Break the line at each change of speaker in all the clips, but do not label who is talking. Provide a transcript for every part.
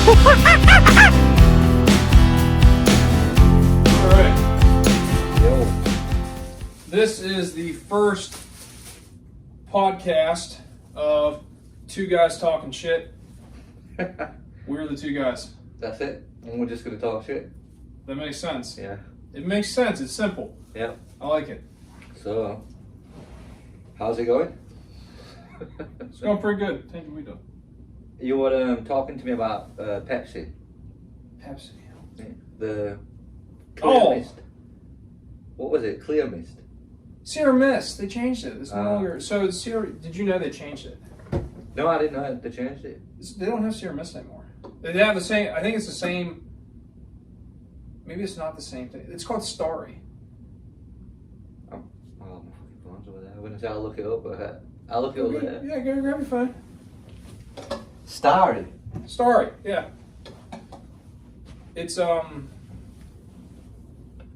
Yo. This is the first podcast of two guys talking shit. We're the two guys.
That's it. And we're just going to talk shit.
That makes sense.
Yeah.
It makes sense. It's simple.
Yeah.
I like it.
So, how's it going?
It's going pretty good. Thank you, we do.
You were talking to me about Pepsi.
Pepsi.
Yeah. The clear mist.
Oh!
What was it? Clear mist?
Sierra Mist. They changed it. It's no
Ah.
longer. So, Sierra, did you know they changed it?
No, I didn't know they changed it.
They don't have Sierra Mist anymore. They have the same. I think it's the same. Maybe it's not the same thing. It's called Starry.
Oh, my fucking phone's over there. I'm going to say I'll look it up, but I'll look it up later.
Yeah, go grab your phone.
Starry.
Starry, yeah. It's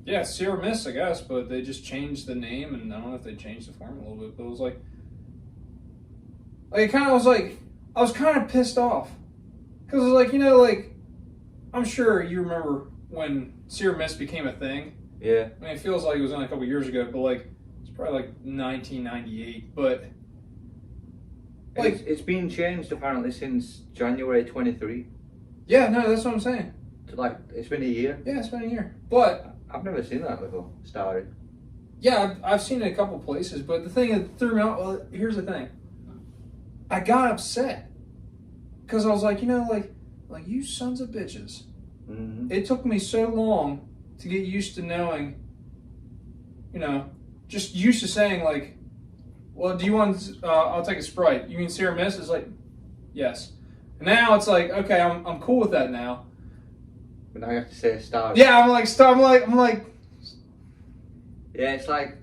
yeah, Sierra Mist, I guess, but they just changed the name, and I don't know if they changed the form a little bit, but it was like it kind of was like, I was kind of pissed off. Because it was like, you know, like, I'm sure you remember when Sierra Mist became a thing.
Yeah.
I mean, it feels like it was only a couple years ago, but like, it's probably like 1998, but like,
It's been changed apparently since January 23.
yeah, no, that's what I'm saying.
Like, it's been a year.
Yeah, it's been a year. But
I've never seen that before. Starry.
yeah, I've seen it a couple places, but the thing that threw me out, well, here's the thing. I got upset. Because I was like, you know, like you sons of bitches.
Mm-hmm.
It took me so long to get used to knowing, you know, just used to saying like, well, do you want, I'll take a Sprite. You mean Sierra Mist? It's like, yes. And now it's like, okay, I'm cool with that now.
But now you have to say Starry.
Yeah, I'm like,
Yeah, it's like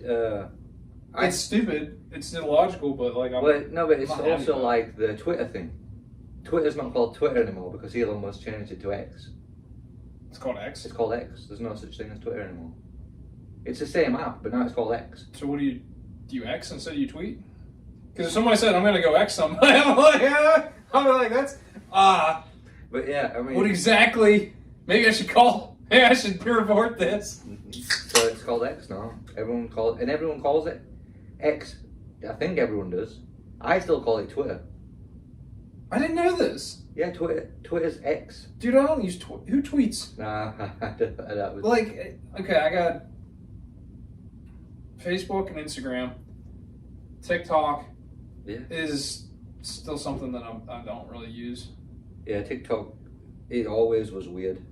it's stupid. It's illogical, but like,
but it's
not happy
also
about it.
like the Twitter thing. Twitter's not called Twitter anymore because Elon Musk changed it to X.
It's called X.
It's called X. There's no such thing as Twitter anymore. It's the same app, but now it's called X.
So what do you X instead of you tweet? Because if somebody said I'm gonna go X somebody, I'm like that's
But yeah, I mean.
what exactly? Maybe I should call. Maybe I should report this.
So it's called X now. Everyone calls it X. I think everyone does. I still call it Twitter.
I didn't know this.
Yeah, Twitter's X.
Dude, I don't use Twitter. Who tweets?
Nah, that was.
Like, okay, I got Facebook and Instagram. TikTok is still something that I don't really use.
Yeah, TikTok, it always was weird,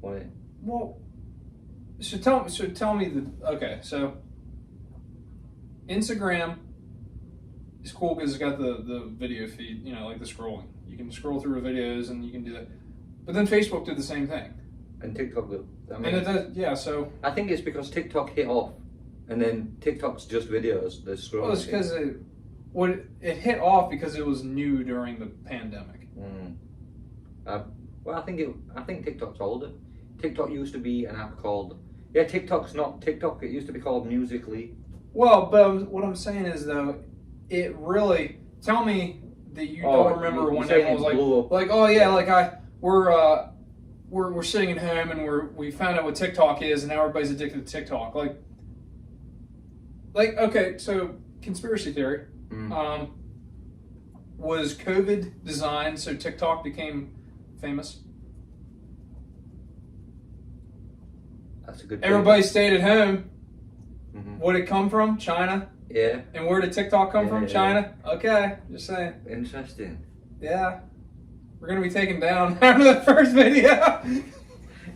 wasn't it?
Well, so tell me okay, so Instagram is cool because it's got the video feed, you know, like the scrolling. You can scroll through the videos and you can do that. But then Facebook did the same thing.
And TikTok, I mean,
And it does, yeah, so.
I think it's because TikTok hit off, and then TikTok's just videos, the scrolling.
Well, it's because it hit off because it was new during the pandemic.
Well, I think TikTok's older. TikTok used to be an app called, TikTok's not TikTok, it used to be called Musical.ly.
Well, but what I'm saying is though, it really, tell me that you don't remember when everyone was like, oh yeah, like we're sitting at home and we found out what TikTok is and now everybody's addicted to TikTok. Like okay, so conspiracy theory. Was COVID designed so TikTok became famous?
That's a good.
Everybody stayed at home.
Mm-hmm.
What did it come from? China.
Yeah.
And where did TikTok come from?
Yeah.
China. Okay, just saying.
Interesting.
Yeah. We're gonna be taken down after the first video.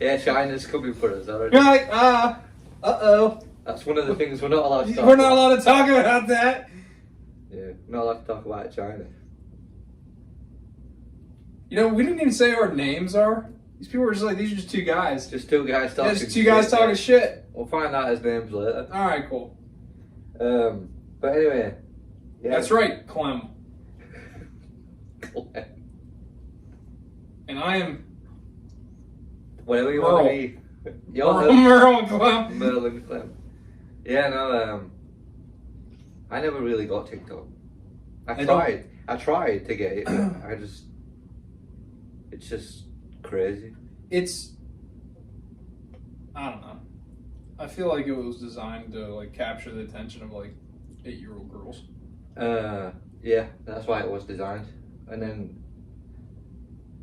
Yeah, China's coming for us already.
You're like, uh-oh.
That's one of the things we're not allowed to talk
We're not
about.
allowed to talk about that.
Yeah, we're not allowed to talk about China.
You know, we didn't even say what our names are. These people are just like, these are just two guys.
Just two guys talking
Just two guys talking shit.
We'll find out his names later.
Alright, cool.
But anyway. Yeah.
That's right, Clem.
Clem.
And I am
Whatever you
Merle.
want to be. You're
Merle Clem.
Merle and Clem. Yeah, no, I never really got TikTok. I tried to get it, but it's just, crazy.
It's, I don't know. I feel like it was designed to like capture the attention of like 8-year-old girls.
Yeah, that's why it was designed. And then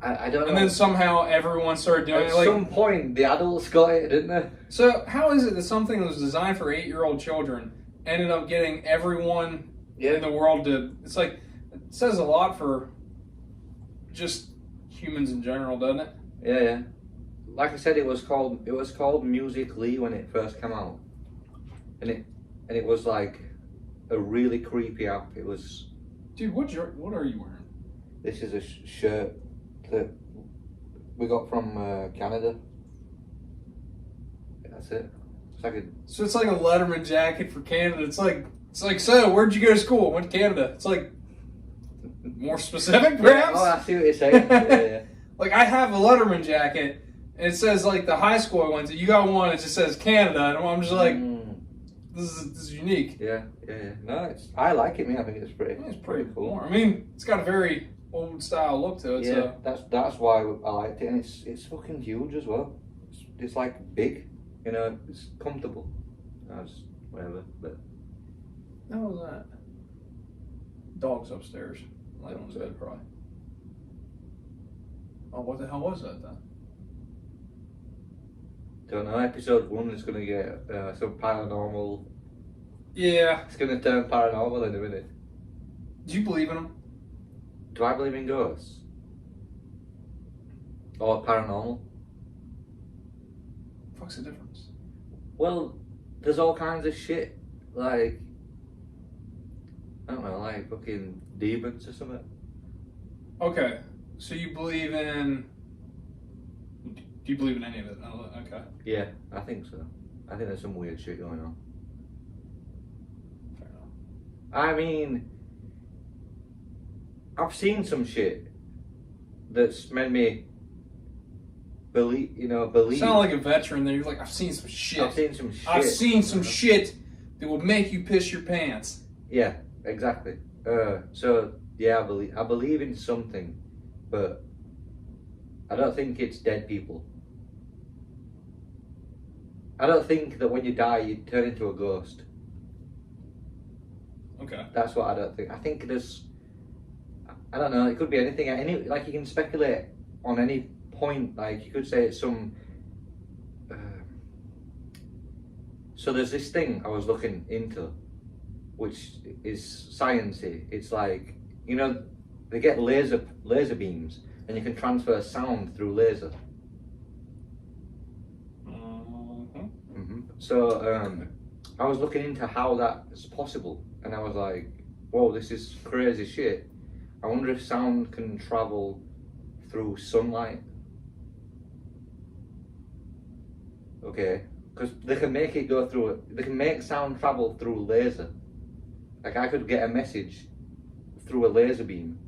I don't know.
And then somehow everyone started doing
At
it. Like,
some point, the adults got it, didn't they?
so how is it that something that was designed for 8-year-old children ended up getting everyone in the world to? It's like it says a lot for just humans in general, doesn't it?
Yeah. Like I said, it was called Musical.ly when it first came out, and it was like a really creepy app. It was.
Dude, what are you wearing?
This is a shirt that we got from Canada. That's it.
So it's like a Letterman jacket for Canada. It's like so. Where'd you go to school? Went to Canada. It's like more specific, perhaps.
Oh, I see what you're saying. Yeah.
Like I have a Letterman jacket, and it says like the high school I went to. You got one. It just says Canada, and I'm just like, this is unique.
Yeah. No, I like it, man. I think it's pretty cool.
I mean, it's got a very old style look to it.
Yeah,
so.
that's why I liked it, and it's fucking huge as well. It's like big, you know. It's comfortable. That's whatever. But
How was that? Dog's upstairs. Light on his bed, probably. Oh, what the hell was that then?
don't know. Episode 1 is gonna get some paranormal.
Yeah.
It's gonna turn paranormal in a minute.
Do you believe in them?
Do I believe in ghosts? Or paranormal?
What's the difference?
Well, there's all kinds of shit, like, I don't know, like fucking demons or something.
Okay, so you believe in... Do you believe in any of it? Okay.
Yeah, I think so. I think there's some weird shit going on.
Fair enough.
I mean, I've seen some shit that's made me believe.
You sound like a veteran there. You're like, I've seen some shit.
I've seen some shit.
I've seen some shit that will make you piss your pants.
Yeah, exactly. So yeah, I believe in something, but I don't think it's dead people. I don't think that when you die you turn into a ghost.
Okay.
That's what I don't think. I think there's, I don't know, it could be anything. Like you can speculate on any point. Like you could say it's some. So there's this thing I was looking into, which is sciencey. It's like, they get laser beams, and you can transfer sound through laser. So I was looking into how that is possible, and I was like, whoa, this is crazy shit. I wonder if sound can travel through sunlight. Okay, because they can make it go through it. They can make sound travel through laser. Like I could get a message through a laser beam,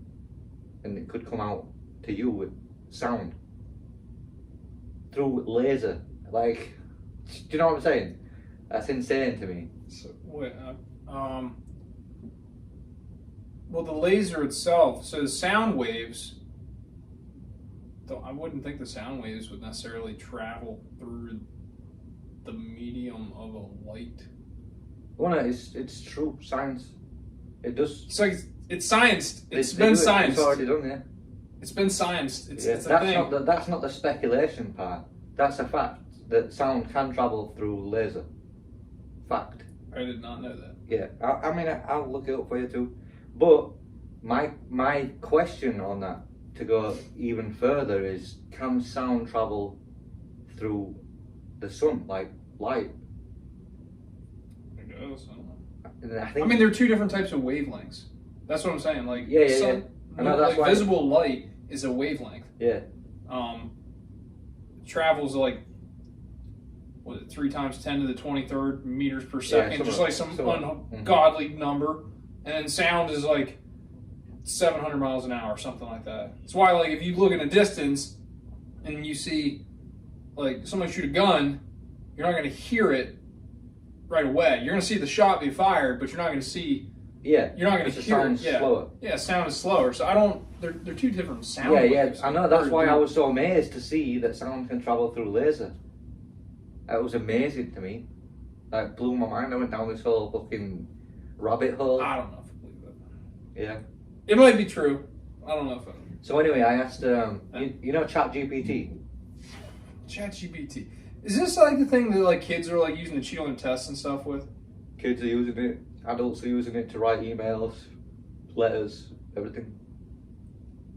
and it could come out to you with sound through laser. Like, do you know what I'm saying? That's insane to me.
So, wait, well, the laser itself, so the sound waves, I wouldn't think the sound waves would necessarily travel through the medium of a light.
Well, no, it's true science. It does.
It's like it's scienced. It's been scienced.
It's already done, yeah.
It's been scienced. It's a
that's
thing.
That's not the speculation part. That's a fact that sound can travel through laser. Fact.
I did not know that.
Yeah, I mean, I'll look it up for you too. But my question on that, to go even further, is can sound travel through the sun, like light?
I guess.
I
mean, there are two different types of wavelengths. That's what I'm saying. Like,
yeah. I know, that's
like
why
visible light is a wavelength.
Yeah.
Travels like, what is it, 3 times 10 to the 23rd meters per second, just like some ungodly number. And then sound is like 700 miles an hour, something like that. It's why, like, if you look in a distance and you see, like, somebody shoot a gun, you're not going to hear it right away. You're going to see the shot be fired, but you're not going to see
Yeah.
You're not going to
Because
hear
the sound's
it. Yeah.
slower.
Yeah, sound is slower. So I don't. They're two different sound.
Yeah,
waves.
I know. That's why I
They're-
was so amazed to see that sound can travel through laser. It was amazing to me. Like, blew my mind. I went down this whole fucking rabbit hole.
I don't know if I believe that.
Yeah.
It might be true. I don't know if I.
So anyway, I asked, you know ChatGPT?
ChatGPT. Is this like the thing that like kids are like using to cheat on their tests and stuff with?
Kids are using it. Adults are using it to write emails, letters, everything.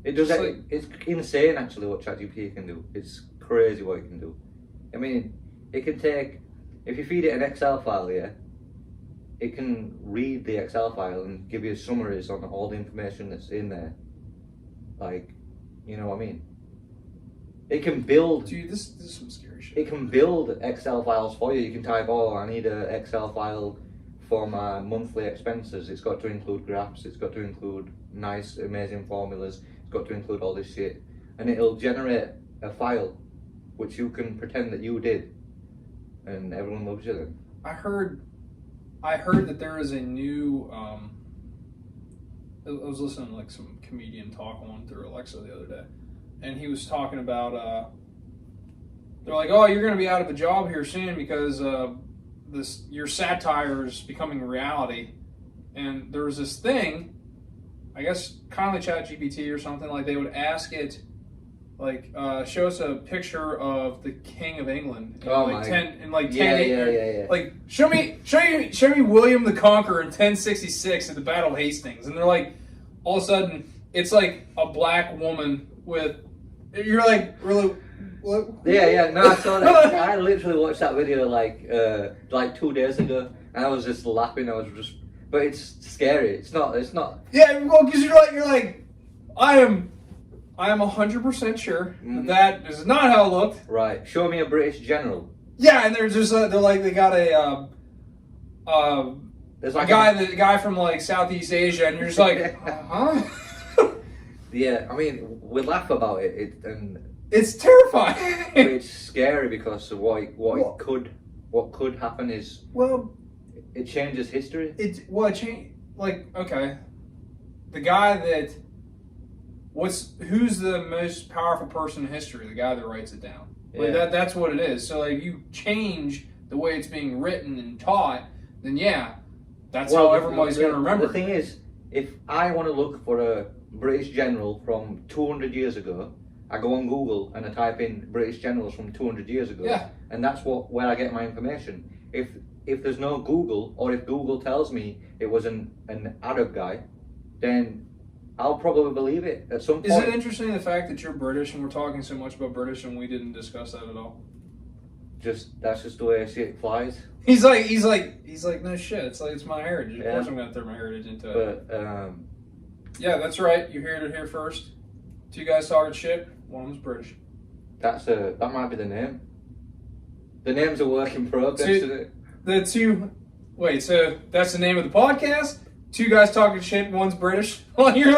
It does.
It's like-
It's insane, actually, what ChatGPT can do. It's crazy what it can do. I mean, it can take. If you feed it an Excel file, yeah, it can read the Excel file and give you summaries on all the information that's in there. Like, you know what I mean? It can build.
Dude, this is some scary shit.
It can build Excel files for you. You can type, oh, I need an Excel file for my monthly expenses. It's got to include graphs. It's got to include nice, amazing formulas. It's got to include all this shit. And it'll generate a file which you can pretend that you did. And everyone loves you then.
I heard that there is a new. I was listening to like some comedian talk on through Alexa the other day, and he was talking about. They're like, "Oh, you're going to be out of a job here soon because your satire is becoming reality." And there was this thing, I guess, kind of like ChatGPT or something. Like they would ask it, like, show us a picture of the King of England in like 10
Yeah.
like show me William the Conqueror in 1066 at the Battle of Hastings, and they're like, all of a sudden it's like a black woman with, you're like, really, what?
Yeah. No, I saw that. I literally watched that video like 2 days ago, and I was just laughing. But it's scary. It's not.
Yeah, well, because you're like, I am 100% sure that is not how it looked.
Right. Show me a British general.
Yeah, and they're just they're like they got a
There's like
the guy from like Southeast Asia, and you're just like, huh?
Yeah, I mean, we laugh about it, and
It's terrifying.
it's scary because of what could happen is it changes history.
It changed. Like, okay, the guy that who's the most powerful person in history? The guy that writes it down. Like that's what it is. So like you change the way it's being written and taught, then that's how everybody's going to remember.
The thing is, if I want to look for a British general from 200 years ago, I go on Google and I type in British generals from 200 years ago, and that's where I get my information. If there's no Google, or if Google tells me it was an Arab guy, then I'll probably believe it at some point.
Is it interesting the fact that you're British and we're talking so much about British and we didn't discuss that at all?
That's just the way shit flies.
He's like no shit. It's like it's my heritage. Of course I'm gonna throw my heritage into it.
But
yeah, that's right. You heard it here first. Two guys talking shit. One of them's British.
that might be the name. The name's a work in progress, isn't it?
So that's the name of the podcast? Two guys talking shit, one's British. Well, you're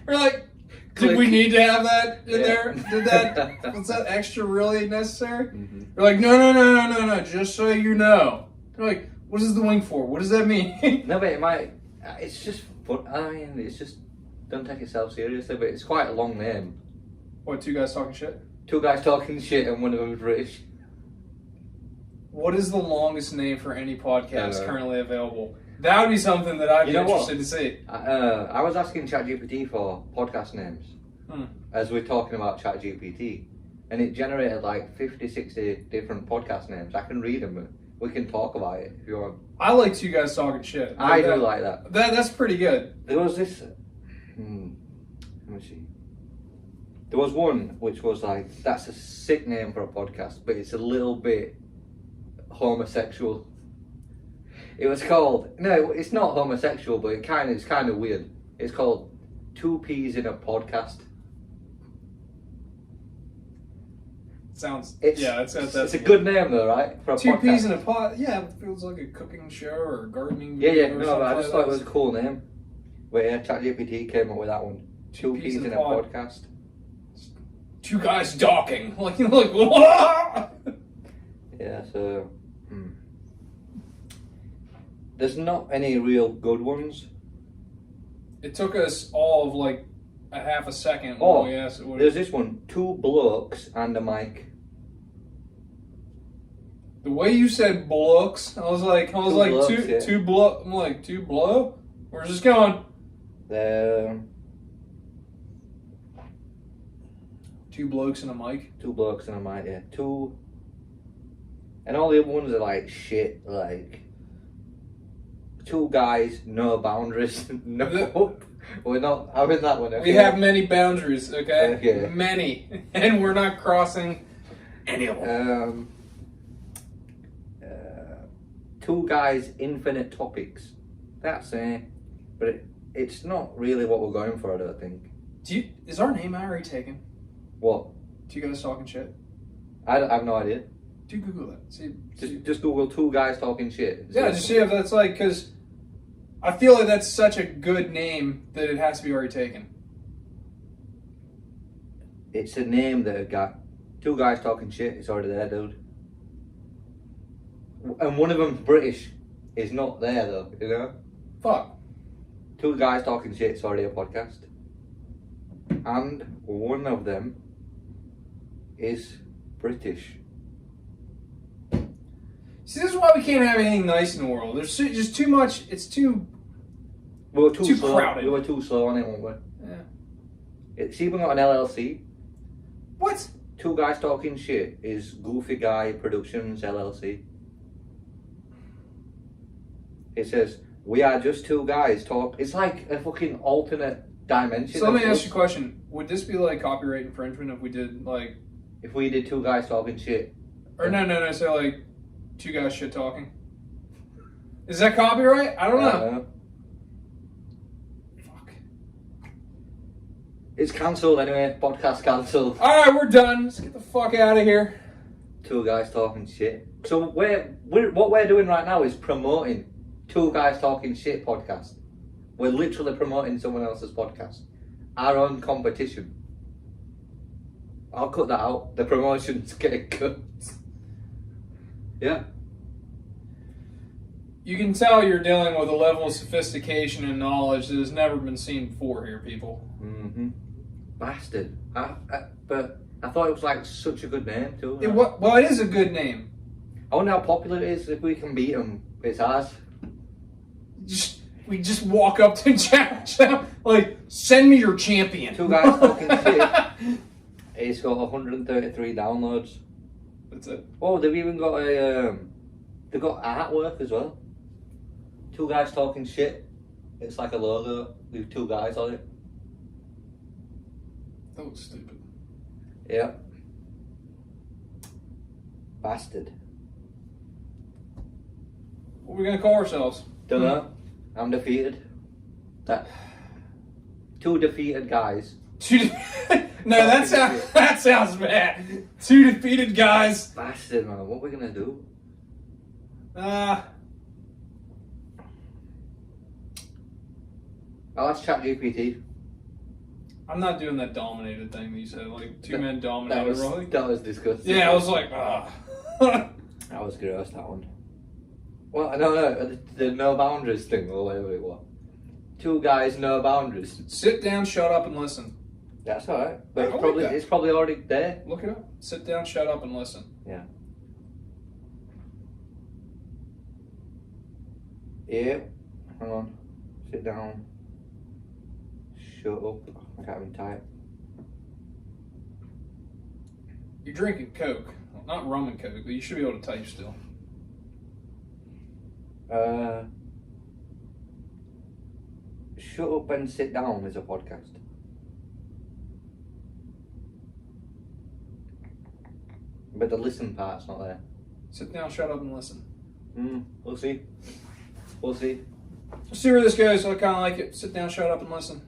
like, did we need to have that in there? Was that extra really necessary?
Mm-hmm.
You're like, no, just so you know. They're like, what is the wing for? What does that mean?
No, but it might. It's just fun. I mean, it's just don't take yourself seriously. But it's quite a long name.
What? Two guys talking shit?
Two guys talking shit, and one of them's British.
What is the longest name for any podcast currently available? That would be something that I'd be interested to see.
I was asking ChatGPT for podcast names as we're talking about ChatGPT, and it generated like 50, 60 different podcast names. I can read them. We can talk about it if you want.
I like two guys talking shit.
I do like that.
That's pretty good.
There was this. Let me see. There was one which was like, that's a sick name for a podcast, but it's a little bit homosexual. It was called, no, it's not homosexual, but it's kind of weird. It's called Two Peas in a Podcast.
It's
a good name though, right? For a
Two
podcast.
Peas in a Pod. Yeah, it feels like a cooking show or a gardening.
Yeah.
Or
No, I just
like
thought it was a cool name. But yeah, ChatGPT came up with that one. Two Peas in a Podcast.
Two guys docking. Like what?
Yeah, so there's not any real good ones.
It took us all of like a half a second.
Oh,
yes, it would.
There's this one. 2 blokes and a mic.
The way you said blokes, I was like
blokes,
two
yeah.
two blow. I'm like, two blow. Where's this going? Two blokes and a mic.
2 blokes and a mic. Yeah, 2. And all the other ones are like shit. Like 2 guys, no boundaries. No, we're not having that one. Okay?
We have many boundaries.
Okay.
Many, and we're not crossing any of them.
2 guys, infinite topics. That's but it's not really what we're going for. I don't think.
Is our name already taken?
What?
2 guys talking shit.
I have no idea.
Do Google that. See.
Just Google 2 guys talking shit.
Yeah, just see if that's like, because I feel like that's such a good name that it has to be already taken.
It's a name that got 2 guys talking shit. It's already there, dude. And one of them's British. Is not there though, you know.
Fuck.
2 guys talking shit. It's already a podcast. And one of them is British.
See, this is why we can't have anything nice in the world. There's just too much. It's too.
We were too
slow. Crowded.
We were too slow on it, weren't we?
Yeah.
It's even got an LLC.
What?
2 guys talking shit is Goofy Guy Productions LLC. It says we are just 2 guys talk. It's like a fucking alternate dimension.
So let me ask you a question: would this be like copyright infringement if we did like?
If we did 2 guys talking shit.
Or no. So like, 2 guys shit talking. Is that copyright? I don't know. Fuck.
It's cancelled anyway. Podcast cancelled.
All right, we're done. Let's get the fuck out of here.
2 guys talking shit. So what we're doing right now is promoting 2 guys talking shit podcast. We're literally promoting someone else's podcast. Our own competition. I'll cut that out. The promotions get cut. Yeah.
You can tell you're dealing with a level of sophistication and knowledge that has never been seen before here, people.
Mm-hmm. Bastard. But I thought it was like such a good name too.
Well, it is a good name.
I wonder how popular it is. If we can beat them, it's ours.
We just walk up to challenge them, like, send me your champion.
2 guys talking shit. It's got 133 downloads.
That's it.
Oh, they've even got they've got artwork as well. 2 guys talking shit. It's like a logo with 2 guys on it.
That was stupid.
Yeah. Bastard.
What are we gonna call ourselves?
Don't know. I'm defeated. 2 defeated guys.
No, that sounds bad. 2 defeated guys.
Bastard, man. What are we gonna do?
I'll
ask ChatGPT.
I'm not doing that dominated thing that you said, like 2 men dominated.
That was disgusting.
Yeah, I was like,
That was gross, that one. Well, no, the no boundaries thing, or whatever it was. 2 guys, no boundaries.
Sit down, shut up, and listen.
That's alright. But it's
that.
probably already there.
Look it up. Sit down, shut up, and listen.
Yeah. Yeah. Hang on. Sit down. Shut up. I can't even type.
You're drinking Coke. Well, not rum and Coke, but you should be able to type still.
Shut up and sit down is a podcast. But the listen part's not there.
Sit down, shut up, and listen.
We'll see. We'll see.
We'll see where this goes. I kind of like it. Sit down, shut up, and listen.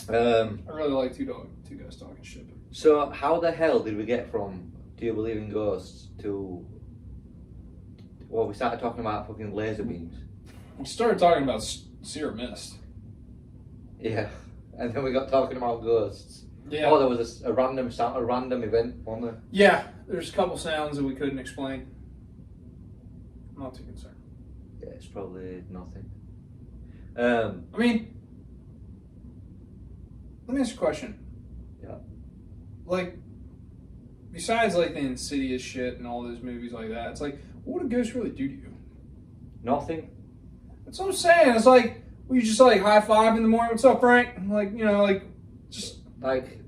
I really like two guys talking shit.
So how the hell did we get from do you believe in ghosts to we started talking about fucking laser beams?
We started talking about seer mist.
Yeah, and then we got talking about ghosts.
Yeah.
Oh, there was a random sound, a random event, wasn't there?
Yeah, there's a couple sounds that we couldn't explain. I'm not too concerned.
Yeah, it's probably nothing.
I mean, Let me ask you a question.
Yeah.
Like, besides like the Insidious shit and all those movies like that, it's like, what would a ghost really do to you?
Nothing.
That's what I'm saying. It's like, you just like high five in the morning. What's up, Frank? Like, you know, like just
like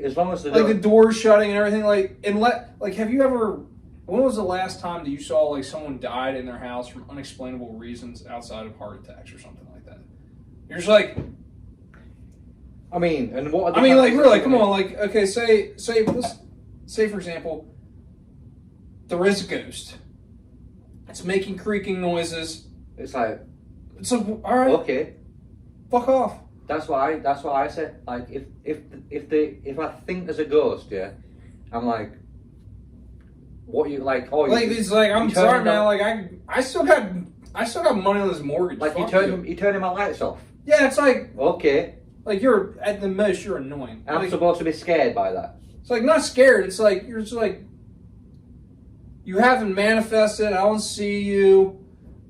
as long as
the door's shutting and everything. Like, have you ever? When was the last time that you saw like someone died in their house from unexplainable reasons outside of heart attacks or something like that? You're just like,
I mean, and what?
I mean, like really, come on, like okay, say for example, there is a ghost. It's making creaking noises.
It's like,
all right,
okay,
fuck off.
That's what I said. Like if I think there's a ghost, yeah, I'm like, what you like? Oh,
like it's like I'm sorry, man. Like I still got money on this mortgage.
Like
fuck
you turning my lights off.
Yeah, it's like
okay.
Like you're at the most you're annoying.
I'm
like,
supposed to be scared by that.
It's like not scared. It's like you're just like you haven't manifested. I don't see you.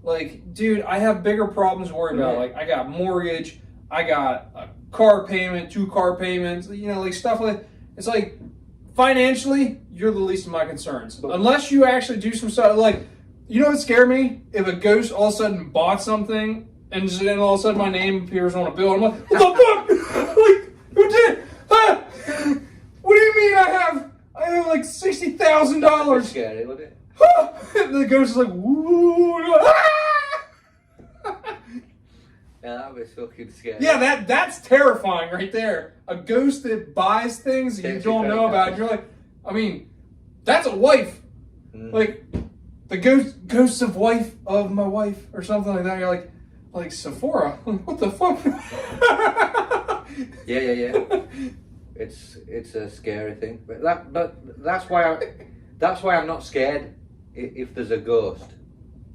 Like, dude, I have bigger problems to worry about. Like, I got mortgage. I got a car payment, 2 car payments. You know, like stuff like. It's like financially, you're the least of my concerns. Unless you actually do some stuff. Like, you know what scared me? If a ghost all of a sudden bought something and then all of a sudden my name appears on a bill. I'm like, what the fuck? Like, who did? Huh? What do you mean I have like $60,000?
Scary, wasn't it?
And the ghost is like, woo!
Yeah, that was fucking scary.
Yeah, that's terrifying right there. A ghost that buys things that you don't know about. You're like, I mean, that's a wife. Like the ghosts of my wife or something like that. You're like Sephora. What the fuck?
Yeah. It's a scary thing, but that's why I'm not scared if there's a ghost.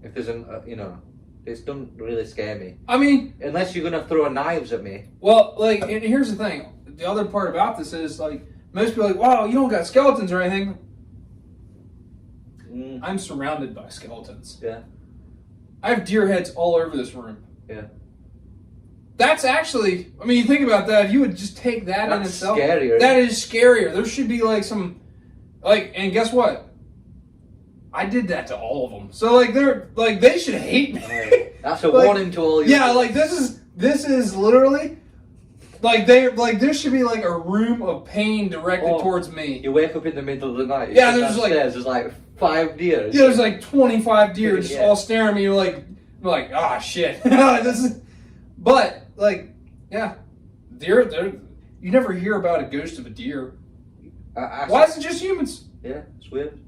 If there's it doesn't really scare me.
I mean,
unless you're gonna throw knives at me.
Well, like, and here's the thing. The other part about this is like most people are like, wow, you don't got skeletons or anything. I'm surrounded by skeletons.
Yeah.
I have deer heads all over this room.
Yeah.
That's actually, I mean, you think about that, if you would just take that in itself.
Scarier.
That is scarier. There should be like some, like, and guess what? I did that to all of them. So like they should hate me.
That's a warning to all you.
Yeah, like this is literally like there should be like a room of pain directed towards me.
You wake up in the middle of the night.
Yeah,
there's like 5 deer.
Yeah, there's like 25 deer just all staring at me. You're like, ah, shit. But like, yeah, deer. You never hear about a ghost of a deer. Why is it just humans?
Yeah, it's weird.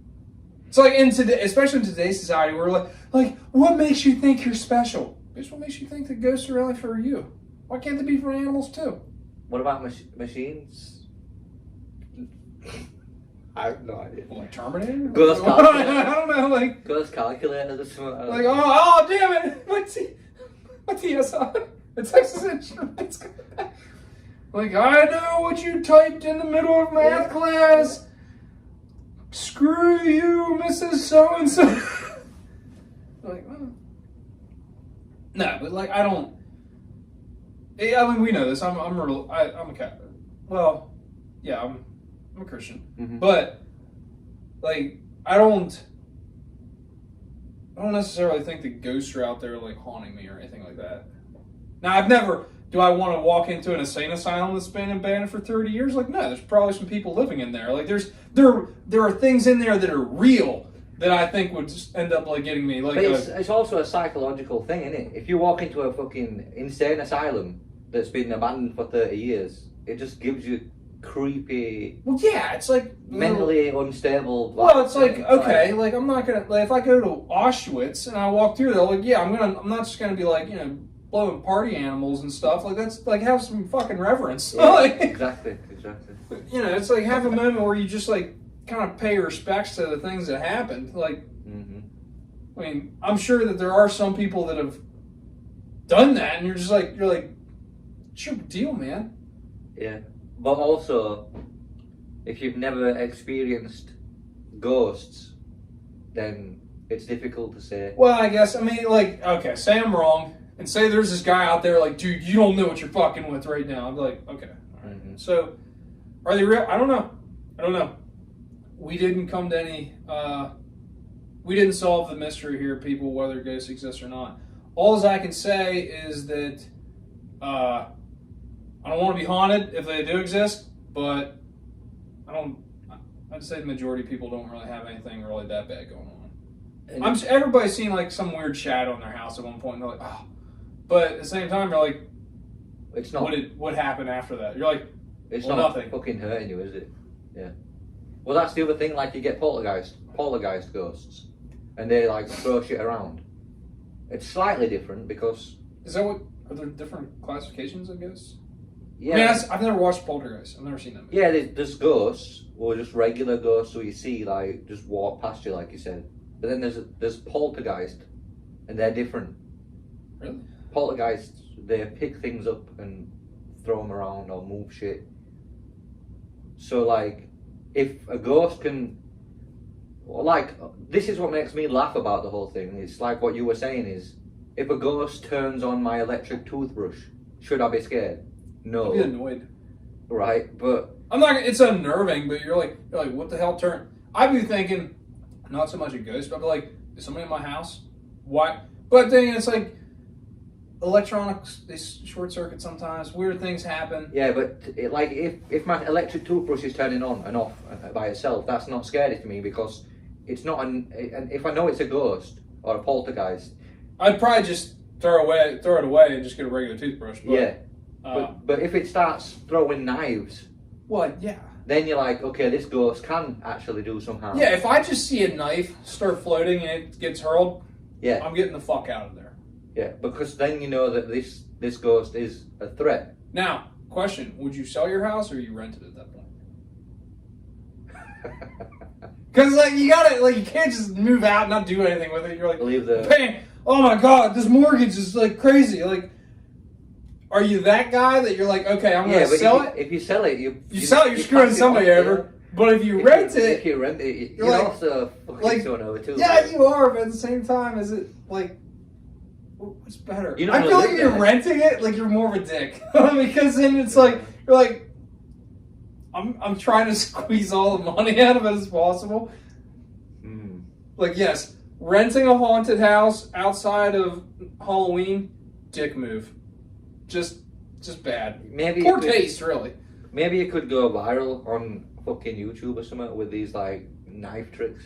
It's like especially in today's society, we're like, what makes you think you're special? Bitch, what makes you think that ghosts are only for you? Why can't they be for animals too?
What about machines? I have no idea.
Like Terminator?
Ghost calculator.
I don't know, like
ghost calculator or something.
Like, oh damn it! What's TSI? The Texas Instruments. Like, I know what you typed in the middle of math class. Screw you, Mrs. So-and-so. Like, oh. No, but like, I don't. I mean, we know this. I'm a Catholic. Well, yeah, I'm a Christian. Mm-hmm. But like, I don't necessarily think the ghosts are out there like haunting me or anything like that. Now, I've never. Do I want to walk into an insane asylum that's been abandoned for 30 years? Like, no, there's probably some people living in there. Like, there are things in there that are real that I think would just end up like getting me. Like,
but it's also a psychological thing, isn't it? If you walk into a fucking insane asylum that's been abandoned for 30 years, it just gives you creepy.
Well, yeah, it's like
mentally unstable.
Well, it's like okay, like I'm not gonna like if I go to Auschwitz and I walk through there, like yeah, I'm not just gonna be like blowing party animals and stuff. Like that's like have some fucking reverence.
Yeah, like, exactly.
It's like have a moment where you just like kind of pay respects to the things that happened. Like, I mean, I'm sure that there are some people that have done that, and you're like, it's your deal, man.
Yeah, but also, if you've never experienced ghosts, then it's difficult to say.
Well, I guess I mean, like, okay, say I'm wrong. And say there's this guy out there like, dude, you don't know what you're fucking with right now. I'm like, okay, all So, are they real? I don't know. We didn't come to any. We didn't solve the mystery here, people, whether ghosts exist or not. All I can say is that I don't want to be haunted if they do exist, but I'd say the majority of people don't really have anything really that bad going on. Everybody's seen like some weird shadow in their house at one point, and they're like, oh. But at the same time, you're like,
it's not.
What happened after that? You're like,
it's
well,
not
nothing.
Fucking hurting you, is it? Yeah. Well, that's the other thing. Like, you get poltergeist ghosts, and they like throw shit around. It's slightly different because.
Is that what? Are there different classifications of ghosts?
Yeah.
I mean, I've never watched Poltergeist. I've never seen them.
Yeah, there's ghosts, or just regular ghosts, so you see like just walk past you, like you said. But then there's poltergeist, and they're different.
Really?
Poltergeists, they pick things up and throw them around or move shit. So like, if a ghost can, like, this is what makes me laugh about the whole thing. It's like what you were saying is, if a ghost turns on my electric toothbrush, should I be scared? No.
I'd be annoyed.
Right, but
I'm not. It's unnerving, but you're like, what the hell? I'd be thinking, not so much a ghost, but I'd be like, is somebody in my house? Why? But then it's like, electronics, they short circuit sometimes. Weird things happen.
yeah, but like if my electric toothbrush is turning on and off by itself, that's not scary to me because it's not and if I know it's a ghost or a poltergeist,
I'd probably just throw it away and just get a regular toothbrush. But,
yeah. But if it starts throwing knives,
well, yeah.
then you're like, okay, this ghost can actually do some harm.
Yeah, if I just see a knife start floating and it gets hurled,
yeah,
I'm getting the fuck out of there.
Yeah, because then you know that this ghost is a threat.
Now, question: would you sell your house or you rent it at that point? Because like you gotta you can't just move out and not do anything with it. You're like,
leave the
paying. Oh my god, this mortgage is like crazy. Like, are you that guy that you're like, okay, I'm gonna sell it?
If you sell it, you
sell it, you're screwing somebody over. But if you rent it,
if you rent it, you're
like,
also fucking someone over too.
Yeah, you are. But at the same time, is it like? What's better? I feel like you're renting it, like you're more of a dick. Because then it's like, you're like, I'm trying to squeeze all the money out of it as possible.
Mm.
Like, yes, renting a haunted house outside of Halloween, dick move. Just bad.
Maybe
poor taste, really.
Maybe you could go viral on fucking YouTube or something with these like knife tricks.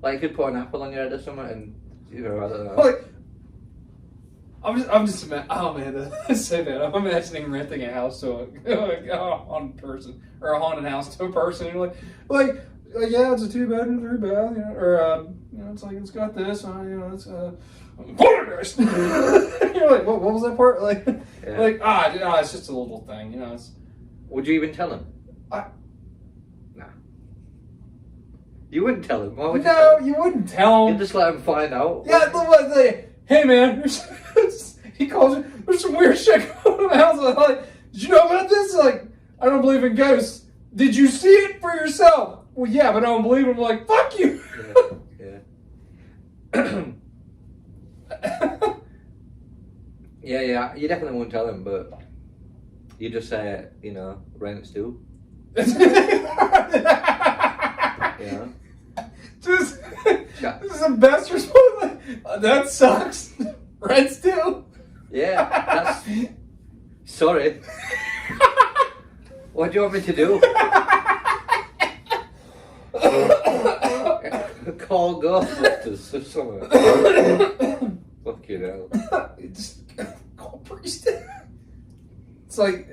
Like you could put an apple on your head or something, and you know, I don't know.
Like, I'm just oh man, that's so bad. I'm imagining renting a house to a haunted person or a haunted house to a person. And you're like yeah, it's a 2-bedroom, 3-bath, you know, or it's like it's got this, it's poltergeist. You're like, what was that part? Like, yeah. It's just a little thing, It's,
would you even tell him? Nah. You wouldn't tell him. Why would you?
No, you wouldn't tell him.
You'd just let him find out.
Yeah, hey man, he calls you. There's some weird shit going on in the house. I'm like, did you know about this? Like, I don't believe in ghosts. Did you see it for yourself? Well, yeah, but I don't believe him. I'm like, fuck you.
Yeah. Yeah. You definitely wouldn't tell him, but you just say, rents too.
This is the best response. That sucks. Rents too.
Yeah, that's. Sorry. What do you want me to do? Call Ghostbusters or something. Fucking hell.
Just call priest. It's like,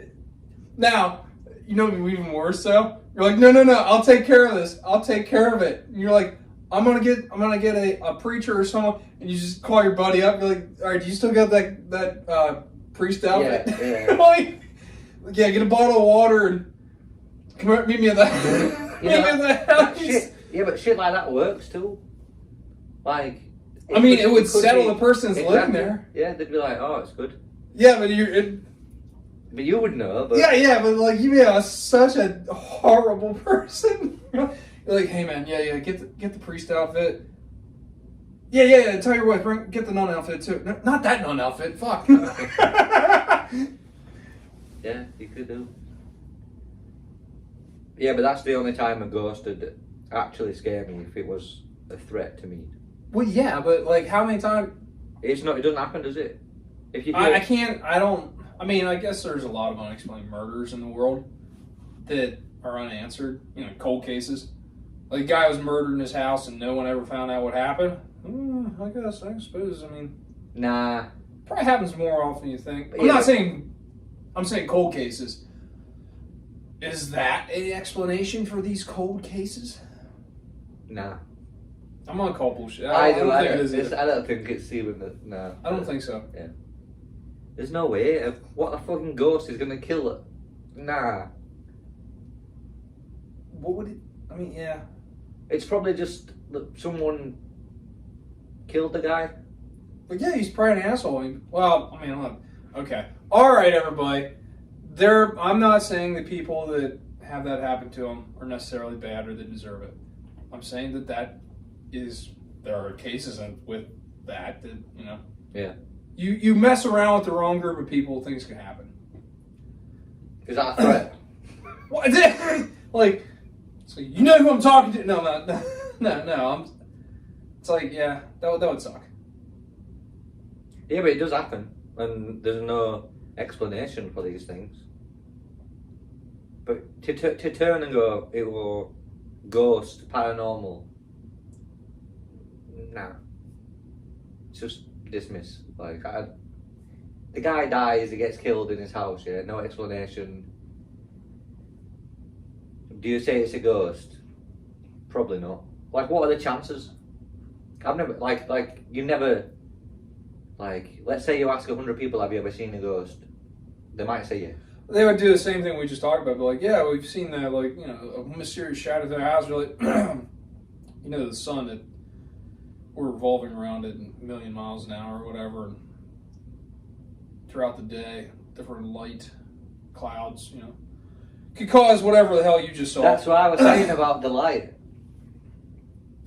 now, even worse though. You're like, no, I'll take care of this. I'll take care of it. And you're like, I'm gonna get a preacher or someone, and you just call your buddy up. You're like, all right, do you still got that priest outfit?
Yeah.
Like, yeah, get a bottle of water and come here, meet me at the house.
Yeah, but shit like that works too. Like,
I mean, it would settle the person that's living there.
Yeah, they'd be like, oh, it's good.
Yeah, but
but you would know. But
yeah, but like you'd be such a horrible person. You're like, hey man, yeah, get the priest outfit. Yeah. Tell your wife, get the nun outfit too. No, not that nun outfit. Fuck.
Yeah, you could do. Yeah, but that's the only time a ghost would actually scare me, if it was a threat to me.
Well, yeah, but like, how many times?
It's not. It doesn't happen, does it? If you
I can't. I don't. I mean, I guess there's a lot of unexplained murders in the world that are unanswered. You know, cold cases. Like, a guy was murdered in his house and no one ever found out what happened. I suppose. I mean,
nah.
probably happens more often than you think.
Yeah.
I'm saying cold cases. Is that an explanation for these cold cases?
Nah.
I'm gonna call bullshit.
I
don't think it is either.
I don't think it's even. Nah.
I don't think so.
Yeah. There's no way. What a fucking ghost is gonna kill it? Nah.
What would it? I mean, yeah.
It's probably just that someone killed the guy.
But yeah, he's probably an asshole. Well, I mean, look. Okay. All right, everybody. I'm not saying the people that have that happen to them are necessarily bad or they deserve it. I'm saying that there are cases with that, you know.
Yeah.
You mess around with the wrong group of people, things can happen.
Is that a threat?
What? Like, so you know who I'm talking to? No. It's like, yeah, that would suck.
Yeah, but it does happen, and there's no explanation for these things. But to turn and go, it will ghost, paranormal. Nah. It's just dismiss. Like, the guy dies, he gets killed in his house, yeah, no explanation. Do you say it's a ghost? Probably not. Like, what are the chances? I've never, you never, let's say you ask 100 people, have you ever seen a ghost? They might say yeah.
They would do the same thing we just talked about, but like, yeah, we've seen that, like, you know, a mysterious shadow to their house, really, you know, the sun that we're revolving around at a million miles an hour or whatever, and throughout the day, different light clouds, you know, could cause whatever the hell you just saw.
That's what I was saying about the light.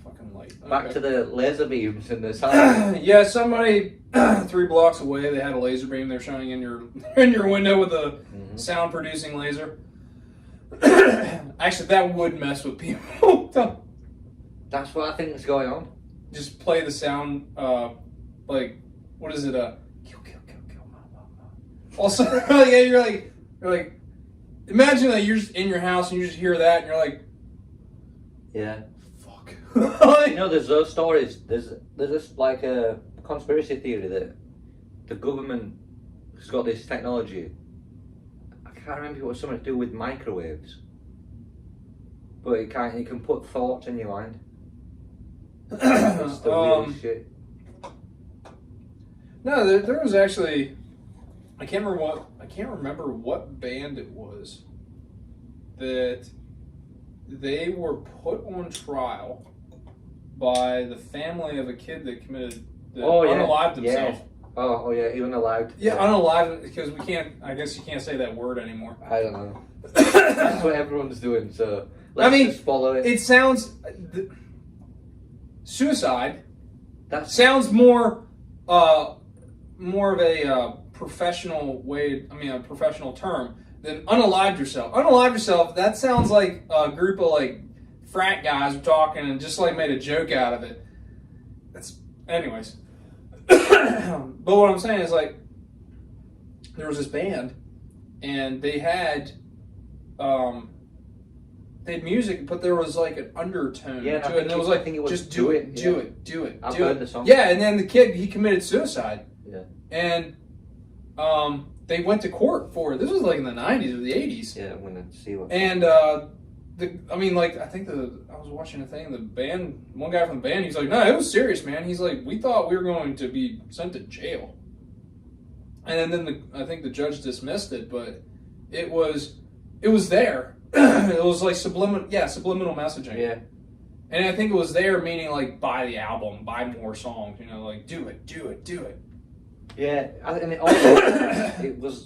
Fucking light. Okay.
Back to the laser beams and the sun.
Yeah, somebody 3 blocks away, they had a laser beam they're shining in your window with a sound producing laser. Actually, that would mess with people.
That's what I think is going on.
Just play the sound, like, what is it? Kill. Also, yeah, you're like, imagine that you're just in your house and you just hear that and you're like,
yeah.
Fuck.
You know, there's those stories. There's this like a conspiracy theory that the government has got this technology. I can't remember if it was something to do with microwaves, but it can put thoughts in your mind. That's the weirdest shit.
No, there was actually, I can't remember what band it was that they were put on trial by the family of a kid that unalived himself.
Yeah. Oh yeah, even alive.
Yeah, unalived, because I guess you can't say that word anymore.
I don't know. That's what everyone's doing, so let's just follow it.
It sounds, suicide, that sounds more of a professional way, a professional term than unalived yourself. Unalived yourself, that sounds like a group of like frat guys were talking and just like made a joke out of it. Anyways. But what I'm saying is, like, there was this band and they had music, but there was like an undertone to it, and it was like, just do it.
I've heard the song.
Yeah, and then the kid, he committed suicide.
Yeah.
And they went to court for it. This was like in the 90s or the 80s.
Yeah, I'm gonna see what.
And I was watching a thing. The band, one guy from the band, he's like, "No, it was serious, man." He's like, "We thought we were going to be sent to jail." And then I think the judge dismissed it, but it was there. It was like subliminal messaging.
Yeah.
And I think it was there, meaning like, buy the album, buy more songs, like, do it.
Yeah, and it also,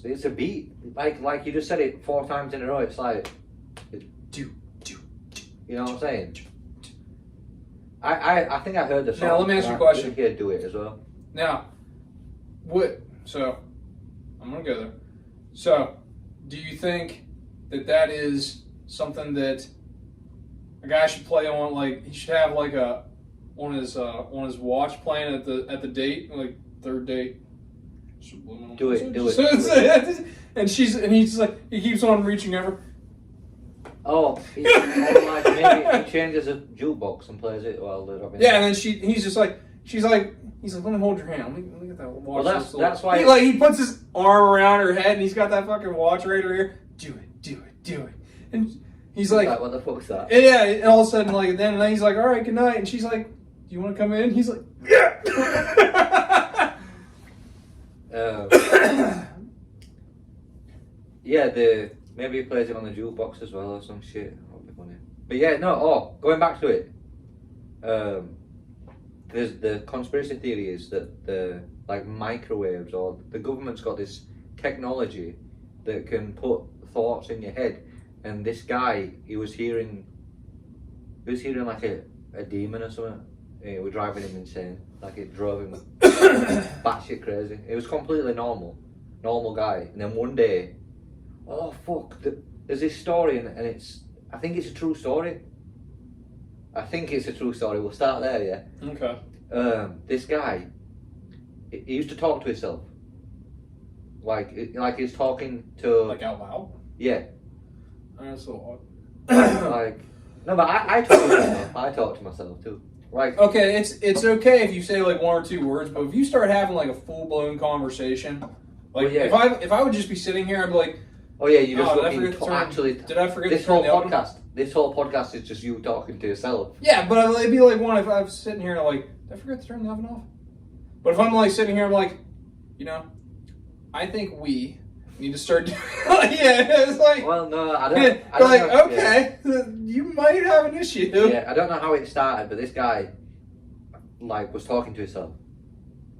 it's a beat. Like you just said it 4 times in a row. It's like,
do.
You know what I'm saying? I think I heard the song.
Now, let me ask you a question.
I think he'd do it as well.
Now, so, I'm going to go there. So, do you think that is something that a guy should play on, like he should have like on his watch playing at the date, like third date.
Do it.
And he's like, he keeps on reaching over.
Oh, like maybe he changes a jukebox and plays it while they're having.
Yeah, and then she's like, let me hold your hand. Let me get that watch.
Well, that's why
he puts his arm around her head and he's got that fucking watch right over here. Do it. And he's like,
what the fuck's that?
Yeah, and all of a sudden, like, then he's like, all right, good night. And she's like, do you want to come in? He's like, yeah.
Yeah, maybe he plays it on the jukebox as well or some shit. That'd be funny. But yeah, no. Oh, going back to it. There's the conspiracy theory is that the like microwaves or the government's got this technology that can put thoughts in your head. And this guy, he was hearing like a demon or something. It was driving him insane. Like it drove him batshit crazy. It was completely normal guy. And then one day, oh fuck, there's this story and I think it's a true story. We'll start there, yeah.
Okay.
This guy, he used to talk to himself. Like he's talking to.
Like out loud.
Yeah.
That's a lot.
Like, no, but I talk to myself. I talk to myself too. Like,
okay, it's okay if you say like one or two words, but if you start having like a full blown conversation, like
well, yeah.
if I would just be sitting here, I'd be like,
oh yeah, you just
actually. Did I forget
this
to turn
whole
the
podcast? This whole podcast is just you talking to yourself.
Yeah, but it'd be like one if I was sitting here and like, did I forget to turn the oven off? But if I'm like sitting here, I'm like, I think we need to start. Yeah, it's like.
Well, no, I don't
like,
know,
okay, you might have an issue.
Yeah, I don't know how it started, but this guy, like, was talking to himself,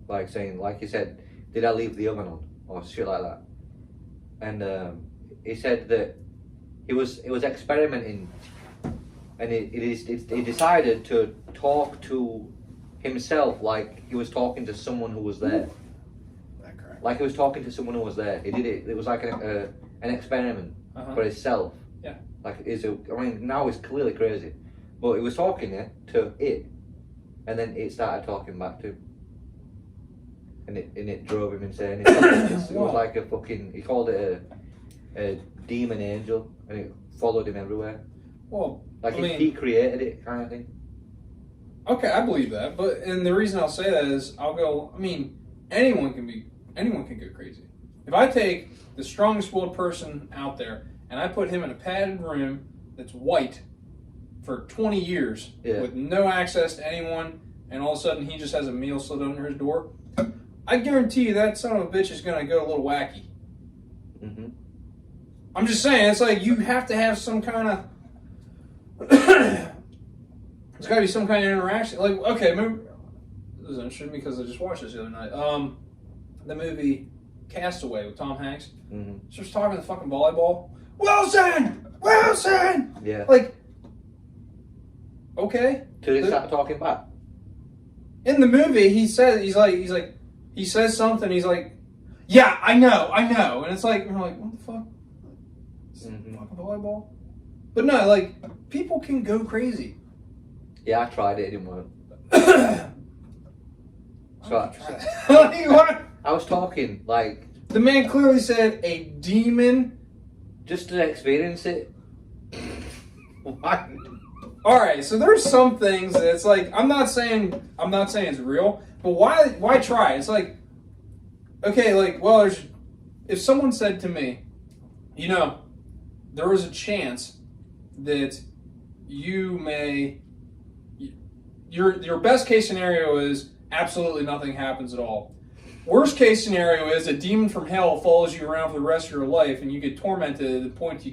like saying, like he said, "Did I leave the oven on?" or shit like that, and he said that he was experimenting, and he decided to talk to himself like he was talking to someone who was there. Like he was talking to someone who was there. He did it. It was like an experiment for himself.
Yeah.
Like now it's clearly crazy, but he was talking to it, and then it started talking back to him, and it drove him insane. It was like a fucking. He called it a demon angel, and it followed him everywhere.
Well,
like he created it, kind of thing.
Okay, I believe that, and the reason I'll say that is anyone can go crazy. If I take the strongest willed person out there and I put him in a padded room that's white for 20 years with no access to anyone, and all of a sudden he just has a meal slid under his door, I guarantee you that son of a bitch is going to go a little wacky.
Mm-hmm.
I'm just saying, it's like you have to have some kind of. There's got to be some kind of interaction. Like, okay, remember, this is interesting because I just watched this the other night. The movie Castaway with Tom Hanks.
Mm-hmm.
Starts talking to fucking volleyball. Wilson!
Yeah.
Like, okay.
Till they start talking back.
In the movie, he says something. He's like, yeah, I know, and it's like, we're like, what the fuck?
Mm-hmm.
Fucking volleyball. But no, like, people can go crazy.
Yeah, I tried it. It didn't work. I was talking like
the man clearly said a demon,
just to experience it. Why?
All right, so there's some things that it's like I'm not saying it's real, but why try? It's like, okay, like, well, if someone said to me, there was a chance that your best case scenario is absolutely nothing happens at all. Worst case scenario is a demon from hell follows you around for the rest of your life and you get tormented to the point you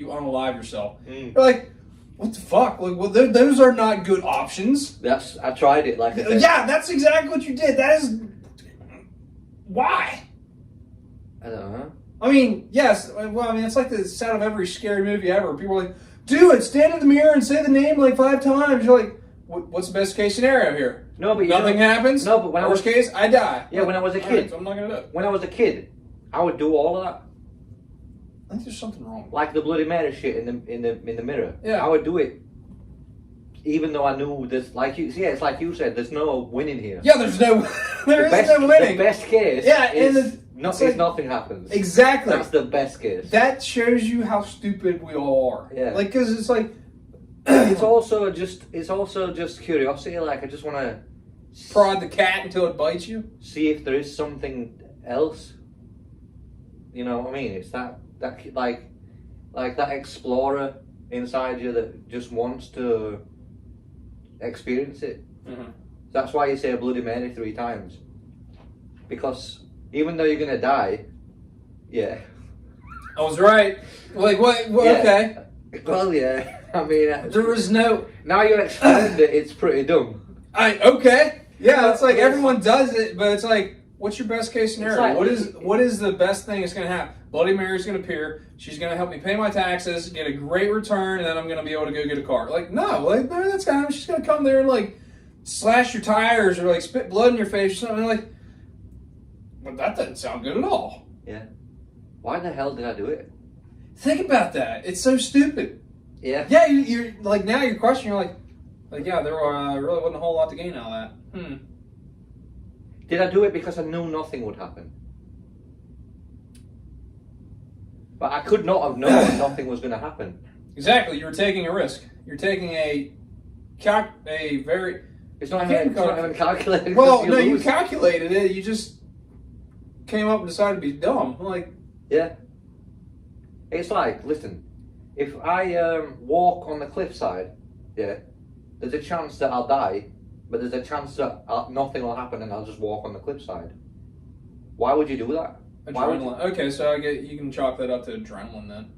unalive yourself. You're like, what the fuck? Like, well, those are not good options.
I tried it. Like I said.
Yeah, that's exactly what you did. That is why.
I don't know.
I mean, yes. Well, it's like the sound of every scary movie ever. People are like, do it. Stand in the mirror and say the name like 5 times. You're like, what's the best case scenario here?
No, but
nothing happens.
No, but when
worst case, I die.
Yeah, when I was a kid.
Right, so I'm not gonna do it.
When I was a kid, I would do all of that.
I think there's something wrong.
Like the Bloody Mary shit in the mirror.
Yeah.
I would do it, even though I knew there's it's like you said, there's no winning here.
Yeah, there is no winning.
The best case.
Yeah,
is nothing happens.
Exactly.
That's the best case.
That shows you how stupid we all are.
Yeah.
Like, because it's like.
it's also just curiosity. Like, I just want to
prod the cat until it bites you.
See if there is something else. You know what I mean? It's that like that explorer inside you that just wants to experience it.
Mm-hmm.
That's why you say Bloody Mary 3 times. Because even though you're gonna die, yeah.
I was right. Like what? Well,
yeah.
Okay.
Well, yeah. I mean,
there was no.
Now you explained it. It's pretty dumb.
Okay. Yeah, it's like everyone does it, but it's like, what's your best case scenario?
Like,
what is the best thing that's going to happen? Bloody Mary's going to appear. She's going to help me pay my taxes, get a great return, and then I'm going to be able to go get a car. Like, no, that's kind of. She's going to come there and like slash your tires or like spit blood in your face or something. Like, but that doesn't sound good at all.
Yeah. Why the hell did I do it?
Think about that. It's so stupid.
Yeah.
Yeah, you're like now your question. You're like yeah, there really wasn't a whole lot to gain out of that.
Did I do it because I knew nothing would happen? But I could not have known nothing was going to happen.
Exactly. You were taking a risk. You're taking a very.
It's not even calculated.
Well, no, you calculated it. You just came up and decided to be dumb. Like.
Yeah. It's like, listen, if I walk on the cliffside, yeah, there's a chance that I'll die, but there's a chance that nothing will happen and I'll just walk on the cliffside. Why would you do that?
Adrenaline. Okay, so you can chalk that up to adrenaline then.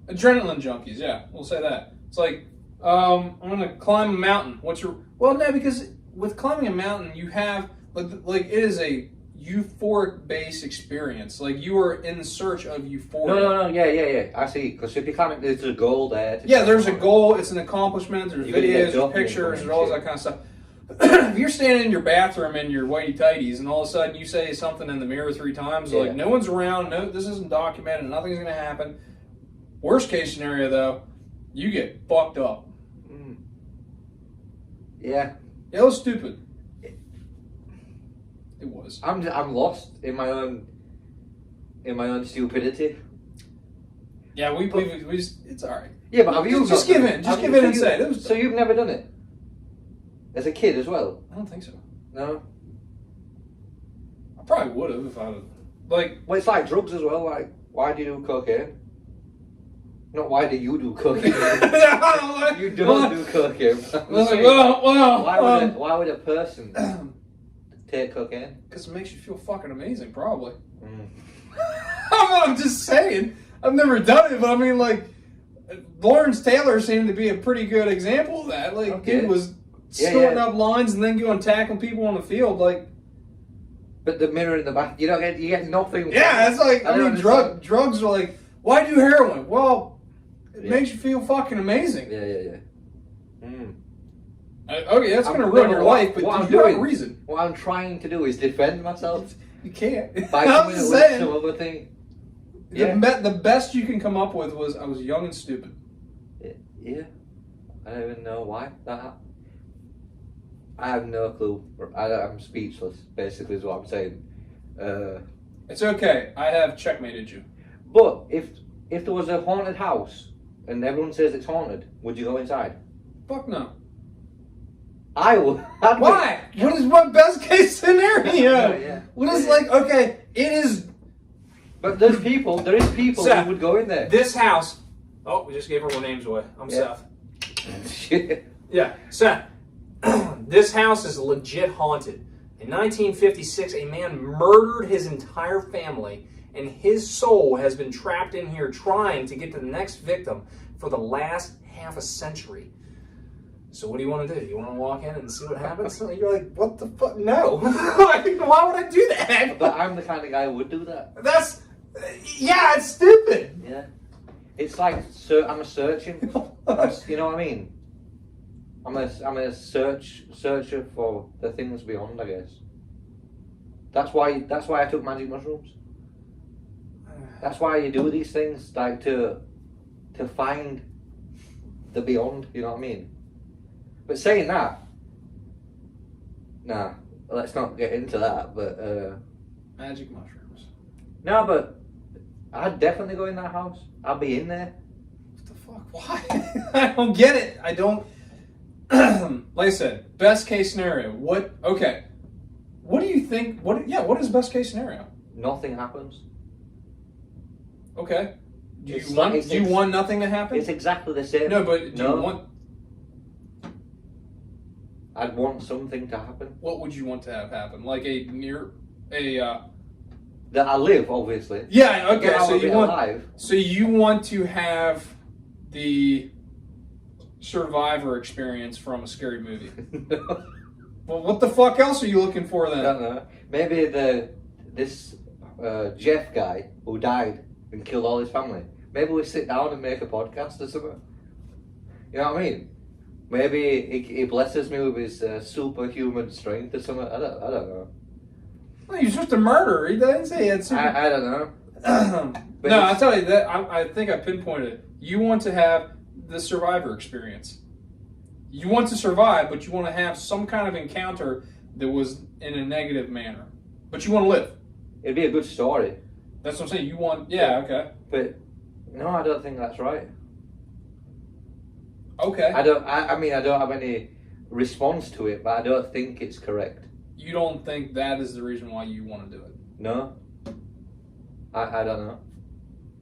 Adrenaline junkies, yeah, we'll say that. It's like, I'm gonna climb a mountain. No, because with climbing a mountain, you have like it is a euphoric base experience. Like you are in search of euphoria.
No, yeah. I see. Because if you climb, there's a goal there.
Yeah, there's a goal. It's an accomplishment. There's videos, there's pictures, there's all that kind of stuff. If you're standing in your bathroom in your whitey tighties, and all of a sudden you say something in the mirror 3 times, like no one's around, no, this isn't documented, nothing's gonna happen. Worst case scenario though, you get fucked up.
Yeah.
It was stupid. It was.
I'm lost in my own stupidity.
Yeah, we it's all right.
Yeah, but have you
just give in? Just give in and say it.
So you've never done it as a kid as well?
I don't think so.
No.
I probably would have if I had like.
Well, it's like drugs as well. Like, why do you do cocaine? Not why do you do cocaine? You don't do cocaine. Why would a person take cocaine?
Because it makes you feel fucking amazing, probably. I'm just saying. I've never done it, but I mean, like, Lawrence Taylor seemed to be a pretty good example of that. Like, he was snorting up lines and then going tackling people on the field, like.
But the mirror in the back, you get nothing.
Yeah, it's like, I mean, drugs are like, why do heroin? Well, it makes you feel fucking amazing.
Yeah.
Okay, that's going to ruin your life, but you have a reason.
What I'm trying to do is defend myself.
You can't.
By coming up with some other thing.
The best you can come up with was, I was young and stupid.
Yeah. I don't even know why that happened. I have no clue. I'm speechless, basically, is what I'm saying.
It's okay. I have checkmated you.
But if there was a haunted house and everyone says it's haunted, would you go inside?
Fuck no.
I would.
Why? What is my best case scenario?
Yeah.
What is like, okay, it is.
But there is people
Seth,
who would go in there.
This house. Oh, we just gave our names away. I'm Seth.
Shit.
Yeah, Seth. This house is legit haunted. In 1956, a man murdered his entire family, and his soul has been trapped in here trying to get to the next victim for the last half a century. So what do you want to do? You want to walk in and see what happens? You're like, what the fuck? No. Why would I do that?
But I'm the kind of guy who would do that.
It's stupid.
Yeah. It's like, I'm a searching. You know what I mean? I'm a searcher for the things beyond, I guess. That's why I took magic mushrooms. That's why you do these things, like to find the beyond. You know what I mean? But saying that, nah, let's not get into that. But
magic mushrooms.
no, but I'd definitely go in that house. I'd be in there.
What the fuck? Why? I don't get it. I don't. Like I said, best case scenario. What? Okay. What do you think? What? Yeah. What is best case scenario?
Nothing happens.
Okay. Do
It's
you
like-
want? Do you want nothing to happen?
It's exactly the same.
No, but do
No.
you want?
I'd want something to happen.
What would you want to have happen? Like a.
That I live, obviously.
Yeah. Okay.
Get out
So
of
you
it
want.
alive.
So you want to have the survivor experience from a scary movie. Well, what the fuck else are you looking for
I
then?
don't know. Maybe this Jeff guy who died and killed all his family. Maybe we sit down and make a podcast or something. You know what I mean? Maybe he blesses me with his superhuman strength or something. I don't know.
Well, he's just a murderer. He didn't say he had super.
I don't know. But
No,
it's-
I'll tell you that. I think I pinpointed it. You want to have the survivor experience. You want to survive, but you want to have some kind of encounter that was in a negative manner. But you want to live.
It'd be a good story.
That's what I'm saying. You want, yeah, okay.
But no, I don't think that's right.
Okay.
I mean, I don't have any response to it, but I don't think it's correct.
You don't think that is the reason why you want to do it?
No? I don't know.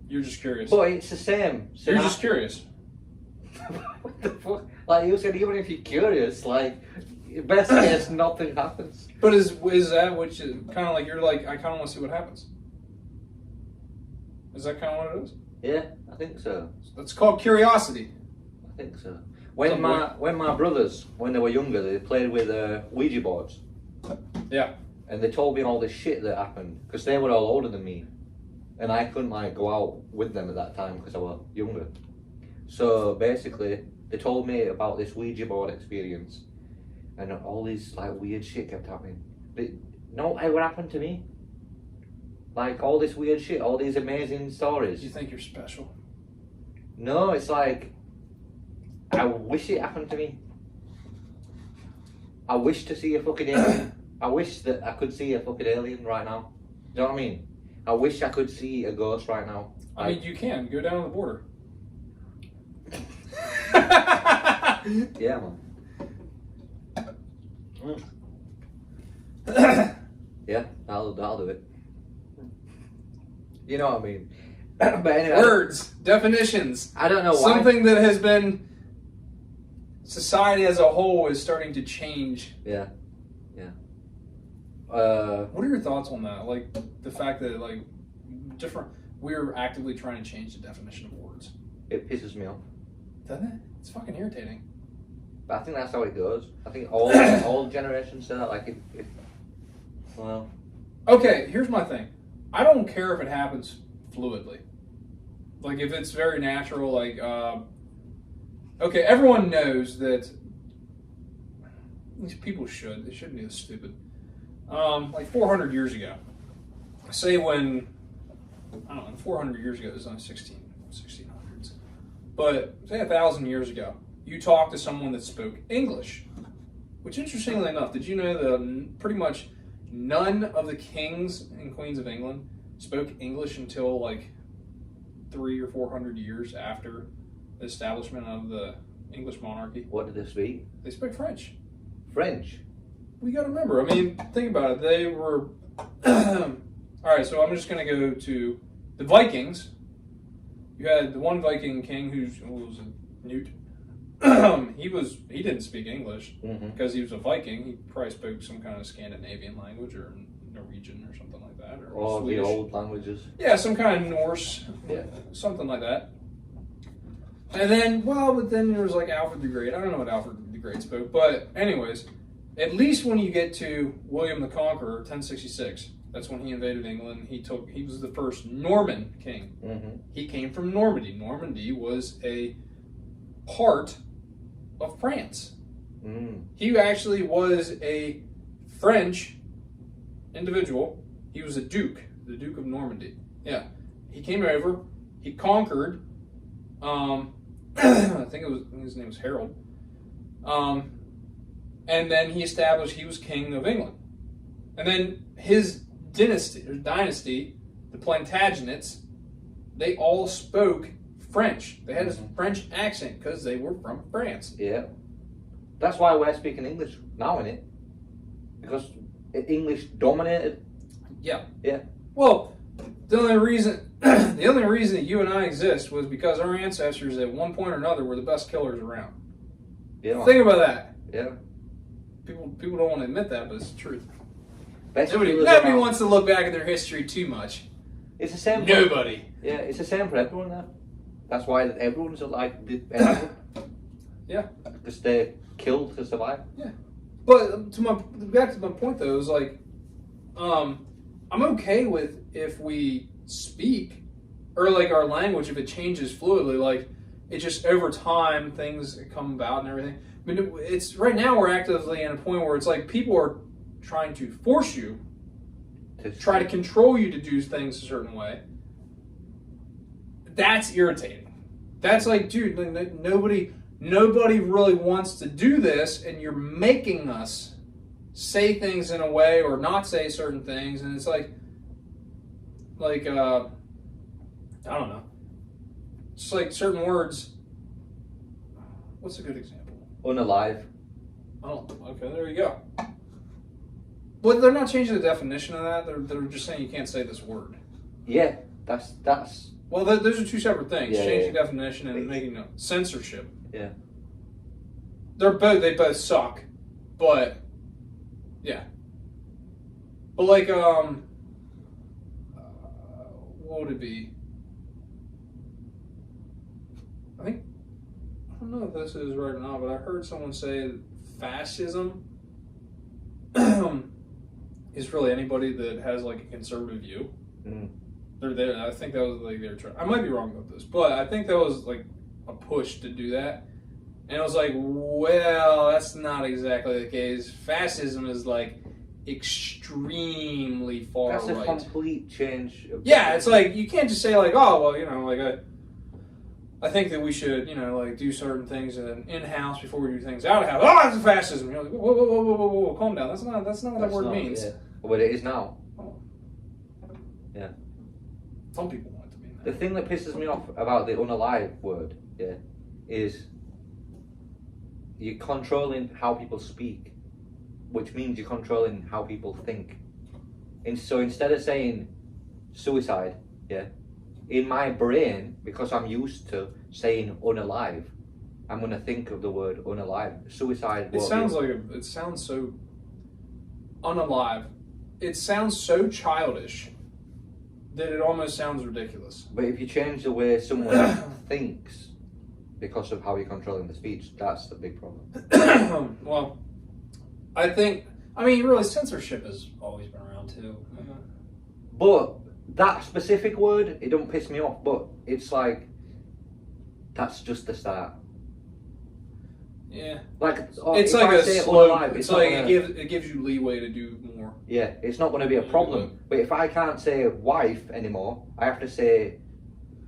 You're just curious.
But it's the same.
You're just curious.
What the fuck? Like you said, even if you're curious, like, best case, nothing happens.
But is that which is kind of like you're like, I kind of want to see what happens? Is that kind of what it is?
Yeah, I think so.
That's called curiosity.
I think so. When my brothers, when they were younger, they played with Ouija boards.
Yeah.
And they told me all this shit that happened because they were all older than me, and I couldn't like go out with them at that time because I was younger. So basically, they told me about this Ouija board experience, and all these like weird shit kept happening. But no, it would happen to me. Like all this weird shit, all these amazing stories.
Do you think you're special?
No, it's like I wish it happened to me. I wish to see a fucking alien. I wish that I could see a fucking alien right now. Do you know what I mean? I wish I could see a ghost right now.
I mean, you can go down to the border.
Yeah, man. Yeah, I'll do it. You know what I mean? But anyway,
Words, definitions.
I don't know why.
Something that has been society as a whole is starting to change.
Yeah.
What are your thoughts on that? Like the fact that like we're actively trying to change the definition of words.
It pisses me off.
Doesn't it? It's fucking irritating.
But I think that's how it goes. I think all generations say that. Like if well,
Okay, here's my thing. I don't care if it happens fluidly. Like if it's very natural, like okay, everyone knows that these people should. They shouldn't be this stupid. Like 400 years ago. Say when I don't know, 400 years ago, it was only 1600s. But say 1,000 years ago, you talked to someone that spoke English. Which, interestingly enough, did you know that pretty much none of the kings and queens of England spoke English until like 300 or 400 years after the establishment of the English monarchy?
what did they speak?
They spoke French.
French.
We got to remember. I mean, think about it. They were. All right, so I'm just going to go to the Vikings. You had the one Viking king who was a Newt. He didn't speak English because he was a Viking. He probably spoke some kind of Scandinavian language or Norwegian or something like that, or
All
Swedish.
the old languages.
Yeah, some kind of Norse, something like that. And then, but then there was like Alfred the Great. I don't know what Alfred the Great spoke, but anyways, at least when you get to William the Conqueror, 1066, that's when he invaded England. He was the first Norman king.
Mm-hmm.
He came from Normandy. Normandy was a part of France.
Mm.
He actually was a French individual. He was a duke, the Duke of Normandy. Yeah. he came over, he conquered. I think his name was Harold. And then he established he was king of England. And then his dynasty, the Plantagenets, they all spoke French. They had a French accent because they were from France.
Yeah. That's why we're speaking English now, innit? Because English dominated.
Yeah.
Yeah.
Well, the only reason that you and I exist was because our ancestors at one point or another were the best killers around.
Yeah.
Think about that.
Yeah.
People don't want to admit that, but it's the truth.
Nobody
Wants to look back at their history too much.
It's the same.
Nobody.
Yeah, it's the same for everyone now. That's why everyone's like,
yeah,
because they killed to survive.
Yeah, but back to my point though, is like, I'm okay with if we speak or like our language if it changes fluidly, like it just over time things come about and everything. But it's right now we're actively in a point where it's like people are trying to force you to try to control you to do things a certain way. That's irritating. That's like, dude, nobody really wants to do this, and you're making us say things in a way or not say certain things, and it's like I don't know. It's like certain words. What's a good example?
Unalive.
Oh, okay, there you go. But they're not changing the definition of that. They're just saying you can't say this word.
Yeah, that's.
Well, those are two separate things.
Yeah,
changing definition and making censorship.
Yeah.
They both suck, but yeah. But like what would it be? I don't know if this is right or not, but I heard someone say that fascism is really anybody that has like a conservative view.
Mm.
They're there. I think that was like their trying. I might be wrong about this, but I think that was like a push to do that. And I was like, well, that's not exactly the case. Fascism is like extremely far right.
That's a complete change.
Yeah, it's like you can't just say like, oh, well, like I think that we should, like do certain things in-house before we do things out-of-house. Oh, that's fascism. You're like, whoa, calm down. That's not what that word means.
Yeah. But it is now.
Oh.
Yeah.
Some people want it to mean that.
The thing that pisses me off about the unalive word, is you're controlling how people speak, which means you're controlling how people think. And so instead of saying suicide, in my brain, because I'm used to saying unalive, I'm going to think of the word unalive. Suicide.
It sounds so unalive. It sounds so childish that it almost sounds ridiculous.
But if you change the way someone thinks because of how you're controlling the speech, that's the big problem.
Well, really censorship has always been around too.
But that specific word, it don't piss me off, but it's like, that's just the start.
Yeah.
Like,
it's like a slow, it gives you leeway to do more.
Yeah, it's not going to be a problem. But if I can't say wife anymore, I have to say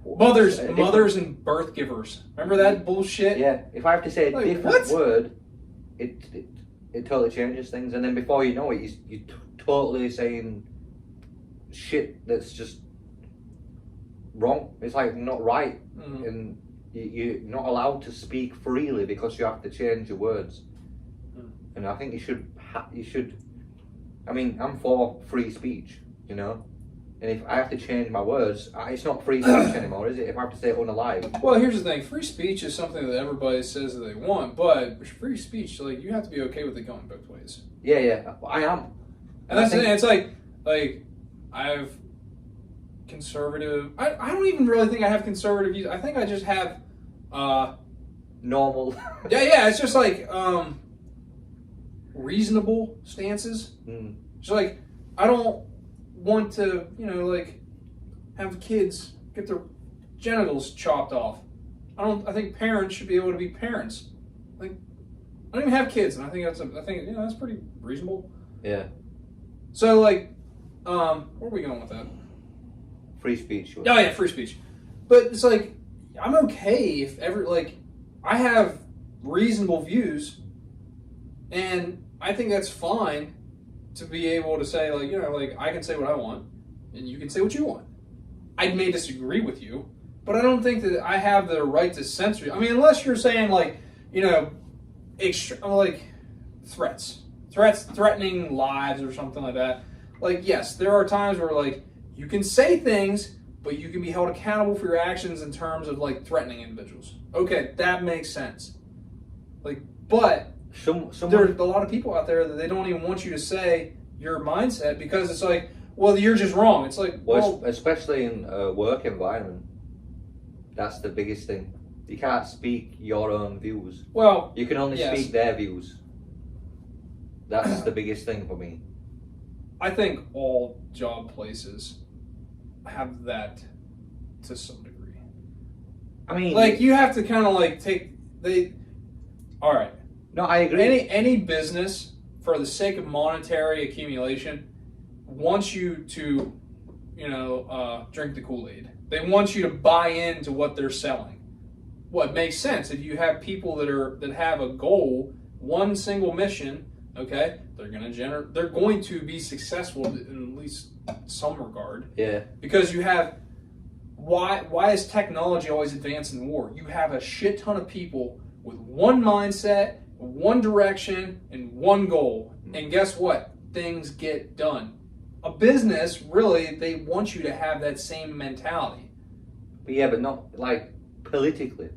mothers and birth givers. Remember that bullshit?
Yeah. If I have to say a different word, it totally changes things. And then before you know it, you're totally saying shit that's just wrong. It's like not right, and you're not allowed to speak freely because you have to change your words. And I think you should. I mean, I'm for free speech, and if I have to change my words, it's not free speech anymore, is it? If I have to say unalive.
Well, here's the thing: free speech is something that everybody says that they want, but free speech, like you have to be okay with it going both ways.
Yeah, I am.
And that's the thing. It's like I have conservative. I don't even really think I have conservative views. I think I just have
normal.
yeah. It's just like reasonable stances. It's like I don't want to, have kids get their genitals chopped off. I think parents should be able to be parents. Like I don't even have kids, and I think that's pretty reasonable.
Yeah.
So where are we going with that?
free speech.
Oh yeah, free speech. But it's like, I'm okay if I have reasonable views, and I think that's fine to be able to say, like, I can say what I want, and you can say what you want. I may disagree with you, but I don't think that I have the right to censor you. I mean, unless you're saying, like, threats, threatening lives or something like that. Like, yes, there are times where, like, you can say things, but you can be held accountable for your actions in terms of, like, threatening individuals. Okay, that makes sense. Like, but there's a lot of people out there that they don't even want you to say your mindset because it's like, well, you're just wrong. It's like, well,
especially in a work environment, that's the biggest thing. You can't speak your own views.
Well,
you can only speak their views. That's the biggest thing for me.
I think all job places have that to some degree.
I mean,
like, you have to kind of like all right.
No, I agree.
Any business, for the sake of monetary accumulation, wants you to, drink the Kool-Aid. They want you to buy into what they're selling. What makes sense if you have people that have a goal, one single mission. Okay, they're going to be successful in at least some regard.
Yeah.
Because you have why is technology always advancing war? You have a shit ton of people with one mindset, one direction, and one goal. And guess what? Things get done. A business, really, they want you to have that same mentality.
But yeah, but not like politically.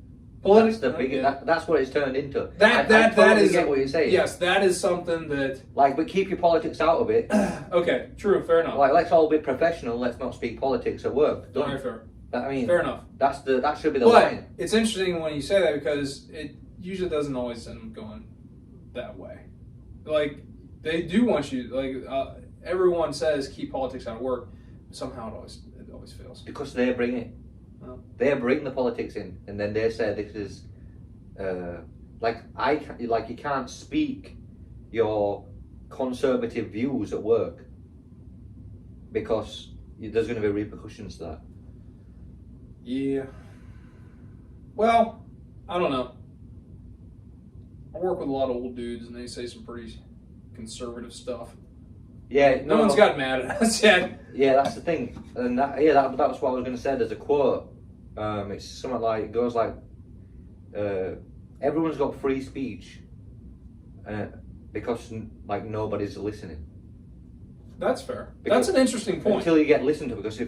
That's
the biggest.
Yeah.
That's what it's turned into.
I
totally get what you're saying.
Yes, that is something that.
Like, but keep your politics out of it.
Okay, true, fair enough.
Like, let's all be professional. Let's not speak politics at work.
Very fair.
I mean,
fair enough.
That should be the line.
It's interesting when you say that because it usually doesn't always end up going that way. Like, they do want you. Like, everyone says keep politics out of work. Somehow it always fails.
Because they bring it.
Well,
they bring the politics in, and then they say this is you can't speak your conservative views at work because there's going to be repercussions to that.
Yeah. Well, I don't know. I work with a lot of old dudes, and they say some pretty conservative stuff.
Yeah,
no one's got mad at us yet.
Yeah, that's the thing, and that was what I was going to say. There's a quote. It's something like, it goes like, everyone's got free speech, because like nobody's listening.
That's fair. That's an interesting point.
Until you get listened to, because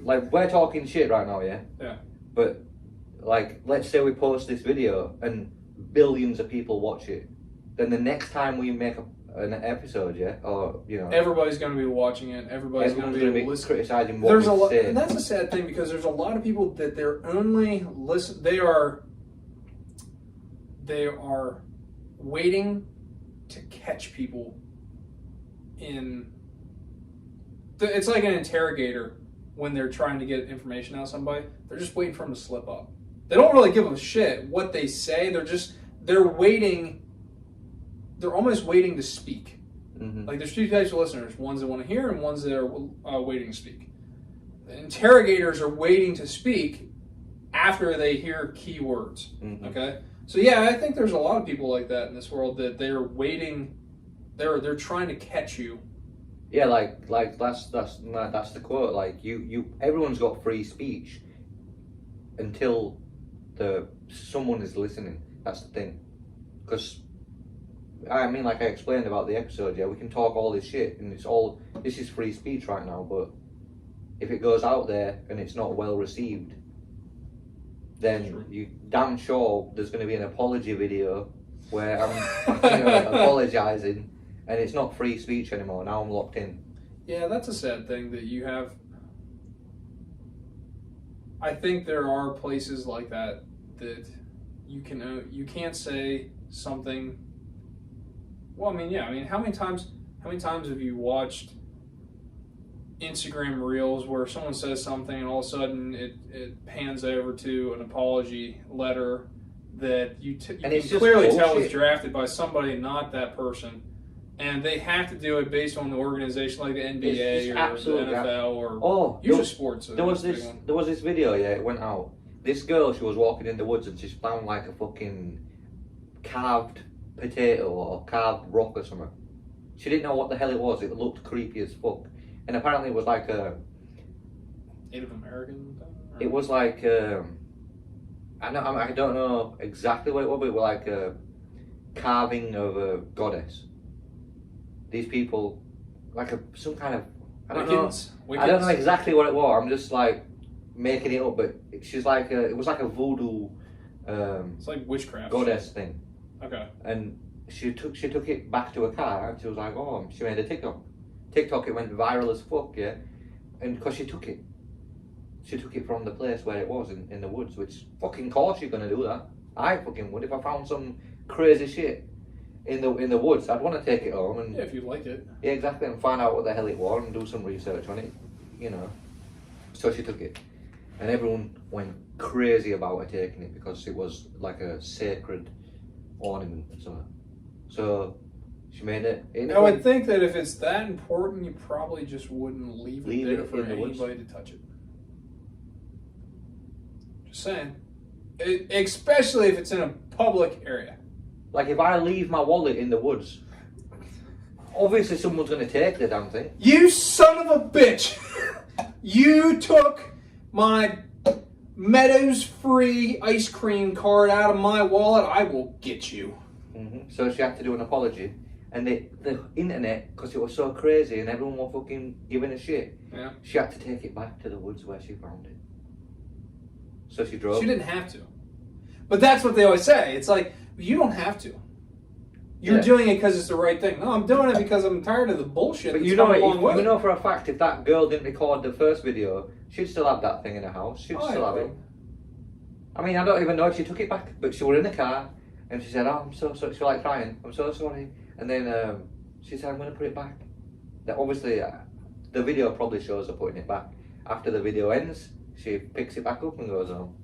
like we're talking shit right now, yeah.
Yeah.
But like, let's say we post this video and billions of people watch it, then the next time we make an episode, yeah, or
everybody's going to be watching it. Everybody's going to be
criticizing what we say.
And that's a sad thing because there's a lot of people that they're only listen. They are waiting to catch people in. It's like an interrogator when they're trying to get information out of somebody. They're just waiting for them to slip up. They don't really give a shit what they say. They're waiting. They're almost waiting to speak.
Mm-hmm.
Like, there's two types of listeners: ones that want to hear and ones that are waiting to speak. The interrogators are waiting to speak after they hear key words. Mm-hmm. Okay, so yeah, I think there's a lot of people like that in this world that they're waiting. They're trying to catch you.
Yeah, like that's the quote. Like you everyone's got free speech until someone is listening. That's the thing, because. I mean, like I explained about the episode, yeah, we can talk all this shit, and this is free speech right now, but if it goes out there and it's not well received, then you damn sure there's going to be an apology video where I'm apologising, and it's not free speech anymore. Now I'm locked in. Yeah,
that's a sad thing that you have. I think there are places like that you can't say something. Well, I mean, yeah. I mean, how many times have you watched Instagram Reels where someone says something and all of a sudden it pans over to an apology letter that you can clearly tell was drafted by somebody, not that person, and they have to do it based on the organization, like the NBA or the
absolutely
NFL or
usually
sports.
There was this video, yeah, it went out. This girl, she was walking in the woods and she found like a fucking carved potato or carved rock or something. She didn't know what the hell it was. It looked creepy as fuck, and apparently it was like a
Native American thing.
It was like I don't know exactly what it was, but it was like a carving of a goddess. These people, like some kind of I don't know exactly what it was. I'm just like making it up, but she's like it was like a voodoo.
It's like witchcraft
goddess thing.
Okay.
And she took it back to her car, and she was like, oh, she made a TikTok. It went viral as fuck, yeah. And because she took it from the place where it was in the woods, which fucking course you're gonna do that. I fucking would. If I found some crazy shit in the woods, I'd want to take it home and
if you like it.
Yeah, exactly, and find out what the hell it was and do some research on it, you know. So she took it, and everyone went crazy about her taking it because it was like a sacred ornament or something. So she made it.
I would think that if it's that important, you probably just wouldn't leave it there for anybody to touch it. Just saying. Especially if it's in a public area.
Like if I leave my wallet in the woods, obviously someone's going to take the damn thing.
You son of a bitch! You took my Meadows free ice cream card out of my wallet. I will get you.
Mm-hmm. So she had to do an apology. And the internet, because it was so crazy and everyone was fucking giving a shit, she had to take it back to the woods where she found it. So she drove.
She didn't have to. But that's what they always say. It's like, you don't have to. You're doing it because it's the right thing. No, I'm doing it because I'm tired of the bullshit.
But you know for a fact, if that girl didn't record the first video, she'd still have that thing in her house. She'd still have it. I mean, I don't even know if she took it back, but she was in the car and she said, oh, I'm so sorry. She was like crying. I'm so sorry. And then she said, I'm going to put it back. That obviously, the video probably shows her putting it back. After the video ends, she picks it back up and goes home.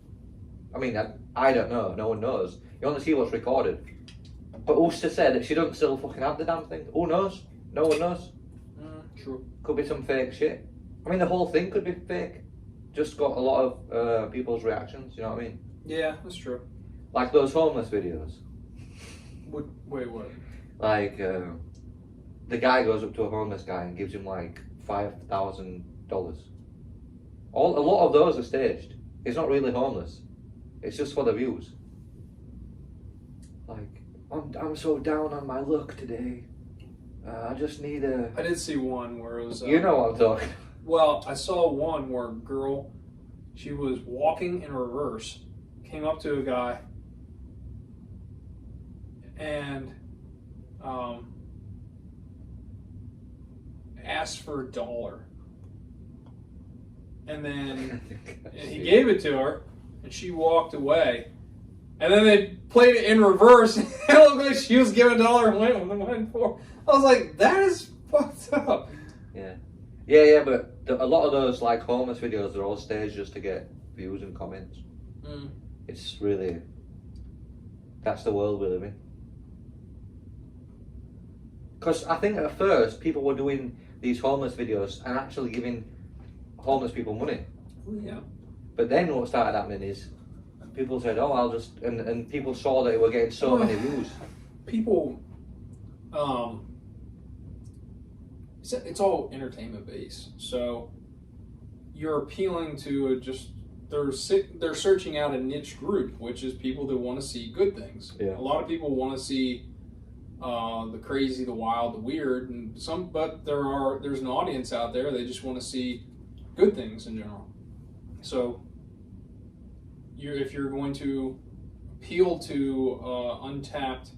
I mean, I don't know. No one knows. You only see what's recorded. But who's to say that she doesn't still fucking have the damn thing? Who knows? No one knows.
True.
Could be some fake shit. I mean, the whole thing could be fake. Just got a lot of people's reactions, you know what I mean?
Yeah, that's true.
Like those homeless videos.
Wait, what?
Like, the guy goes up to a homeless guy and gives him like $5,000. A lot of those are staged. He's not really homeless. It's just for the views. Like, I'm so down on my luck today. I just need a...
I did see one where it was...
you know what I'm talking.
Well, I saw one where a girl, she was walking in reverse, came up to a guy, and asked for $1. And then he gave it to her, and she walked away. And then they played it in reverse, and it looked like she was giving $1 and went for. I was like, that is fucked up.
Yeah, but a lot of those like homeless videos are all staged just to get views and comments. It's really, that's the world we live in. Because I think at first people were doing these homeless videos and actually giving homeless people money.
Yeah.
But then what started happening is people said, oh, I'll just, and people saw that it were getting so many views.
People, it's all entertainment based. So you're appealing to they're searching out a niche group, which is people that want to see good things.
Yeah.
A lot of people want to see the crazy, the wild, the weird, but there's an audience out there. They just want to see good things in general. So if you're going to appeal to untapped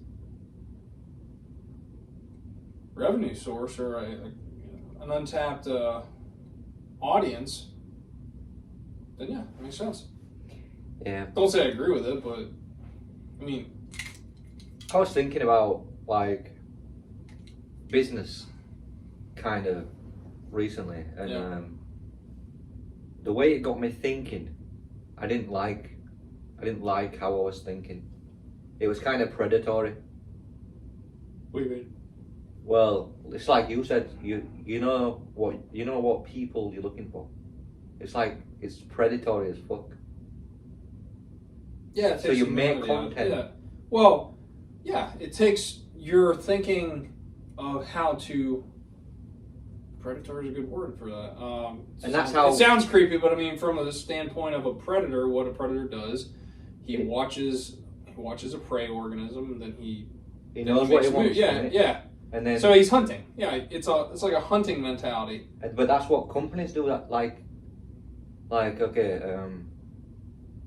revenue source or an untapped audience, then yeah, it makes sense.
Yeah.
Don't say I agree with it, but I mean,
I was thinking about like business kind of recently, and the way it got me thinking, I didn't like how I was thinking. It was kind of predatory.
What do you mean?
Well, it's like you said. You know what people you're looking for. It's like it's predatory as fuck.
Yeah.
So you make content.
Yeah. Well, yeah. It takes your thinking of how to. Predatory is a good word for that.
And that's how
it sounds creepy, but I mean, from the standpoint of a predator, what a predator does, he watches a prey organism, and then he
knows what he wants.
Yeah.
And then
so he's hunting. Yeah, it's like a hunting mentality.
But that's what companies do. That like okay.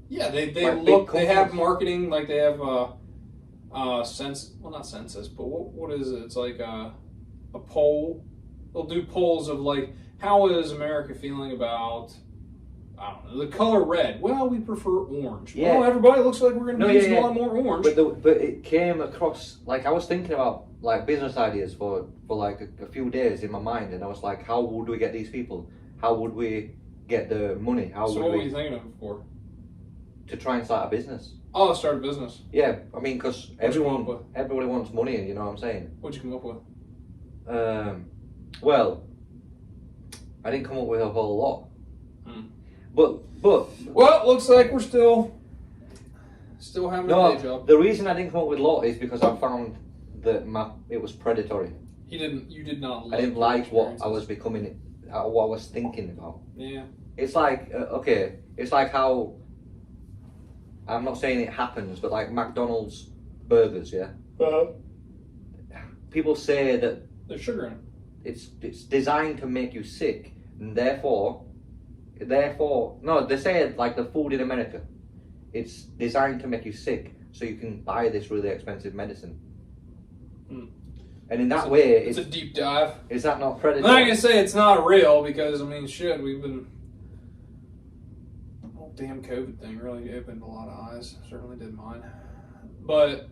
Yeah, they
like
look. They have marketing. Like they have sense. Well, not census, but what is it? It's like a poll. They'll do polls of like, how is America feeling about, I don't know, the color red? Well, we prefer orange.
Yeah.
Well, everybody looks like we're going to be using a lot more orange.
But it came across, like I was thinking about like business ideas for like a few days in my mind, and I was like, how would we get these people? How would we get the money?
So what were you thinking of it for?
To try and start a business.
Oh, start a business.
Yeah, I mean, because everybody wants money, you know what I'm saying?
What'd you come up with?
Well, I didn't come up with a whole lot. But
well, it looks like we're still having a day job.
The reason I didn't come up with a lot is because I found that it was predatory.
You did not.
I didn't like what I was becoming, what I was thinking about.
Yeah.
It's like okay, it's like how I'm not saying it happens, but like McDonald's burgers, yeah. People say that
there's sugar in it.
It's designed to make you sick, and therefore, no, they say it like the food in America. It's designed to make you sick, so you can buy this really expensive medicine. And in that way,
it's a deep dive.
Is that not predatory?
I'm not gonna say it's not real because I mean, shit, we've been. Oh, damn COVID thing really opened a lot of eyes. Certainly did mine. But,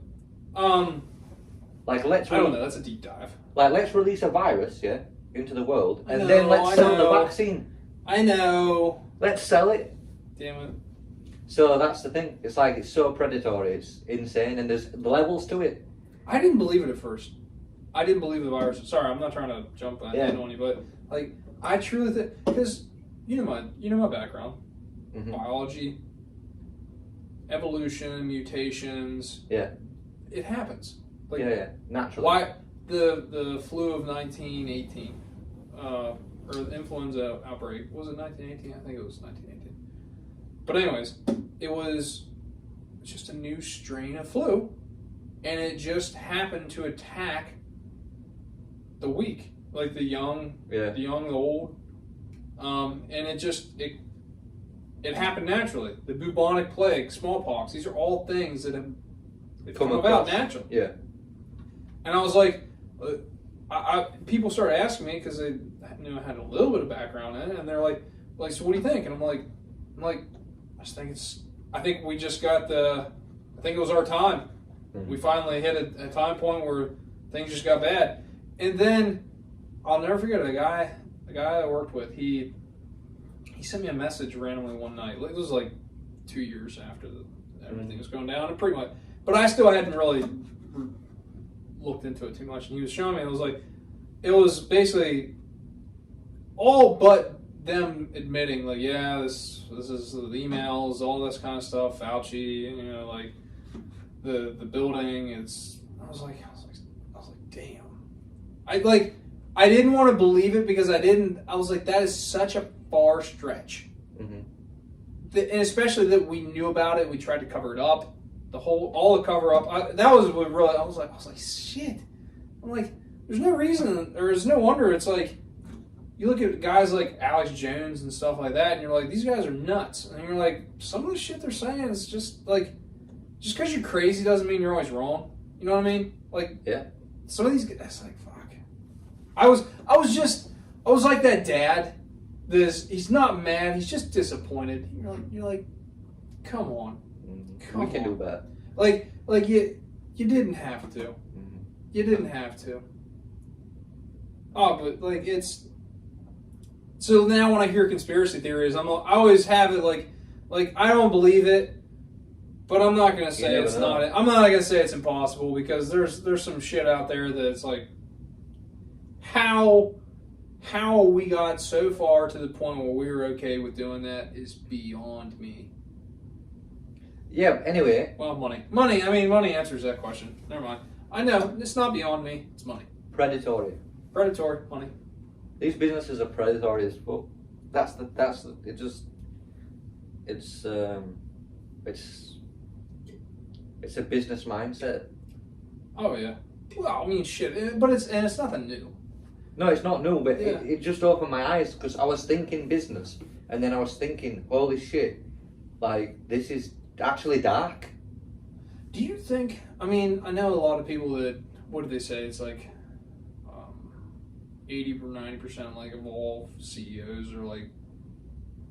like
I don't know. That's a deep dive.
Like, let's release a virus, yeah, into the world, and then let's sell the vaccine.
I know.
Let's sell it.
Damn it.
So that's the thing. It's like, it's so predatory. It's insane, and there's levels to it.
I didn't believe it at first. I didn't believe the virus. Sorry, I'm not trying to jump in on you, but like, I truly think, because you know my background, biology, evolution, mutations.
Yeah.
It happens. Like,
yeah, naturally.
Why? The flu of 1918, or the influenza outbreak, was it 1918? I think it was 1918. But anyways, it was just a new strain of flu, and it just happened to attack the weak, like the young, the old, and it happened naturally. The bubonic plague, smallpox, these are all things that have come about naturally.
Yeah. And
I was like, people started asking me because they knew I had a little bit of background in it, and they're like, so what do you think? And I'm like, I think we just got I think it was our time. We finally hit a time point where things just got bad. And then I'll never forget it. The guy I worked with, he sent me a message randomly one night. It was like 2 years after everything was going down, and pretty much. But I still hadn't really looked into it too much. And he was showing me. It was basically all but them admitting, like, yeah, this is the emails, all this kind of stuff. Fauci, like the building. I was like, damn. I didn't want to believe it because I was like, that is such a far stretch. And especially that we knew about it, we tried to cover it up. All the cover up. That was what really. I was like, shit. I'm like, there's no reason, or there's no wonder. It's like, you look at guys like Alex Jones and stuff like that, and you're like, these guys are nuts. And you're like, some of the shit they're saying is just like, just because you're crazy doesn't mean you're always wrong. You know what I mean? Like, yeah. Some of these guys, like, fuck. I was like that dad. He's not mad. He's just disappointed. You're like, come on.
We can do that.
Like you didn't have to. You didn't have to. Oh, but like it's. So now when I hear conspiracy theories, I always have it like I don't believe it, but I'm not gonna say it's not. I'm not gonna say it's impossible because there's some shit out there that's like how we got so far to the point where we were okay with doing that is beyond me.
Yeah, anyway.
Well, money. I mean, money answers that question. Never mind. I know it's not beyond me. It's money.
Predatory.
Money.
These businesses are predatory as fuck. It's a business mindset.
Oh yeah. Well, I mean, shit. But it's nothing new.
No, it's not new, but
Yeah.
it just opened my eyes because I was thinking business, and then I was thinking, holy shit, like this is actually dark.
Do you think? I mean, I know a lot of people that. What do they say? It's like 80 or 90% like of all CEOs are like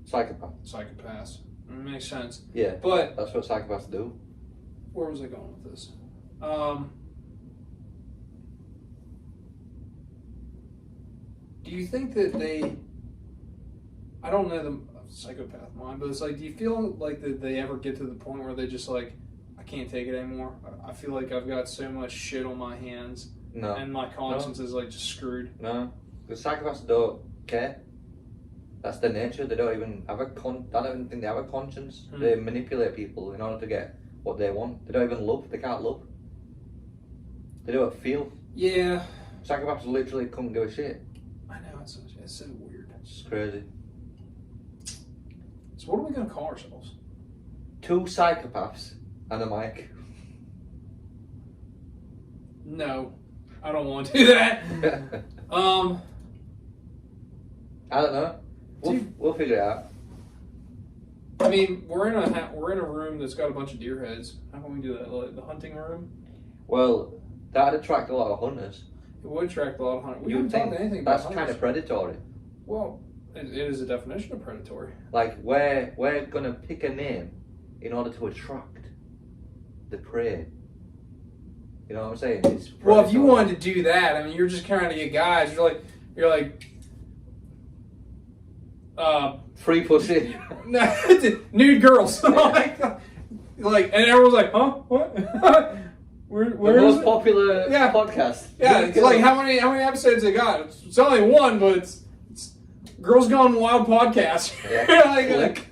psychopaths. It makes sense.
Yeah,
but
that's what psychopaths do.
Where was I going with this? Do you think that they? I don't know the psychopath mind, but it's like, do you feel like that they ever get to the point where they just like, I can't take it anymore. I feel like I've got so much shit on my hands.
No.
And my conscience is like just screwed.
No, because psychopaths don't care. That's their nature. They don't even have I don't even think they have a conscience. They manipulate people in order to get what they want. They don't even love. They can't love. They don't feel.
Yeah.
Psychopaths literally couldn't give a shit.
I know, it's so weird.
It's crazy.
So what are we going to call ourselves?
2 psychopaths and a mic.
No, I don't want to do that.
I don't know. We'll figure it out.
I mean, we're in a room that's got a bunch of deer heads. How can we do that? Like the hunting room?
Well, that'd attract a lot of hunters.
It would attract a lot of hunters. We
You
haven't
think
talked anything about
that's
hunters.
kind of predatory.
Well, it is a definition of predatory.
Like we're gonna pick a name in order to attract the prey. You know what I'm saying? It's predatory.
Well, if you wanted to do that, I mean, you're just kind of get guys. You're like.
Free pussy.
Nude girls. like, and everyone's like, huh? What? Where
the most
it?
popular podcast.
Yeah, it's like how many episodes they got? It's only one, but it's Girls Gone Wild podcast.
Yeah.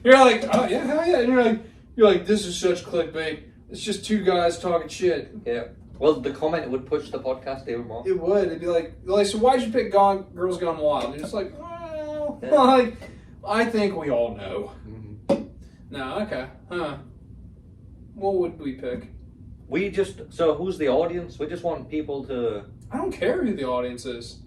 you're like, oh yeah, hell yeah. And you're like, this is such clickbait. It's just 2 guys talking shit.
Yeah. Well, the comment would push the podcast even more.
It would. It'd be like, so why'd you pick Girls Gone Wild? And you're just like, well,
Yeah.
like, I think we all know.
Mm-hmm.
No, okay. Huh. What would we pick?
So who's the audience? We just want people to...
I don't care who the audience is.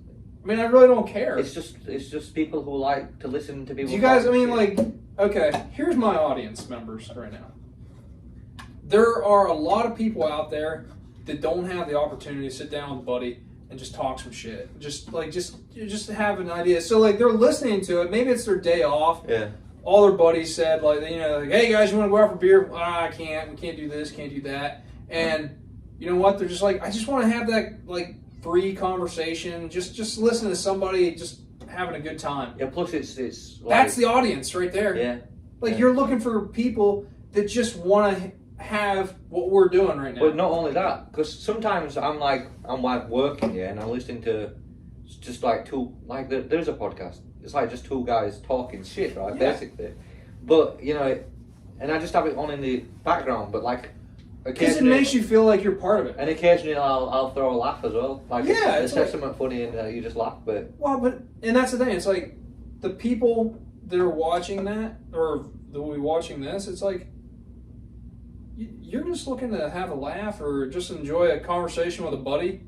I mean, I really don't care.
It's just people who like to listen to people.
Do you guys, I
talk
mean,
shit.
like, okay, here's my audience members right now. There are a lot of people out there that don't have the opportunity to sit down with a buddy and just talk some shit. Just have an idea. So, like, they're listening to it. Maybe it's their day off.
Yeah.
All their buddies said, like, hey, guys, you want to go out for beer? I can't. We can't do this, can't do that. And you know what? They're just like, I just want to have that, like, free conversation. Just listen to somebody just having a good time.
Yeah, plus it's like,
that's the audience right there.
Yeah.
Like, you're looking for people that just want to have what we're doing right now.
But not only that, because sometimes I'm working, yeah, and I'm listening to just like there's a podcast. It's like just 2 guys talking shit, right?
Yeah.
Basically. But, and I just have it on in the background, but like
because it makes you feel like you're part of it.
And occasionally I'll throw a laugh as well. Like,
yeah,
it's like something funny and you just laugh, but...
Well, and that's the thing. It's like, the people that are watching that, or that will be watching this, it's like, you're just looking to have a laugh or just enjoy a conversation with a buddy.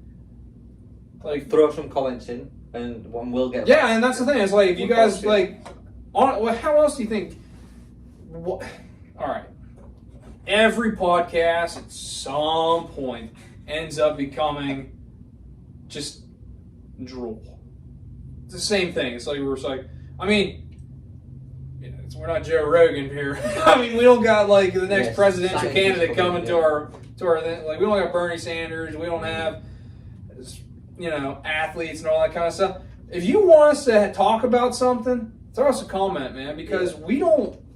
Like,
throw some comments in and we'll get...
Yeah, and that's the thing. It's like, if you guys, like... how else do you think... All right. Every podcast at some point ends up becoming just drool. It's the same thing. It's like I mean, we're not Joe Rogan here. I mean, we don't got like the next presidential candidate coming to our thing. Like, we don't got Bernie Sanders. We don't have athletes and all that kind of stuff. If you want us to talk about something, throw us a comment, man, because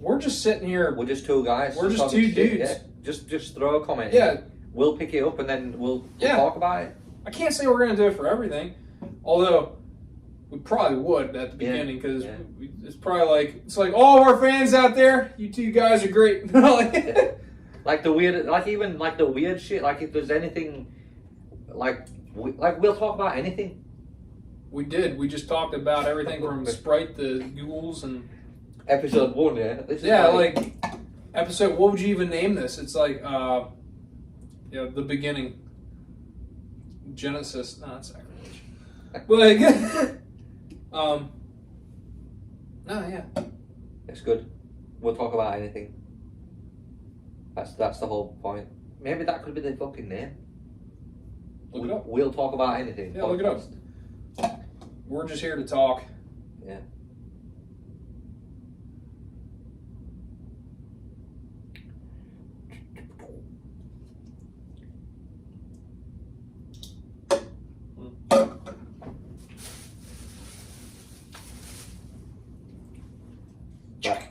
we're just sitting here.
We're just 2 guys.
We're just 2 dudes.
Yeah. Just throw a comment.
Yeah.
We'll pick it up and then we'll talk about it.
I can't say we're going to do it for everything. Although, we probably would at the beginning because
Yeah.
it's like all of our fans out there, you two guys are great.
Yeah. Like the weird, like even like the weird shit. Like if there's anything, like we'll talk about anything.
We did. We just talked about everything from Sprite to ghouls and
Episode 1, yeah. This is
like episode. What would you even name this? It's like the beginning. Genesis. No, that's sacrilege. But like, no, yeah.
It's good. We'll talk about anything. That's the whole point. Maybe that could be the fucking name.
Look it up.
We'll talk about anything.
Yeah, look it up. We're just here to talk.
Yeah.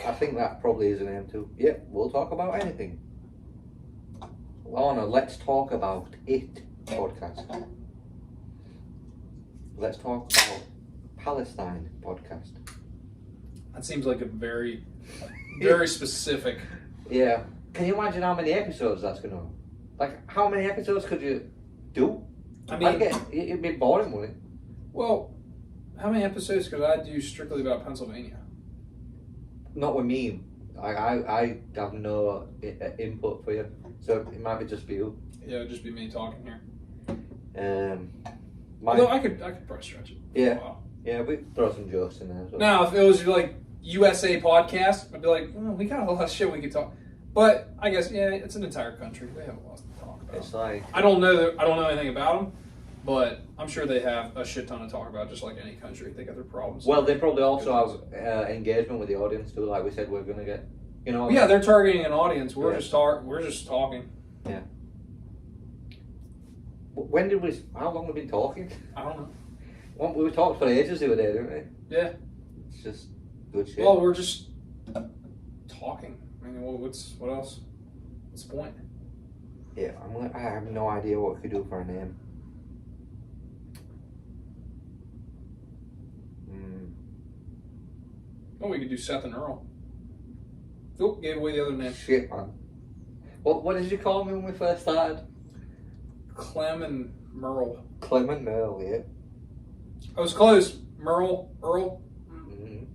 I think that probably is a name too. Yeah, we'll talk about anything. Oh no, let's talk about it podcast. Let's talk about Palestine podcast.
That seems like a very, very specific.
Yeah. Can you imagine how many episodes that's gonna? Like, how many episodes could you do?
I mean,
it'd be boring, wouldn't it?
Well, how many episodes could I do strictly about Pennsylvania?
Not with me. I have no input for you, so it might be just for you.
Yeah, it'd just be me talking here.
Although
I could probably stretch it.
Yeah.
Wow.
Yeah, we throw some jokes in there. So.
Now, if it was like USA podcast, I'd be like, we got a lot of shit we could talk. But I guess it's an entire country. They have a lot to talk about.
It's like
I don't know anything about them, but I'm sure they have a shit ton to talk about, just like any country. They got their problems.
Well, they probably also have engagement with the audience too. Like we said, we're gonna get,
Yeah, they're targeting an audience. We're just talking.
Yeah. How long have we been talking?
I don't know.
Well, we talked for ages the other day, didn't we?
Yeah.
It's just good shit.
Well, we're just talking. I mean, what else? What's the point?
Yeah, I have no idea what we could do for a name.
Oh, we could do Seth and Earl. Oh, gave away the other name.
Shit, man. What did you call me when we first started?
Clem and Merle.
Clem and Merle, yeah.
I was close. Merle, Earl.
Mm-hmm.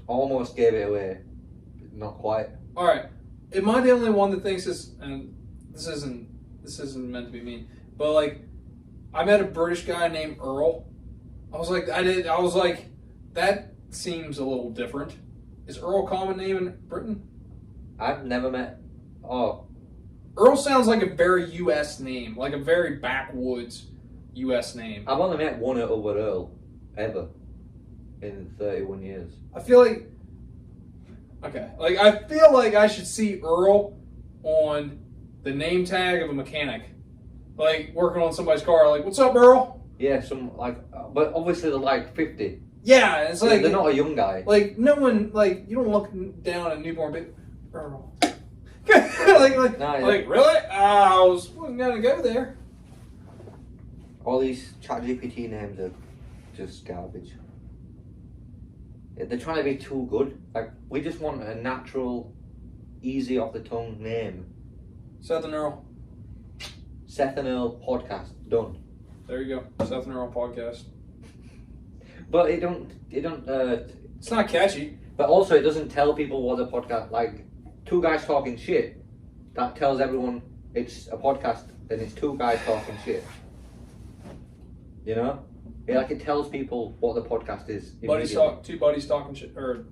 Almost gave it away. Not quite.
All right. Am I the only one that thinks this? And this isn't meant to be mean, but like, I met a British guy named Earl. I was like, that seems a little different. Is Earl a common name in Britain?
I've never met. Oh.
Earl sounds like a very U.S. name, like a very backwoods U.S. name.
I've only met one other Earl ever in 31 years.
I feel like I should see Earl on the name tag of a mechanic, like working on somebody's car. Like, what's up, Earl?
Yeah, but obviously they're like 50.
Yeah, it's like
they're not a young guy.
Like no one, like you don't look down at newborn baby Earl. Like really? I wasn't gonna go there.
All these ChatGPT names are just garbage. Yeah, they're trying to be too good. Like we just want a natural, easy off the tongue name.
Seth and Earl.
Seth and Earl podcast done.
There you go, Seth and Earl podcast.
But it don't.
It's not catchy.
But also, it doesn't tell people what the podcast like. Two guys talking shit. That tells everyone it's a podcast and it's two guys talking shit. You know, it tells people what the podcast is.
Two buddies talking shit. Or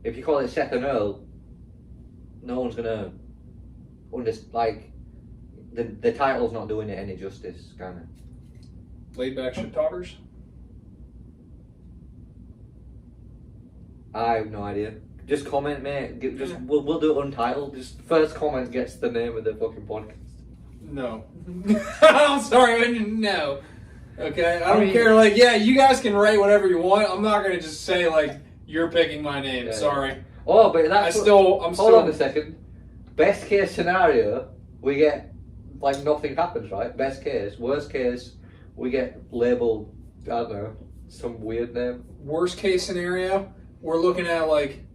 if you call it Seth and Earl, no one's gonna like the title's not doing it any justice, kind of.
Laid back shit talkers.
I have no idea. Just comment, mate. We'll do it untitled. Just first comment gets the name of the fucking podcast.
No. I'm sorry, no. Okay, I don't care. Like, yeah, you guys can write whatever you want. I'm not gonna just say like you're picking my name. Yeah. Sorry.
Oh, but that's
hold
on a second. Best case scenario, we get like nothing happens, right? Best case. Worst case, we get labelled I don't know. Some weird name.
Worst case scenario, we're looking at like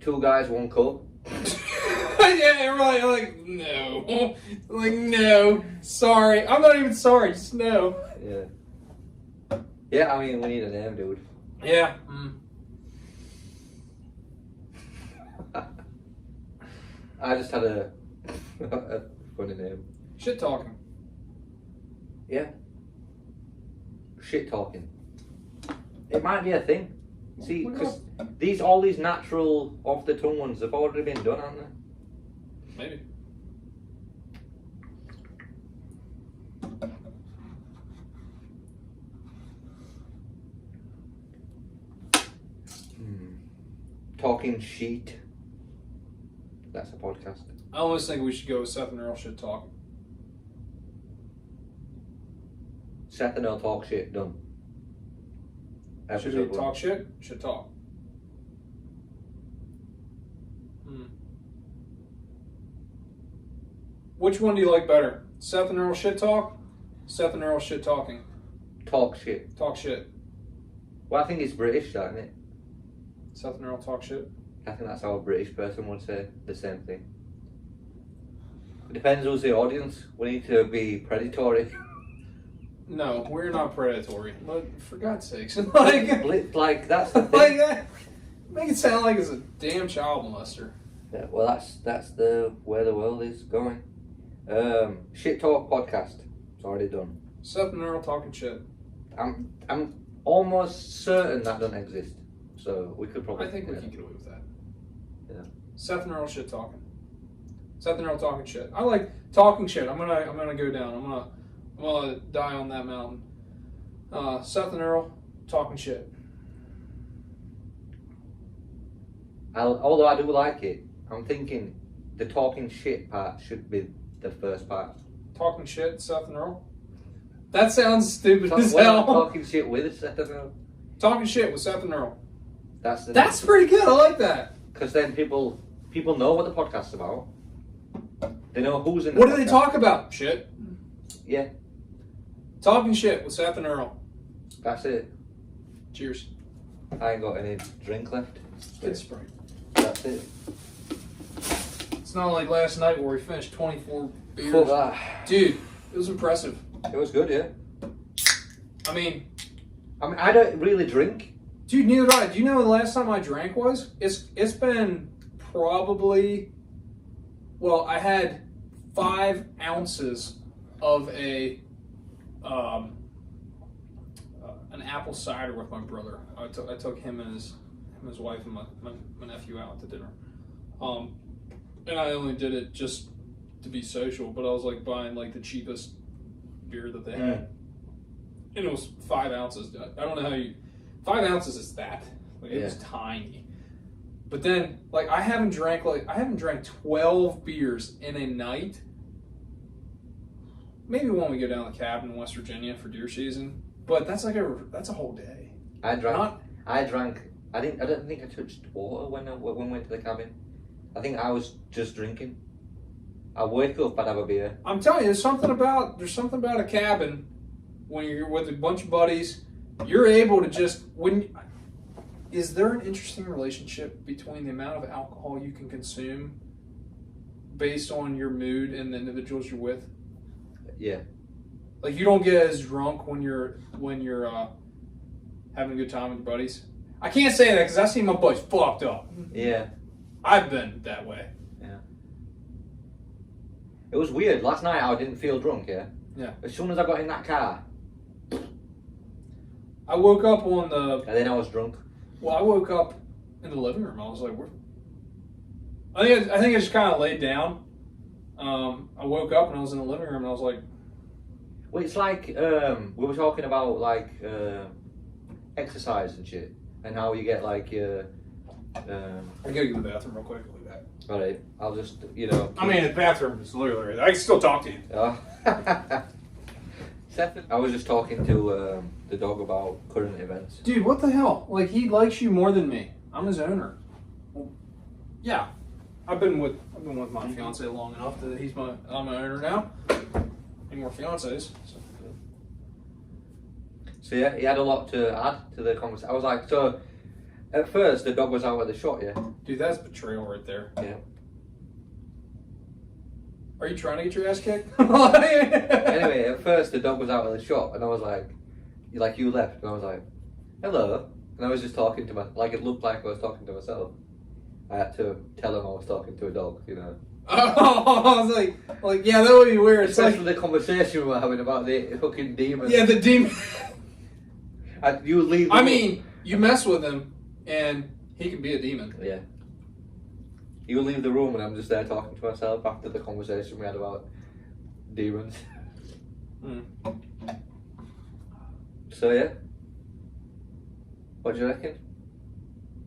2 guys, 1 cup.
yeah, everybody like no, like no. Sorry, I'm not even sorry. Just no.
Yeah. Yeah, I mean, we need a name, dude.
Yeah.
I just had a funny name.
Shit talking.
Yeah. Shit talking. It might be a thing. See, because all these natural, off the tongue ones have already been done, haven't they?
Maybe.
Talking sheet. That's a podcast.
I always think we should go with Seth and Earl Shit Talk.
Seth and Earl talk shit. Done.
Should we talk shit? Should talk. Which one do you like better? Seth and Earl Shit Talk? Seth and Earl Shit Talking?
Talk shit.
Talk shit.
Well, I think it's British, that, isn't it?
Seth and Earl talk shit?
I think that's how a British person would say the same thing. It depends who's the audience. We need to be predatory.
No, we're not predatory. But for God's sakes, like
that's the thing.
like that. Make it sound like it's a damn child molester.
Yeah, well, that's the where the world is going. Shit talk podcast. It's already done.
Seth and Earl talking shit.
I'm almost certain that doesn't exist. So we could probably.
I think we can get away with that.
Yeah.
Seth and Earl shit talking. Seth and Earl talking shit. I like talking shit. I'm gonna go down. I'm gonna die on that mountain. Seth and Earl talking shit.
Although I do like it, I'm thinking the talking shit part should be the first part.
Talking shit, Seth and Earl. That sounds stupid as
Well,
hell.
talking shit with Seth and Earl.
Talking shit with Seth and Earl.
That's
pretty good. I like that.
Because then people know what the podcast's about. They know who's in the
What
podcast.
do they talk about? Shit.
Yeah.
Talking shit with Seth and Earl.
That's it.
Cheers.
I ain't got any drink left.
Good Sprite.
That's it.
It's not like last night where we finished 24 beers.
Fuck that.
Dude, it was impressive.
It was good, yeah.
I mean,
I don't really drink.
dude, neither do I. Do you know the last time I drank was? It's been probably, well, I had 5 ounces of an apple cider with my brother. I took him and his wife and my nephew out to dinner. And I only did it just to be social, but I was like buying like the cheapest beer that they had. And it was 5 ounces. I don't know how 5 ounces is that. Like, it was tiny. But then, like, I haven't drank 12 beers in a night. Maybe when we go down the cabin in West Virginia for deer season. But that's a whole day.
I drank. I don't think I touched water when we went to the cabin. I think I was just drinking. I wake up, I'd have a beer.
I'm telling you, there's something about a cabin when you're with a bunch of buddies. You're able to just is there an interesting relationship between the amount of alcohol you can consume based on your mood and the individuals you're with?
Yeah.
Like, you don't get as drunk when you're having a good time with your buddies. I can't say that because I see my buddies fucked up.
Yeah.
I've been that way.
Yeah. It was weird. Last night I didn't feel drunk. Yeah.
Yeah.
As soon as I got in that car,
I woke up on the.
and then I was drunk.
Well, I woke up in the living room. I was like, I think I just kind of laid down. I woke up and I was in the living room and I was like.
Well, it's like we were talking about like exercise and shit, and how you get like your.
I gotta go to the bathroom real quick. I'll be back.
All right, I'll just
I mean, the bathroom is literally right there. I can still talk to you.
Seth, I was just talking to the dog about current events.
Dude, what the hell? Like, he likes you more than me. I'm his owner. Well, yeah, I've been with my fiance long enough that I'm an owner now. Any more fiancés? So.
So yeah, he had a lot to add to the conversation. I was like, so at first the dog was out at the shot, yeah.
Dude, that's betrayal right there.
Yeah.
Are you trying to get your ass kicked?
Anyway, at first the dog was out of the shop, and I was like, you left, and I was like, hello, and I was just talking to like it looked like I was talking to myself. I had to tell him I was talking to a dog, you know.
Oh, I was like yeah, that would be weird.
Especially like, the conversation we were having about the fucking demon.
Yeah, the demon.
And you leave.
I mean, you mess with him, and he can be a demon.
Yeah. You leave the room, and I'm just there talking to myself after the conversation we had about demons. So yeah. What do you reckon?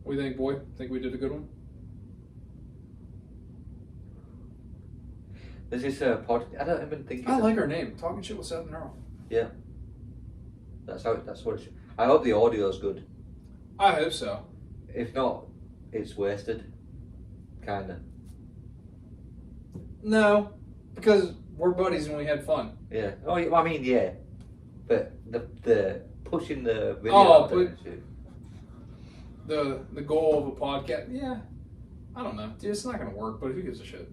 What do you think, boy? Think we did a good one?
There's this podcast. I don't even think.
I like our name. Talking shit with Seth and Earl.
Yeah. That's what it should. I hope the audio's good.
I hope so.
If not, it's wasted. Kinda.
No, because we're buddies and we had fun.
Yeah. Oh, I mean, yeah. But the pushing the video.
Oh, the goal of a podcast. Yeah. I don't know. Dude, it's not gonna work. But who gives a shit?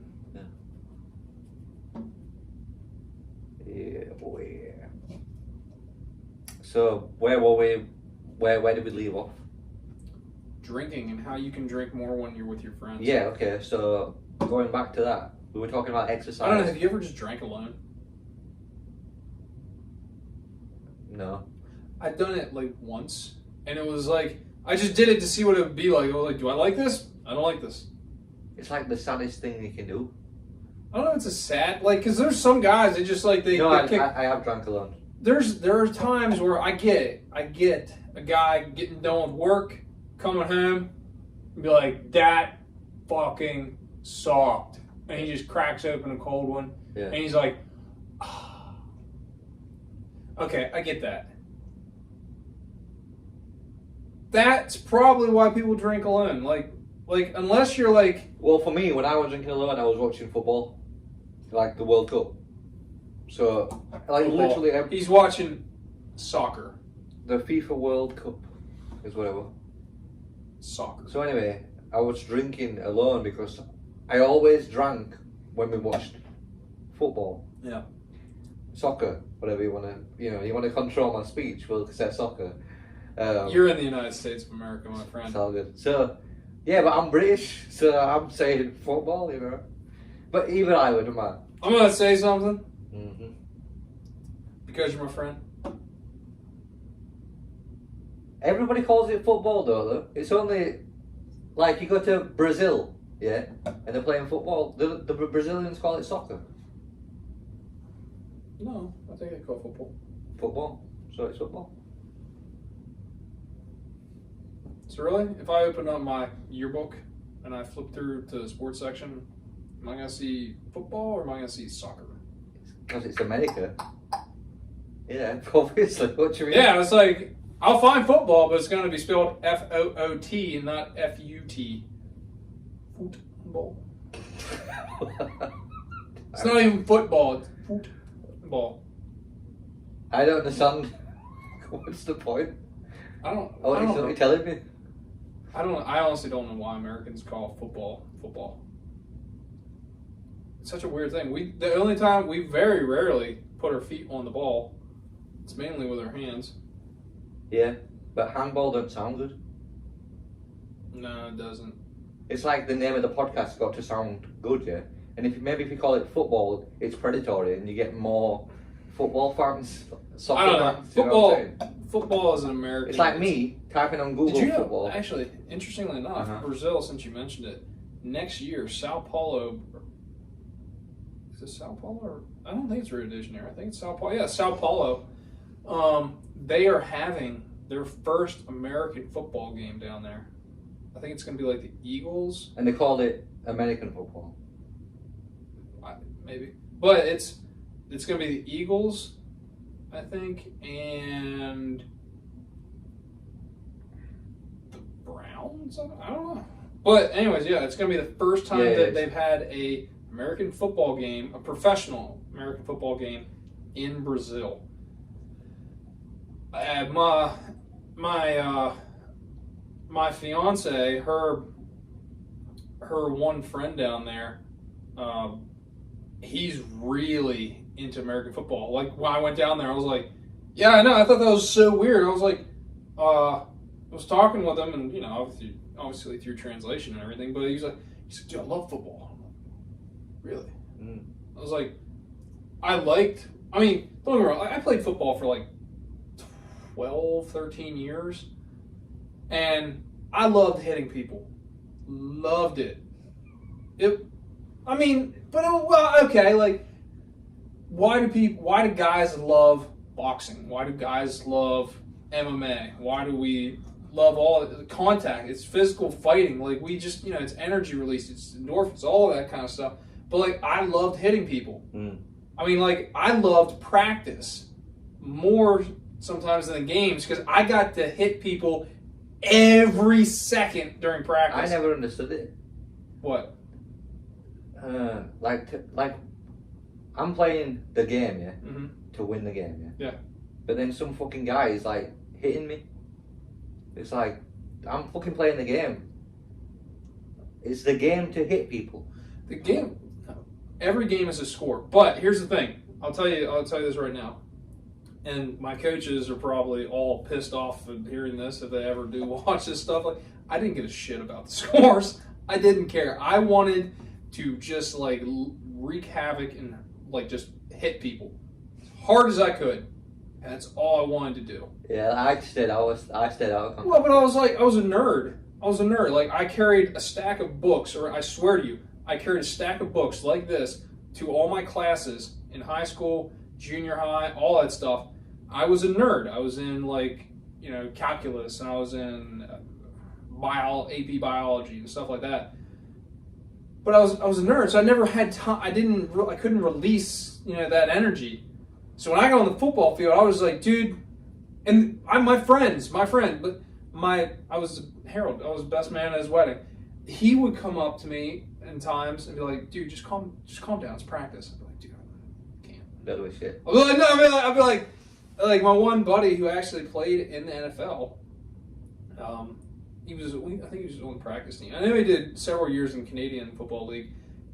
Yeah, boy. So where were we? Where did we leave off?
Drinking and how you can drink more when you're with your friends.
Yeah. Okay. So going back to that, we were talking about exercise.
I don't know. Have you ever just drank alone?
No.
I've done it like once, and it was like I just did it to see what it would be like. I was like, do I like this? I don't like this.
It's like the saddest thing you can do.
I don't know if it's a sad, like, because there's some guys that just like,
No,
kick.
I have drank alone.
There are times where I get it. I get a guy getting done with work, coming home, and be like, that fucking sucked. And he just cracks open a cold one.
Yeah.
And he's like, oh. Okay, I get that. That's probably why people drink alone. Like unless you're like...
Well, for me, when I was drinking alone, I was watching football. Like the World Cup. So, like literally...
He's watching soccer.
The FIFA World Cup is whatever.
Soccer.
So anyway, I was drinking alone because I always drank when we watched football.
Yeah.
Soccer, whatever you want to... you want to control my speech, we'll say soccer.
You're in the United States of America, my friend.
It's all good. So... Yeah, but I'm British, so I'm saying football, you know. But even I wouldn't mind.
I'm going to say something.
Mm-hmm.
Because you're my friend.
Everybody calls it football, though. It's only, like, you go to Brazil, yeah, and they're playing football. The Brazilians call it soccer.
No, I think they call football.
Football. So it's football.
So really, if I open up my yearbook and I flip through to the sports section, am I going to see football or am I going to see soccer?
Because it's America. Yeah, obviously. What do you mean?
Yeah, it's like, I'll find football, but it's going to be spelled F-O-O-T and not F-U-T. Football. It's not even football, it's football.
I don't understand. What's the point?
I don't
You're
know.
telling me?
I honestly don't know why Americans call football. It's such a weird thing. The only time we very rarely put our feet on the ball, it's mainly with our hands.
Yeah, but handball don't sound good.
No, it doesn't.
It's like the name of the podcast's got to sound good, yeah. And if you call it football, it's predatory, and you get more football fans, soccer
I don't know.
fans. You know what I'm saying?
Football is an American.
It's like me typing on Google
Did you know,
football.
actually, interestingly enough, Brazil, since you mentioned it, next year, Sao Paulo. Is it Sao Paulo? Or, I don't think it's Rio de Janeiro. I think it's Sao Paulo. Yeah, Sao Paulo. They are having their first American football game down there. I think it's going to be like the Eagles.
And they called it American football.
Maybe. But it's going to be the Eagles, I think, and the Browns? I don't know. But anyways, yeah, it's going to be the first time that they've had a American football game, a professional American football game in Brazil. My fiance, her one friend down there, he's really into American football. Like when I went down there, I was like, yeah, I know. I thought that was so weird. I was like, I was talking with him, and you know, obviously through translation and everything. But he's like, dude, I love football. I'm like, really?
Mm.
I was like, I mean, don't get me wrong. I played football for like 12, 13 years, and I loved hitting people. Loved it. Okay, like, why do guys love boxing? Why do guys love MMA? Why do we love all the contact? It's physical fighting. Like, we just, it's energy release, it's endorphins, all of that kind of stuff. But, like, I loved hitting people.
Mm.
I mean, like, I loved practice more sometimes than the games because I got to hit people every second during practice.
I never understood it.
What?
Like, I'm playing the game, yeah,
Mm-hmm.
to win the game,
Yeah.
But then some fucking guy is like hitting me. It's like, I'm fucking playing the game. It's the game to hit people.
The game, every game is a score. But here's the thing. I'll tell you this right now. And my coaches are probably all pissed off of hearing this if they ever do watch this stuff. Like, I didn't give a shit about the scores. I didn't care. I wanted to just like wreak havoc and like just hit people as hard as I could. And that's all I wanted to do.
Yeah, I stayed out.
Well, but I was a nerd. Like, I carried a stack of books, or I swear to you, I carried a stack of books like this to all my classes in high school, junior high, all that stuff. I was a nerd. I was in calculus, and I was in AP biology and stuff like that. But I was a nerd, so I never had time. I couldn't release that energy. So when I got on the football field, I was like, dude, and I was Harold. I was best man at his wedding. He would come up to me in times and be like, dude, just calm down. It's practice. I'd be like, dude, I can't.
That was shit.
I'd be like, no, I'd be like my one buddy who actually played in the NFL. I think he was on the practice team. I know he did several years in Canadian Football League,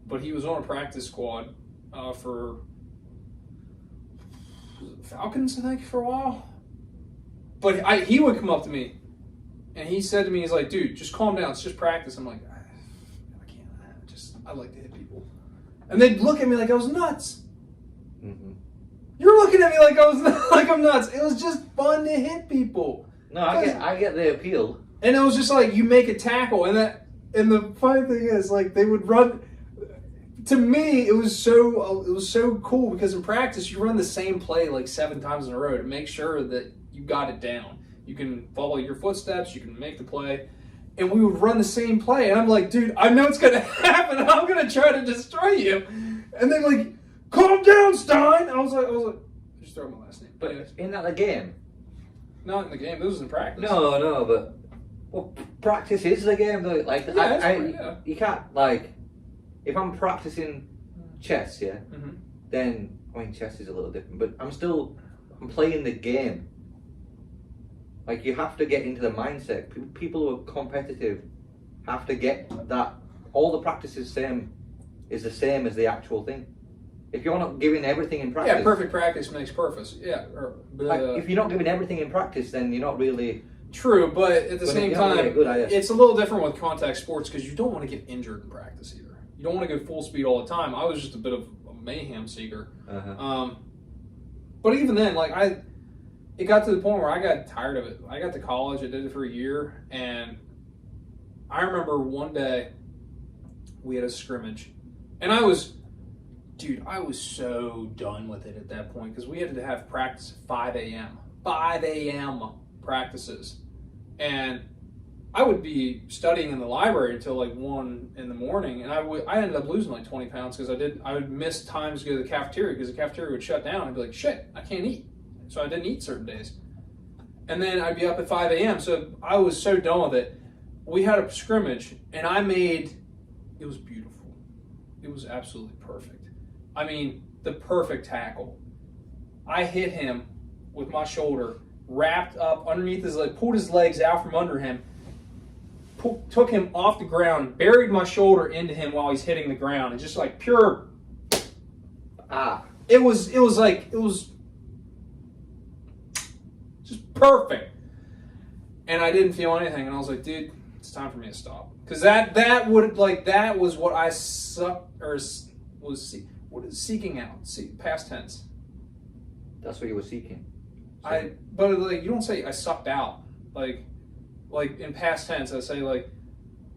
but he was on a practice squad for Falcons, I think, for a while. But he would come up to me, and he said to me, he's like, dude, just calm down. It's just practice. I'm like, I can't. I like to hit people. And they'd look at me like I was nuts.
Mm-hmm.
You're looking at me like I'm nuts. It was just fun to hit people.
No, I get the appeal.
And it was just like, you make a tackle, and the funny thing is, like, they would run. To me, it was so cool because in practice you run the same play like 7 times in a row to make sure that you got it down. You can follow your footsteps, you can make the play, and we would run the same play. And I'm like, dude, I know it's gonna happen. I'm gonna try to destroy you. And they're like, calm down, Stein. I was like, just throw my last name.
But isn't that the game?
Not in the game. This was in practice.
No, but practice is the game though. Like, you can't, like, if I'm practicing chess,
Mm-hmm.
then, I mean, chess is a little different, but I'm playing the game. Like, you have to get into the mindset. People who are competitive have to get that. All the practice is the same as the actual thing. If you're not giving everything in practice...
Yeah, perfect practice makes perfect. Yeah.
If you're not giving everything in practice, then you're not really...
True, but at the same time, it's a little different with contact sports because you don't want to get injured in practice either. You don't want to go full speed all the time. I was just a bit of a mayhem seeker.
Uh-huh.
But even then, like, it got to the point where I got tired of it. I got to college, I did it for a year, and I remember one day we had a scrimmage, and I was so done with it at that point because we had to have practice at 5 a.m. 5 a.m. practices, and I would be studying in the library until like 1 in the morning, and I ended up losing like 20 pounds because I would miss times to go to the cafeteria because the cafeteria would shut down. I'd be like, shit, I can't eat. So I didn't eat certain days. And then I'd be up at 5 a.m. So I was so done with it. We had a scrimmage, and it was beautiful. It was absolutely perfect. I mean, the perfect tackle. I hit him with my shoulder, wrapped up underneath his leg, pulled his legs out from under him, took him off the ground, buried my shoulder into him while he's hitting the ground, and just like pure. It was just perfect. And I didn't feel anything, and I was like, dude, it's time for me to stop. Because that was what I was seeking out. Past tense.
That's what you were seeking.
But like, you don't say I sucked out. Like in past tense, I say like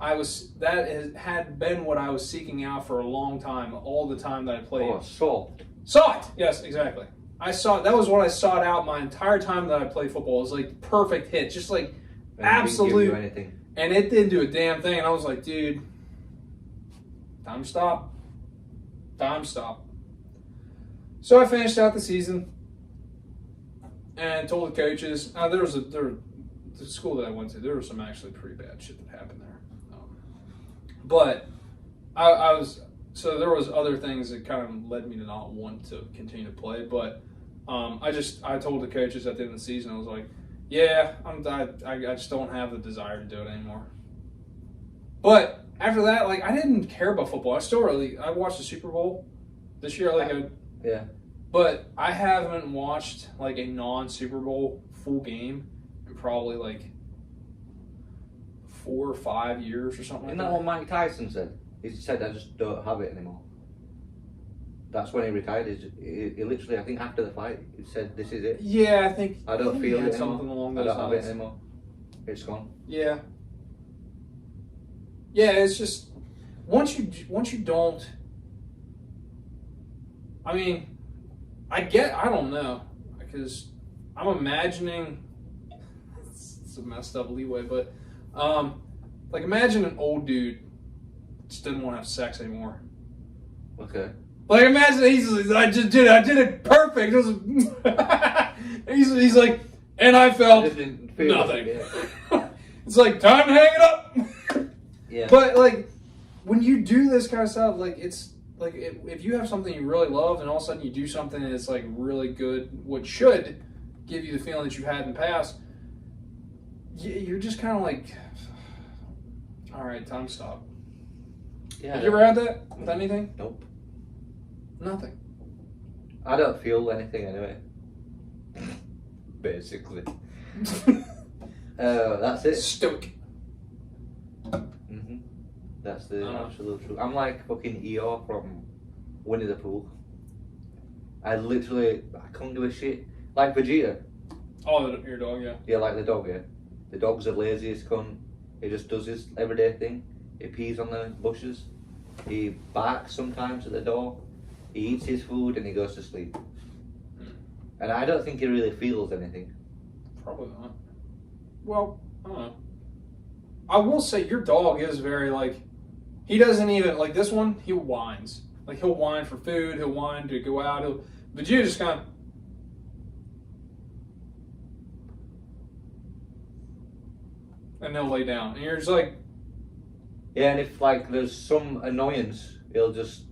had been what I was seeking out for a long time, all the time that I played.
Oh,
Sought. Yes, exactly. That was what I sought out my entire time that I played football. It was like perfect hit, just like absolute.
Anything.
And it didn't do a damn thing. And I was like, dude, time to stop. So I finished out the season and told the coaches. The school that I went to, there was some actually pretty bad shit that happened there. But so there was other things that kind of led me to not want to continue to play. But I told the coaches at the end of the season, I was like, yeah, I just don't have the desire to do it anymore. But after that, like, I didn't care about football. I watched the Super Bowl this year.
Yeah.
But I haven't watched like a non-Super Bowl full game in probably like 4 or 5 years or something.
Isn't that what Mike Tyson said? He said, I just don't have it anymore. That's when he retired. He literally, I think after the fight, he said, this is it.
Yeah, I think.
I don't feel it
something
anymore.
along
I
those
don't have
lines.
it anymore. It's gone.
Yeah. Yeah, it's just once you don't. I mean, I don't know, because I'm imagining it's a messed up leeway, but like imagine an old dude just didn't want to have sex anymore.
Okay.
Like imagine I did it perfect. It was, he's like, and I felt nothing.
Yeah.
It's like time to hang it up.
Yeah.
But like when you do this kind of stuff, like it's like if you have something you really love and all of a sudden you do something that's like really good, what should give you the feeling that you had in the past, you're just kind of like, all right, time to stop.
Yeah.
Have you ever had that with anything?
Nope.
Nothing.
I don't feel anything anyway. Basically. That's it.
Stoic.
That's the absolute truth. I'm like fucking Eeyore from Winnie the Pooh. I couldn't do a shit. Like Vegeta.
Oh, your dog, yeah.
Yeah, like the dog, yeah. The dog's the laziest cunt. He just does his everyday thing. He pees on the bushes. He barks sometimes at the door. He eats his food and he goes to sleep. And I don't think he really feels anything.
Probably not. Well, I don't know. I will say your dog is very like, he doesn't even, like this one, he whines. Like he'll whine for food, he'll whine to go out, but you just kind of, and they'll lay down. And you're just like,
yeah, and if like there's some annoyance, he'll just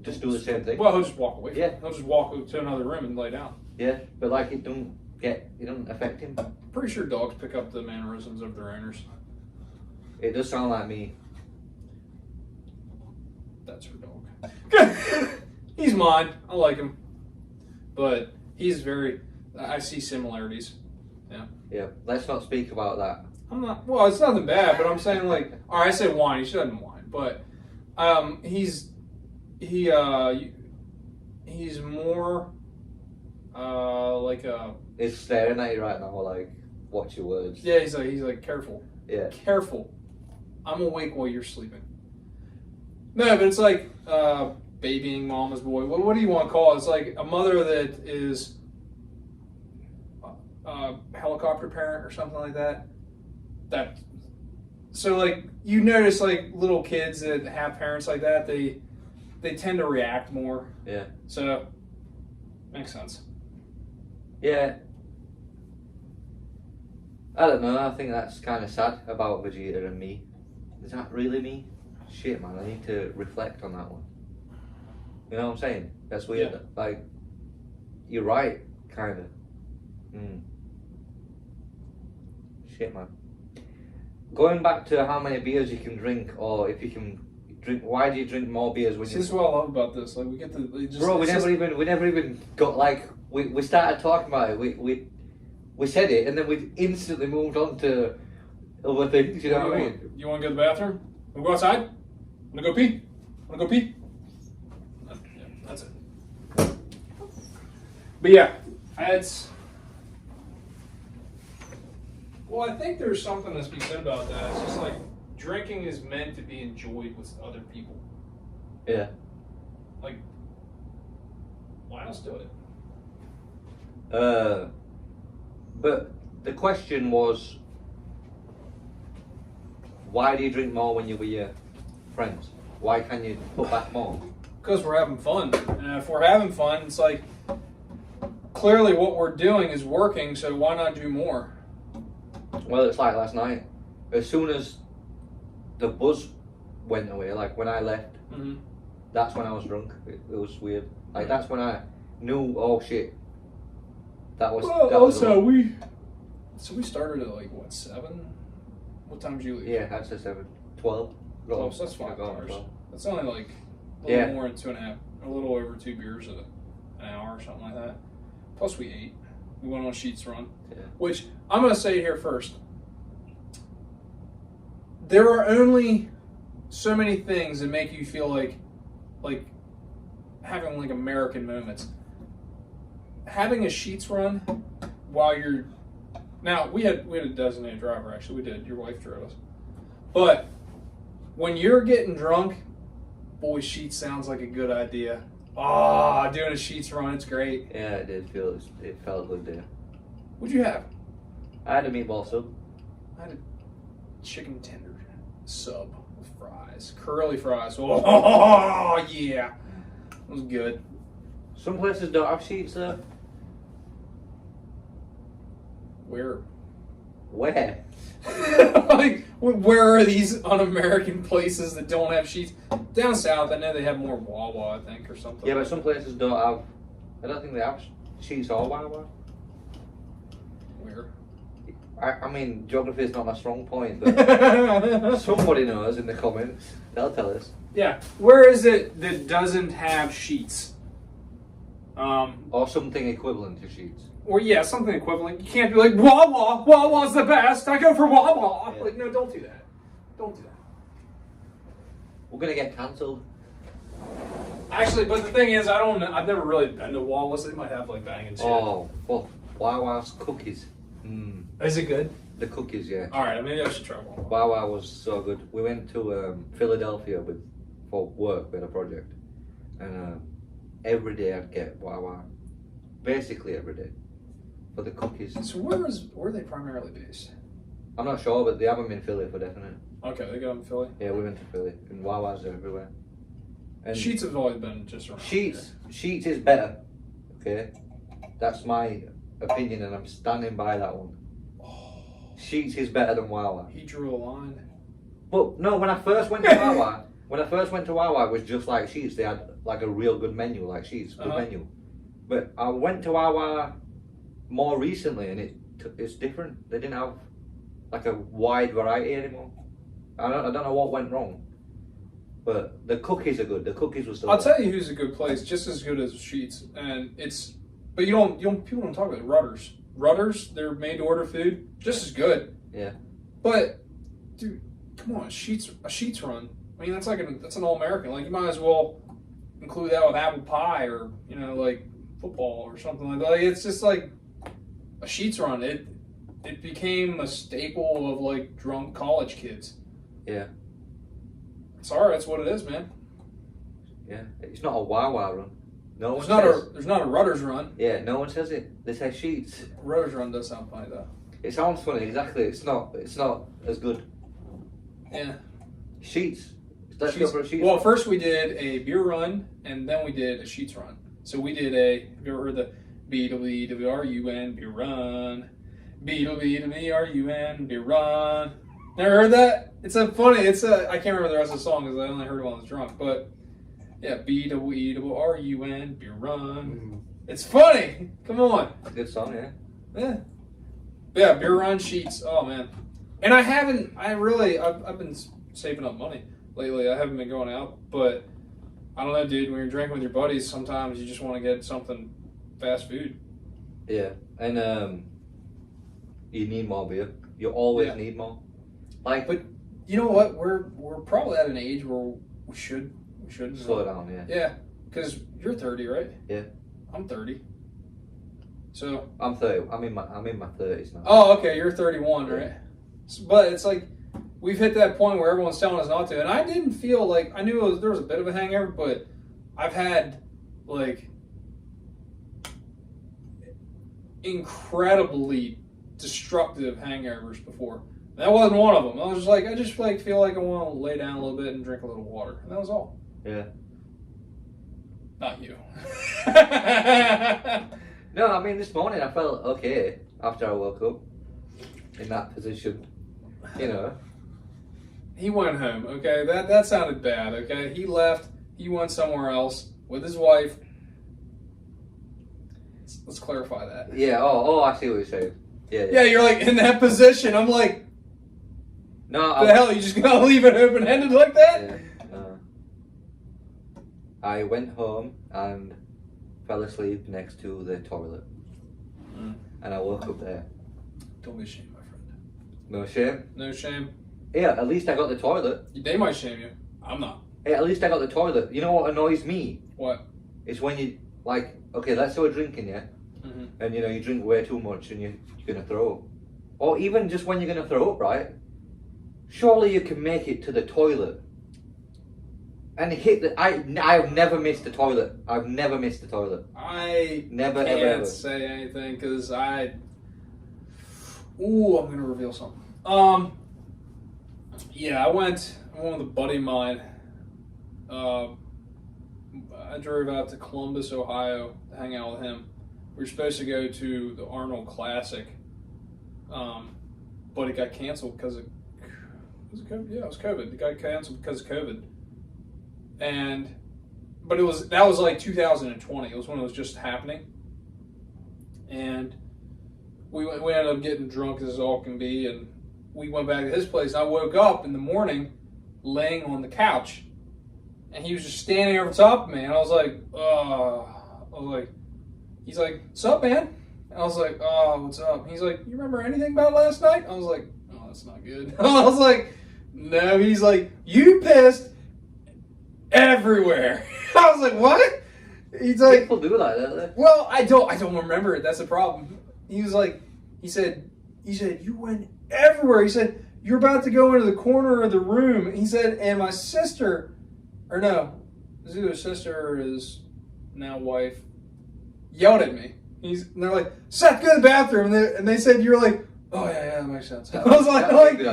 do the same thing.
Well, he'll just walk away.
Yeah.
He'll just walk to another room and lay down.
Yeah, but like it don't affect him.
Pretty sure dogs pick up the mannerisms of their owners.
It does sound like me.
That's her dog. He's mine. I like him. But he's I see similarities. Yeah.
Yeah, let's not speak about that.
I'm not, well, it's nothing bad, but I'm saying like, all right, I said whine. He shouldn't whine. But he's more like a...
He's staring at you right now like, watch your words.
Yeah, he's like, careful.
Yeah.
Careful. I'm awake while you're sleeping. No, but it's like babying mama's boy. What do you want to call it? It's like a mother that is a helicopter parent or something like that. So like you notice like little kids that have parents like that, they tend to react more.
Yeah.
So makes sense.
Yeah. I don't know, I think that's kind of sad about Vegeta and me. Is that really me? Shit, man, I need to reflect on that one. You know what I'm saying? That's weird.
Yeah.
Like, you're right, kind of. shit, man. Going back to how many beers you can drink, or if you can drink, why do you drink more beers when you?
This is what I love about this. Like we get to just,
Bro, we never even got like we started talking about it. We said it, and then we instantly moved on to other things. You know what I mean?
You want to go to the bathroom? Want to go outside? Want to go pee? Want to go pee? Yeah, that's it. But yeah, it's. Well, I think there's something that's been said about that. It's just like drinking is meant to be enjoyed with other people.
Yeah.
Like, why else do it?
But the question was, why do you drink more when you're with your friends? Why can't you put back more?
Because we're having fun. And if we're having fun, it's like, clearly what we're doing is working, so why not do more?
Well, it's like last night. As soon as the buzz went away, like when I left, that's when I was drunk. It was weird. Like that's when I knew, oh shit. That was.
Well,
that was
also we started at like what, 7? What time did you leave?
Yeah, I'd say 7. 12.
Oh, so that's 5 hours. That's only like a little more than 2.5, a little over 2 beers an hour or something like that. Plus we ate. We went on a Sheets run.
Yeah.
Which I'm gonna say here first. There are only so many things that make you feel like having like American moments. Having a Sheets run while you're now we had a designated driver actually. We did. Your wife drove us. But when you're getting drunk, boy, Sheets sounds like a good idea. Ah, doing a Sheets run, it's great.
Yeah, it felt good there.
What'd you have?
I had a meatball sub.
I had a chicken tender sub with fries, curly fries. Oh yeah, it was good.
Some places don't have sheets though.
Where?
Where?
Like, where are these un-American places that don't have sheets? Down south, I know they have more Wawa, I think, or something.
Yeah, but some places don't have. I don't think they have sheets or Wawa.
Where?
I mean, geography is not my strong point, but somebody knows in the comments. They'll tell us.
Yeah, where is it that doesn't have sheets?
Or something equivalent to sheets.
Or yeah, something equivalent. You can't be like, Wawa, Wawa's the best. I go for Wawa.
Yeah.
Like, no, don't do that. Don't do that.
We're gonna get cancelled.
Actually, but the thing is, I've never really been to Wawa's. They might have like banging shit.
Oh, well, Wawa's cookies.
Is it good?
The cookies, yeah.
All right, maybe I should try Wawa.
Wawa was so good. We went to Philadelphia for work. We had a project, and every day I'd get Wawa, basically every day, for the cookies.
So where are they primarily based?
I'm not sure, but they have them in Philly for definite.
Okay, they got them in Philly.
Yeah, we went to Philly, and Wawa's everywhere. And
Sheets have always been just around
Sheets is better. Okay, that's my opinion, and I'm standing by that one. Sheets is better than Wawa.
He drew a line.
But no, when I first went to Wawa, it was just like Sheets. They had like a real good menu, like Sheets, good menu. But I went to Wawa more recently, and it's different. They didn't have like a wide variety anymore. I don't know what went wrong. But the cookies are good. The cookies were still.
I'll tell you who's a good place, just as good as Sheets, and it's. But people don't talk about it. Rudders. Rudders, they're made to order food, just as good.
Yeah.
But, dude, come on, a Sheets run. I mean, that's an all-American. Like, you might as well include that with apple pie or like football or something like that. Like, it's just like a Sheets run. It became a staple of like drunk college kids.
Yeah.
Sorry, that's what it is, man.
Yeah, it's not a Wawa run. No one
There's not a Rudders run.
Yeah, no one says it. They say Sheets.
Rudders run does sound funny though.
It sounds funny, exactly. It's not as good.
Yeah.
Sheets. Let's go for a Sheets.
Well, first we did a beer run, and then we did a Sheets run. So we did have you ever heard the B-W-E-W-R-U-N beer run? B-W-E-W-R-U-N beer run. Never heard that? I can't remember the rest of the song because I only heard it when I was drunk, but yeah, B-W-E-W-R-U-N beer run. It's funny. Come on.
Good song, yeah.
Yeah. Yeah, beer run sheets. Oh man, and I've been saving up money lately. I haven't been going out, but I don't know, dude. When you're drinking with your buddies, sometimes you just want to get something fast food.
Yeah, and you need more beer. You always need more. Like,
but you know what? We're probably at an age where we should
slow down. Yeah.
Yeah, because you're 30, right?
Yeah.
I'm 30. So
I'm 30. I'm in my 30s now.
Oh, okay. You're 31, right? But it's like we've hit that point where everyone's telling us not to, and I didn't feel like I knew there was a bit of a hangover, but I've had like incredibly destructive hangovers before. That wasn't one of them. I was just like, feel like I want to lay down a little bit and drink a little water, and that was all.
Yeah.
Not you.
No, I mean, this morning I felt okay after I woke up in that position. You know.
He went home, okay? That sounded bad, okay? He left. He went somewhere else with his wife. Let's clarify that.
Yeah, oh, I see what you're saying. Yeah,
Yeah, you're like in that position. I'm like,
no,
the hell, you just gonna leave it open-ended like that?
Yeah. I went home and fell asleep next to the toilet. And I woke up there.
Don't be ashamed, my friend.
No shame?
No shame.
Yeah, at least I got the toilet.
They might shame you. I'm not.
Hey, at least I got the toilet. You know what annoys me?
What?
It's when you, like, okay, let's say we're drinking, yeah?
Mm-hmm.
And, you know, you drink way too much and you're going to throw up. Or even just when you're going to throw up, right? Surely you can make it to the toilet. And hit the... I've never missed the toilet. I've never missed the toilet.
I
never,
can't
ever.
say anything because I'm going to reveal something. Yeah, I went with a buddy of mine. I drove out to Columbus, Ohio to hang out with him. We were supposed to go to the Arnold Classic, but it got canceled because of... Was it COVID? Yeah, it was COVID. It got canceled because of COVID. But that was like 2020. It was when it was just happening. And we ended up getting drunk as all can be, and we went back to his place. I woke up in the morning laying on the couch, and he was just standing over top of me, and I was like, he's like, "What's up, man?" And I was like, "Oh, what's up?" And he's like, "You remember anything about last night?" I was like, "Oh, that's not good." I was like, "No." He's like, "You pissed everywhere." I was like, "What?" He's like,
people do that, don't they?
"Well, I don't remember it. That's the problem." He was like, he said, "You went everywhere." He said, "You're about to go into the corner of the room." He said, "And my sister, or no, his either sister or his now wife, yelled at me." And they're like, "Seth, go to the bathroom." And they said, "You're like, oh yeah, that makes sense." I was like,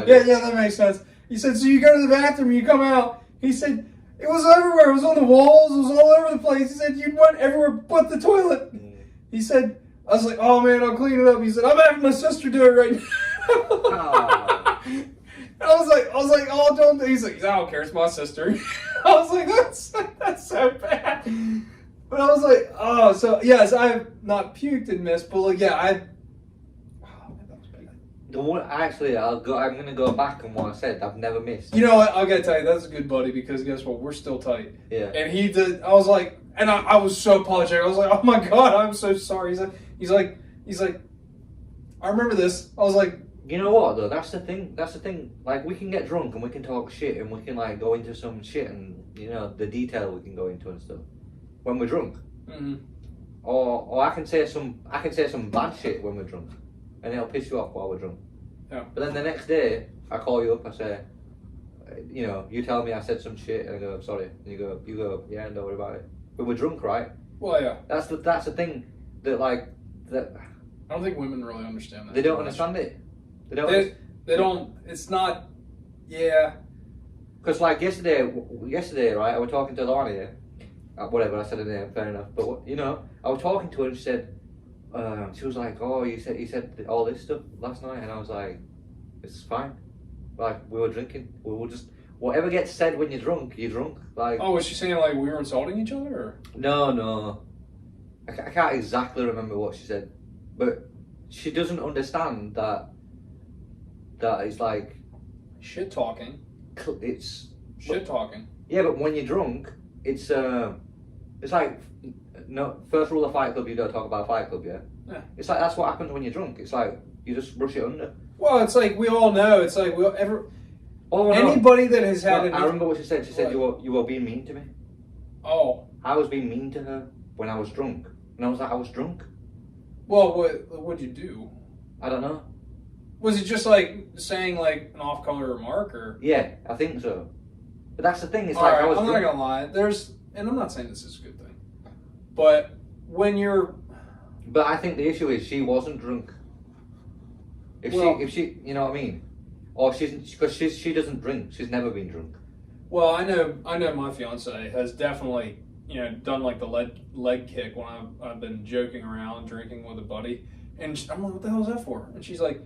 yeah, that makes sense. He said, "So you go to the bathroom, you come out." He said, "It was everywhere. It was on the walls. It was all over the place." He said, "You went everywhere but the toilet." He said, I was like, "Oh man, I'll clean it up." He said, "I'm having my sister do it right now." I was like, "Oh, don't." He's like, "I don't care. It's my sister." I was like, that's so bad. But I was like, oh, so yes, I've not puked and missed, but like, yeah, that was bad.
The one, actually, I'm gonna go back on what I said. I've never missed.
You know what? I gotta tell you, that's a good buddy because guess what? We're still tight.
Yeah.
And he did. I was like, and I was so apologetic. I was like, "Oh my god, I'm so sorry." He's like, I remember this. I was like,
you know what though? That's the thing. Like, we can get drunk and we can talk shit and we can like go into some shit and you know the detail we can go into and stuff when we're drunk.
mm-hmm.
Or I can say some bad shit when we're drunk, and it'll piss you off while we're drunk.
Yeah.
But then the next day, I call you up. I say, you know, you tell me I said some shit, and I go, "Sorry." And you go, "Yeah, don't worry about it." But we're drunk, right?
Well, yeah.
That's the thing that I
don't think women really understand that.
They don't understand it. They don't.
It's not. Yeah.
Because like yesterday, right? I was talking to Lorna. Yeah? Whatever, I said her name. Fair enough. But you know, I was talking to her and she said, she was like, "Oh, you said all this stuff last night," and I was like, "It's fine. Like, we were drinking. We were just whatever gets said when you're drunk, you're drunk." Like,
oh, was she saying like we were insulting each other? Or?
No. I can't exactly remember what she said, but she doesn't understand that it's like
Shit talking.
It's
Shit talking.
Yeah, but when you're drunk, it's like no first rule of Fight Club. You don't talk about Fight Club, yeah.
Yeah.
It's like that's what happens when you're drunk. It's like you just brush it under.
Well, it's like we all know. It's like we ever.
Oh,
Anybody that has had.
I remember what she said. She said you were being mean to me.
Oh.
I was being mean to her when I was drunk, and I was like, I was drunk.
Well, what'd you do?
I don't know.
Was it just like saying like an off-color remark, or?
Yeah, I think so. But that's the thing. It's
All
like
right,
I was.
I'm not gonna lie. And I'm not saying this is a good thing, but when you're.
But I think the issue is she wasn't drunk. If she, you know what I mean, or because she doesn't drink. She's never been drunk.
Well, I know my fiance has definitely, done like the leg kick when I've been joking around drinking with a buddy, and I'm like, what the hell is that for? And she's like,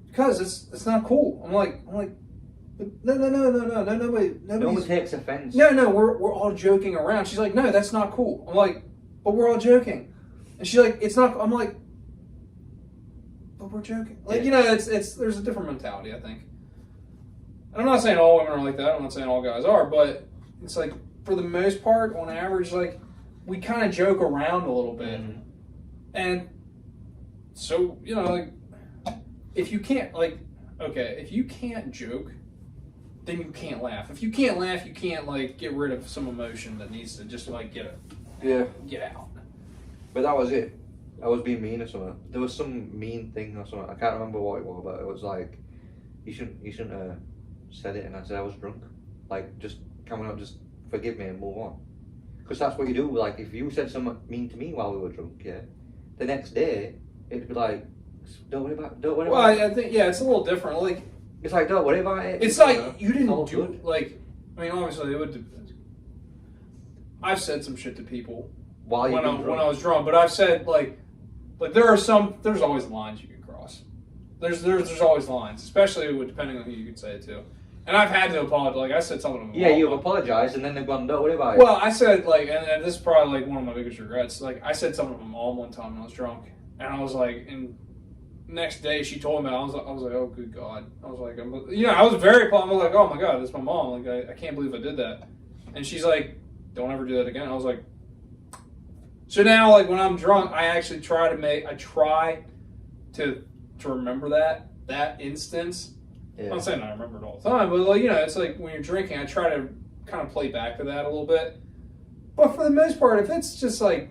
because it's not cool. I'm like, no, nobody.
No one takes offense.
No, we're all joking around. She's like, no, that's not cool. I'm like, but we're all joking, and she's like, it's not. I'm like, but we're joking. Like, it's there's a different mentality, I think. And I'm not saying all women are like that. I'm not saying all guys are, but it's like for the most part, on average, like we kind of joke around a little bit, and so like if you can't if you can't joke, then you can't laugh. If you can't laugh, you can't like get rid of some emotion that needs to just like get out.
But that was it. I was being mean or something. There was some mean thing or something. I can't remember what it was, but it was like you shouldn't have said it. And I said I was drunk. Like, just coming up, just forgive me and move on. Because that's what you do. Like, if you said something mean to me while we were drunk, yeah, the next day it'd be like, don't worry about it.
Well, I think it's a little different. Like,
it's like, don't worry about it.
It's like you didn't do it. Like, I mean, obviously it would depend. I've said some shit to people when I was drunk, but I've said like there's always lines you can cross. There's always lines, especially depending on who you can say it to. And I've had to apologize. Like I said something to them.
Yeah, you've apologized, and then they've gone, don't worry about it.
Well, I said like, and this is probably like one of my biggest regrets. Like I said something to my mom one time when I was drunk, and I was like, and next day she told me, I was like, oh good God. I was like, I was very I was like, oh my God, that's my mom. Like I can't believe I did that. And she's like, don't ever do that again. I was like, so now like when I'm drunk, I actually try to remember that instance. Yeah. I'm not saying I remember it all the time, but like, it's like when you're drinking, I try to kind of play back to that a little bit. But for the most part, if it's just like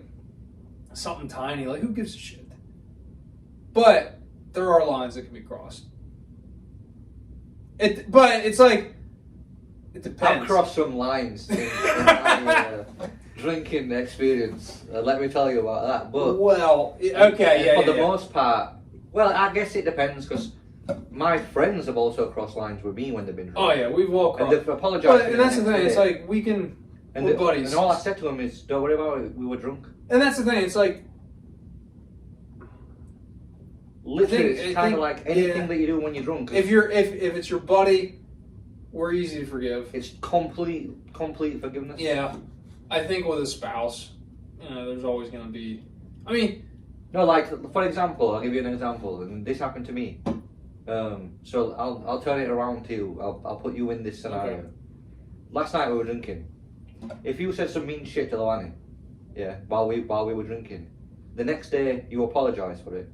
something tiny, like who gives a shit? But there are lines that can be crossed. But it's like it depends.
I've crossed some lines in my drinking experience. Let me tell you about that. But
for
the most part, well, I guess it depends because my friends have also crossed lines with me when they've been drunk.
Oh yeah, we've all crossed.
And they've apologized.
And that's the thing. It's like we're buddies.
And all I said to them is, "Don't worry about it. We were drunk."
And that's the thing. It's like.
Literally, it's kind of like anything that you do when you're drunk.
If it's your buddy, we're easy to forgive.
It's complete forgiveness.
Yeah, I think with a spouse, there's always going to be. I mean,
no, like for example, I'll give you an example, and this happened to me. So I'll turn it around to you. I'll put you in this scenario. Okay. Last night we were drinking. If you said some mean shit to Lani, yeah, while we were drinking, the next day you apologise for it.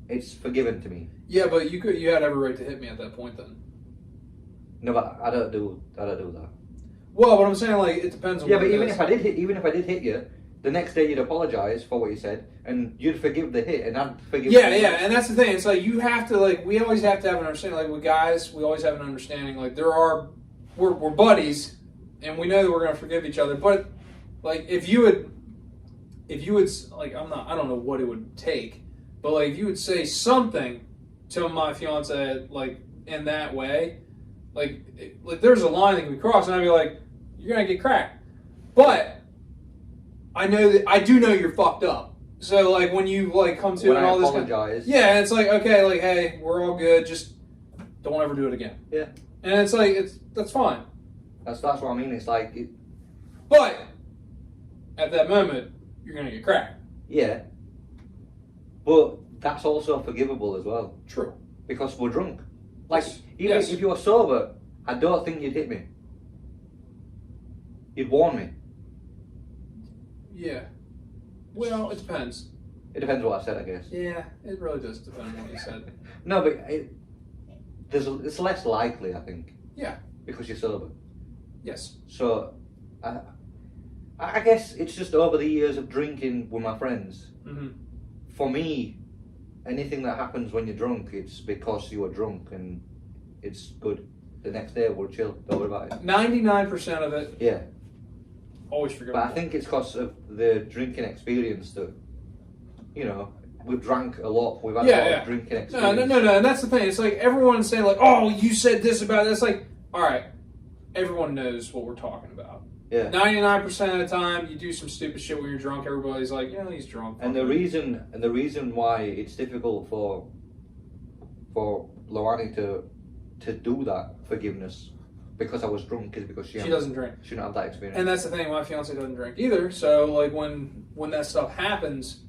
It's forgiven to me.
Yeah, but you had every right to hit me at that point then.
No, but I don't do that.
Well, what I'm saying, like, it depends on.
Yeah, but even if I did hit you, the next day you'd apologise for what you said, and you'd forgive the hit, and I'd forgive.
Yeah, and that's the thing. It's like you have to we always have to have an understanding. Like with guys, we always have an understanding. Like we're buddies, and we know that we're gonna forgive each other. But like if you would like I don't know what it would take. But like, if you would say something to my fiance like in that way, like there's a line that can be crossed, and I'd be like, "You're gonna get cracked." But I do know you're fucked up. So like when you like come to
when
and all this,
yeah,
it's like okay, like hey, we're all good. Just don't ever do it again.
Yeah,
and it's like that's fine.
That's what I mean. It's like,
but at that moment, you're gonna get cracked.
Yeah. But that's also forgivable as well.
True.
Because we're drunk. Like,
Yes.
even
Yes.
if you're sober, I don't think you'd hit me. You'd warn me.
Yeah. Well, it depends.
It depends what I said, I guess.
Yeah, it really does depend on what you said.
No, but it's less likely, I think.
Yeah.
Because you're sober.
Yes.
So, I guess it's just over the years of drinking with my friends.
Mm-hmm.
For me, anything that happens when you're drunk, it's because you were drunk and it's good. The next day we're chill, don't worry about it.
99% of it,
Yeah.
always forget.
But I think it's because of the drinking experience that, you know, we've drank a lot, we've had a lot of drinking experience.
No, and that's the thing. It's like everyone's saying like, oh, you said this about this. Like, all right, everyone knows what we're talking about.
Yeah.
99% of the time, you do some stupid shit when you're drunk. Everybody's like, yeah, he's drunk.
And the reason why it's difficult for Loani to do that forgiveness because I was drunk is because she
doesn't drink.
She didn't have that experience.
And that's the thing. My fiance doesn't drink either. So like when that stuff happens,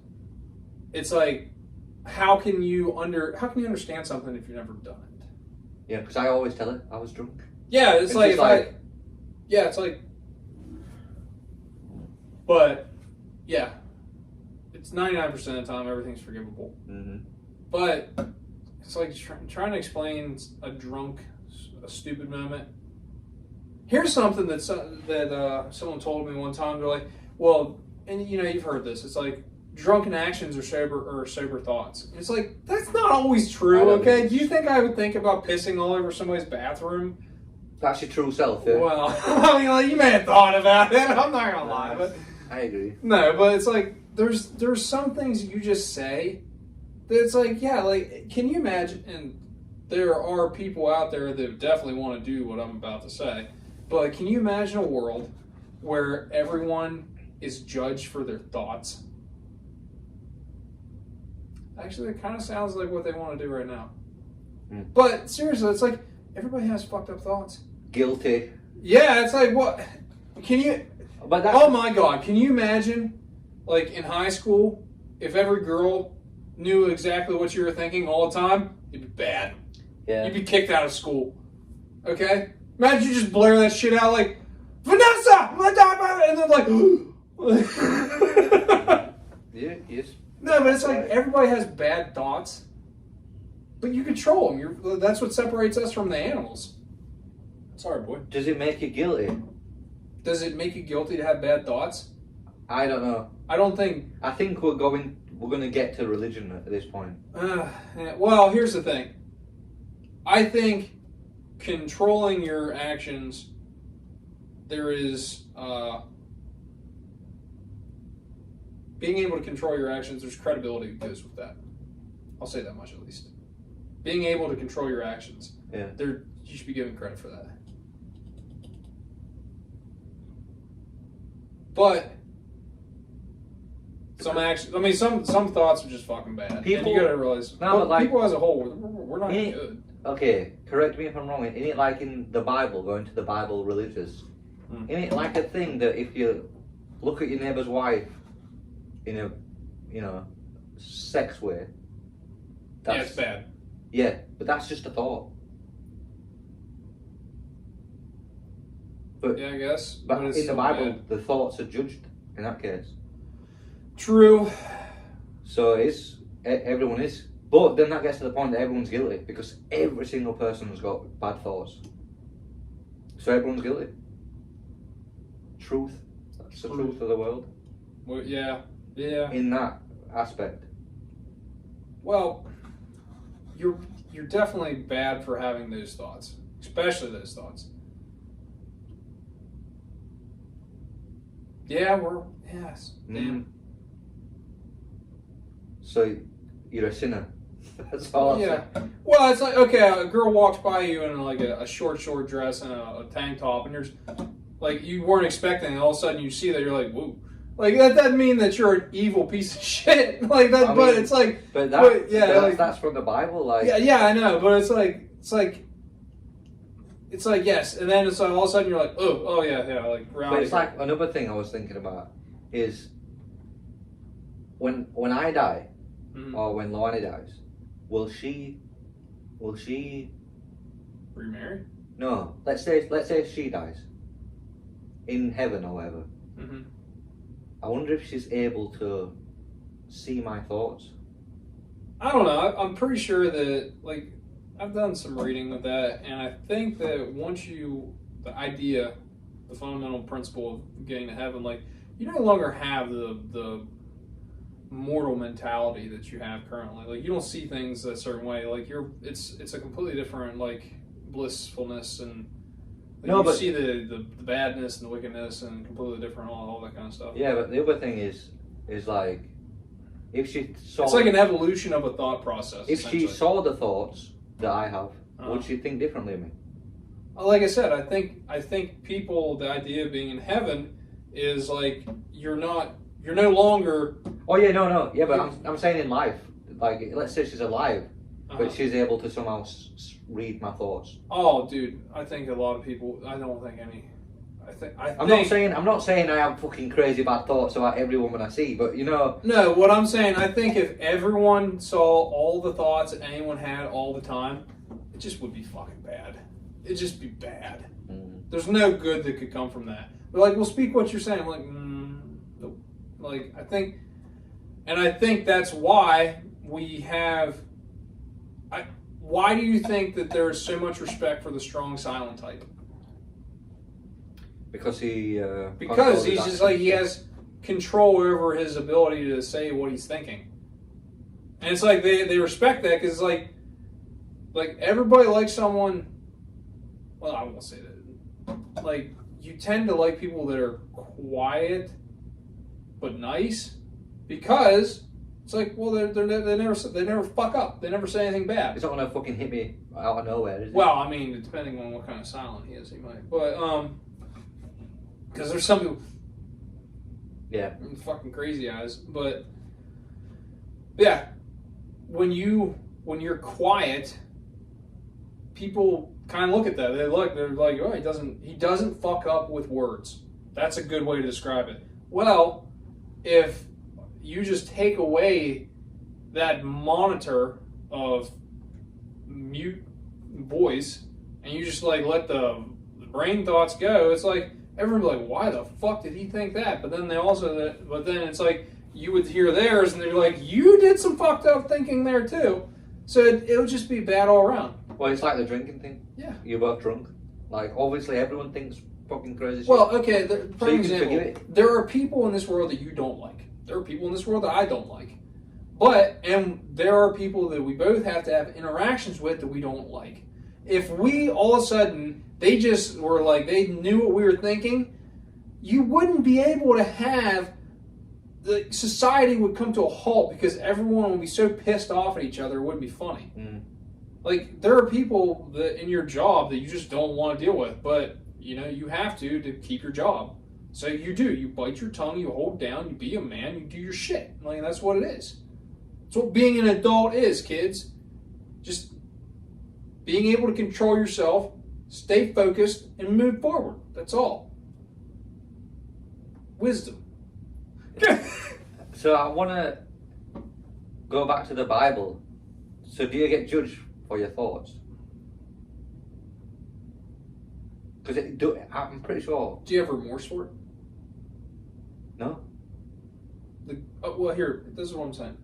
it's like, how can you understand something if you've never done it?
Yeah, because I always tell her I was drunk.
Yeah, it's like, it's like, but yeah, it's 99% of the time everything's forgivable.
Mm-hmm.
But it's like trying to explain a stupid moment. Here's something that someone told me one time. They're like, well, and you know, you've heard this. It's like drunken actions are sober thoughts. It's like, that's not always true. Okay, do you think I would think about pissing all over somebody's bathroom?
That's your true self, yeah.
Well, I mean, like, you may have thought about it. I'm not gonna lie, but
I agree.
no, but it's like there's some things you just say that it's like, yeah, like, can you imagine? And there are people out there that definitely want to do what I'm about to say, but can you imagine a world where everyone is judged for their thoughts? Actually, it kind of sounds like what they want to do right now.
Mm.
But seriously, it's like everybody has fucked up thoughts.
Guilty.
Yeah, it's like, what? Can you?
But
Oh my God! Can you imagine, like in high school, if every girl knew exactly what you were thinking all the time? It'd be bad.
Yeah.
You'd be kicked out of school. Okay? Imagine you just blare that shit out like, Vanessa, I'm gonna die, and then like,
Yes.
No, but it's like everybody has bad thoughts, but you control them. That's what separates us from the animals. Sorry, boy.
Does it make you guilty?
Does it make you guilty to have bad thoughts?
I don't know.
I don't think.
I think we're going to get to religion at this point.
Well, here's the thing. I think controlling your actions, there is being able to control your actions. There's credibility that goes with that. I'll say that much at least. Being able to control your actions.
Yeah.
You should be given credit for that. But some actions, I mean, some thoughts are just fucking bad.
People,
and you gotta realize, people as a whole, we're not good.
Okay, correct me if I'm wrong. Ain't it like in the Bible, going to the Bible religious? Ain't it like a thing that if you look at your neighbour's wife in a, sex way,
It's bad.
Yeah, but that's just a thought. But
yeah, I guess.
But in the Bible, the thoughts are judged in that case.
True.
So everyone is. But then that gets to the point that everyone's guilty because every single person has got bad thoughts. So everyone's guilty. Truth. That's the truth of the world.
Well, yeah.
In that aspect.
Well, you're definitely bad for having those thoughts, especially those thoughts. Yeah, yes. Damn.
So you're a sinner. That's all.
Yeah. Well, it's like, okay, a girl walks by you in like a short dress and a tank top, and there's like you weren't expecting, and all of a sudden you see that, you're like, whoa. Like that doesn't mean that you're an evil piece of shit. Like that, but it's like,
that's from the Bible. Like,
yeah, I know, but it's like yes, and then it's like all of a sudden you're like, oh yeah, like.
But it's like another thing I was thinking about is when I die, or when Loani dies, will she
remarry?
No, let's say she dies in heaven or whatever.
Mm-hmm.
I wonder if she's able to see my thoughts.
I don't know. I'm pretty sure that, like, I've done some reading with that, and I think that the fundamental principle of getting to heaven, like, you no longer have the mortal mentality that you have currently. Like, you don't see things a certain way. Like, it's a completely different, like, blissfulness, and like, you see the badness and the wickedness, and completely different all that kind of stuff.
Yeah, but the other thing is like, if she saw,
it's like an evolution of a thought process.
If she saw the thoughts that I have,
Uh-huh.
would she think differently of me?
Like I said, I think people, the idea of being in heaven is like you're no longer.
Oh yeah, no, yeah, but I'm saying in life, like, let's say she's alive,
Uh-huh.
but she's able to somehow read my thoughts.
Oh, dude, I think a lot of people. I don't think any.
I'm not saying I have fucking crazy bad thoughts about every woman I see, but you know.
No, what I'm saying, I think if everyone saw all the thoughts that anyone had all the time, it just would be fucking bad. It'd just be bad.
Mm.
There's no good that could come from that. But like, well, speak what you're saying. I'm like, nope. Like, I think that's why we have. Why do you think that there's so much respect for the strong silent type?
Because
because he's just like, he has control over his ability to say what he's thinking, and it's like they respect that because like everybody likes someone. Well, I won't say that. Like, you tend to like people that are quiet but nice, because it's like, well, they never fuck up. They never say anything bad.
He's not gonna fucking hit me out of nowhere, is he?
Well, I mean, depending on what kind of silent he is, he might. But because there's some people,
yeah,
fucking crazy eyes. But yeah, when you're quiet, people kind of look at that. They're like, oh, he doesn't fuck up with words. That's a good way to describe it. Well, if you just take away that monitor of mute voice and you just like let the brain thoughts go, it's like everyone's like, why the fuck did he think that? But then it's like you would hear theirs and they're like, you did some fucked up thinking there too. So it would just be bad all around.
Well, it's like the drinking thing.
Yeah.
You're both drunk. Like, obviously everyone thinks fucking crazy shit.
Well, okay, for example,
forgive it.
there are people in this world that you don't like. There are people in this world that I don't like. And there are people that we both have to have interactions with that we don't like. If we all of a sudden, they just were like, they knew what we were thinking, you wouldn't be able to have, the society would come to a halt because everyone would be so pissed off at each other, it wouldn't be funny.
Mm.
Like, there are people that in your job that you just don't want to deal with, but you have to keep your job. So you bite your tongue, you hold down, you be a man, you do your shit. Like, that's what it is. That's what being an adult is, kids. Just being able to control yourself, stay focused, and move forward. That's all. Wisdom.
So I want to go back to the Bible. So do you get judged for your thoughts? Because I'm pretty sure.
Do you have remorse for it?
No.
Well, here, this is what I'm saying.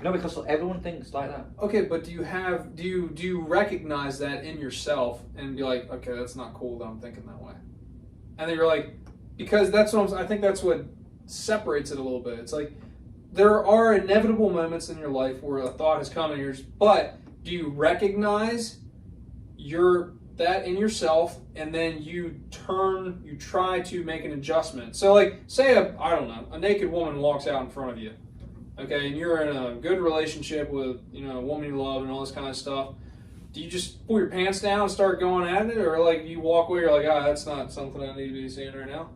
No, because everyone thinks like that.
Okay, but do you recognize that in yourself and be like, okay, that's not cool that I'm thinking that way, and then you're like, because I think that's what separates it a little bit. It's like there are inevitable moments in your life where a thought has come and but do you recognize that in yourself, and then you try to make an adjustment. So like, say a naked woman walks out in front of you, okay, and you're in a good relationship with, a woman you love and all this kind of stuff. Do you just pull your pants down and start going at it, or like you walk away, you're like, that's not something I need to be seeing right now?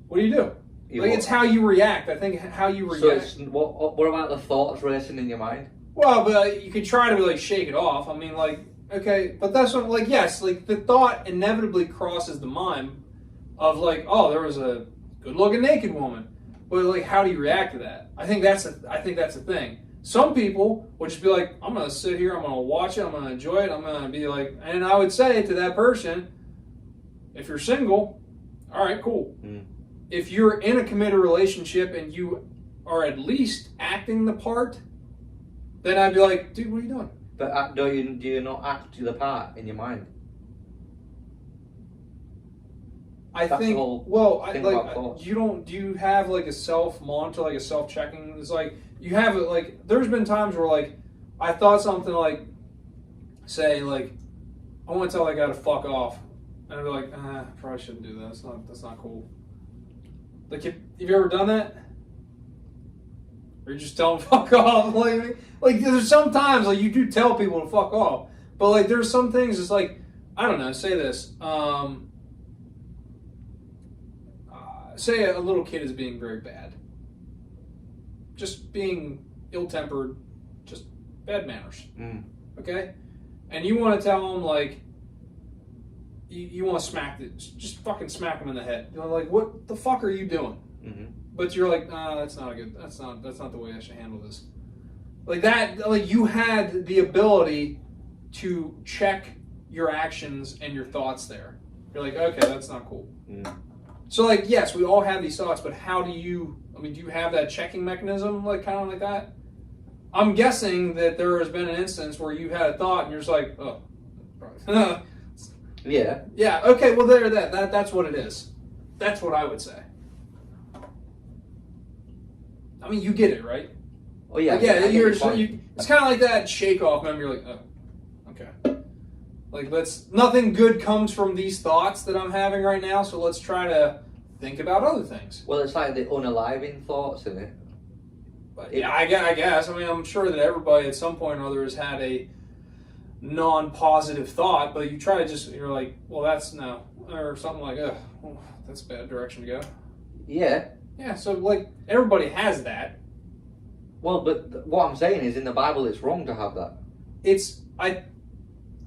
What do you do? It's how you react. I think how you react.
So what about the thoughts racing in your mind?
Well, but you could try to like shake it off. I mean, like, okay, but that's what, like, yes, like the thought inevitably crosses the mind of like, oh, there was a good-looking naked woman, but like, how do you react to that? I think that's the thing. Some people would just be like, I'm going to sit here, I'm going to watch it, I'm going to enjoy it, I'm going to be like, and I would say to that person, if you're single, all right, cool. If you're in a committed relationship and you are at least acting the part, then I'd be like, dude, what are you doing?
But do you not act the part in your mind?
I
That's
think,
the whole
well,
thing
like,
about thoughts.
do you have like a self-monitor, like a self-checking? It's like, you have it, like, there's been times where, like, I thought something like, say, like, I want to tell that guy to fuck off. And I'd be like, probably shouldn't do that. That's not cool. Like, have you ever done that? Or you just tell them fuck off? Like, there's sometimes, like, you do tell people to fuck off. But, like, there's some things, it's like, I don't know, say this. Say a little kid is being very bad. Just being ill-tempered, just bad manners. Okay? And you want to tell them, like, you want to just fucking smack them in the head. You're like, what the fuck are you doing? But you're like, that's not good. That's not the way I should handle this. Like that, like you had the ability to check your actions and your thoughts there. You're like, okay, that's not cool. So like, yes, we all have these thoughts, but how do you have that checking mechanism, like kind of like that? I'm guessing that there has been an instance where you had a thought and you're just like, oh,
yeah.
Yeah, okay, well that's what it is. That's what I would say. I mean, you get it, right?
Oh yeah.
Like, yeah, it's kind of like that shake off. Remember, you're like, oh, okay. Like, nothing good comes from these thoughts that I'm having right now, so let's try to think about other things.
Well, it's like the unaliving thoughts, isn't it?
But yeah, I guess. I mean, I'm sure that everybody at some point or other has had a non-positive thought, but you try to you're like, well, that's no, or something like, oh, that's a bad direction to go.
Yeah.
Yeah, so like everybody has that.
Well, but what I'm saying is, in the Bible, it's wrong to have that.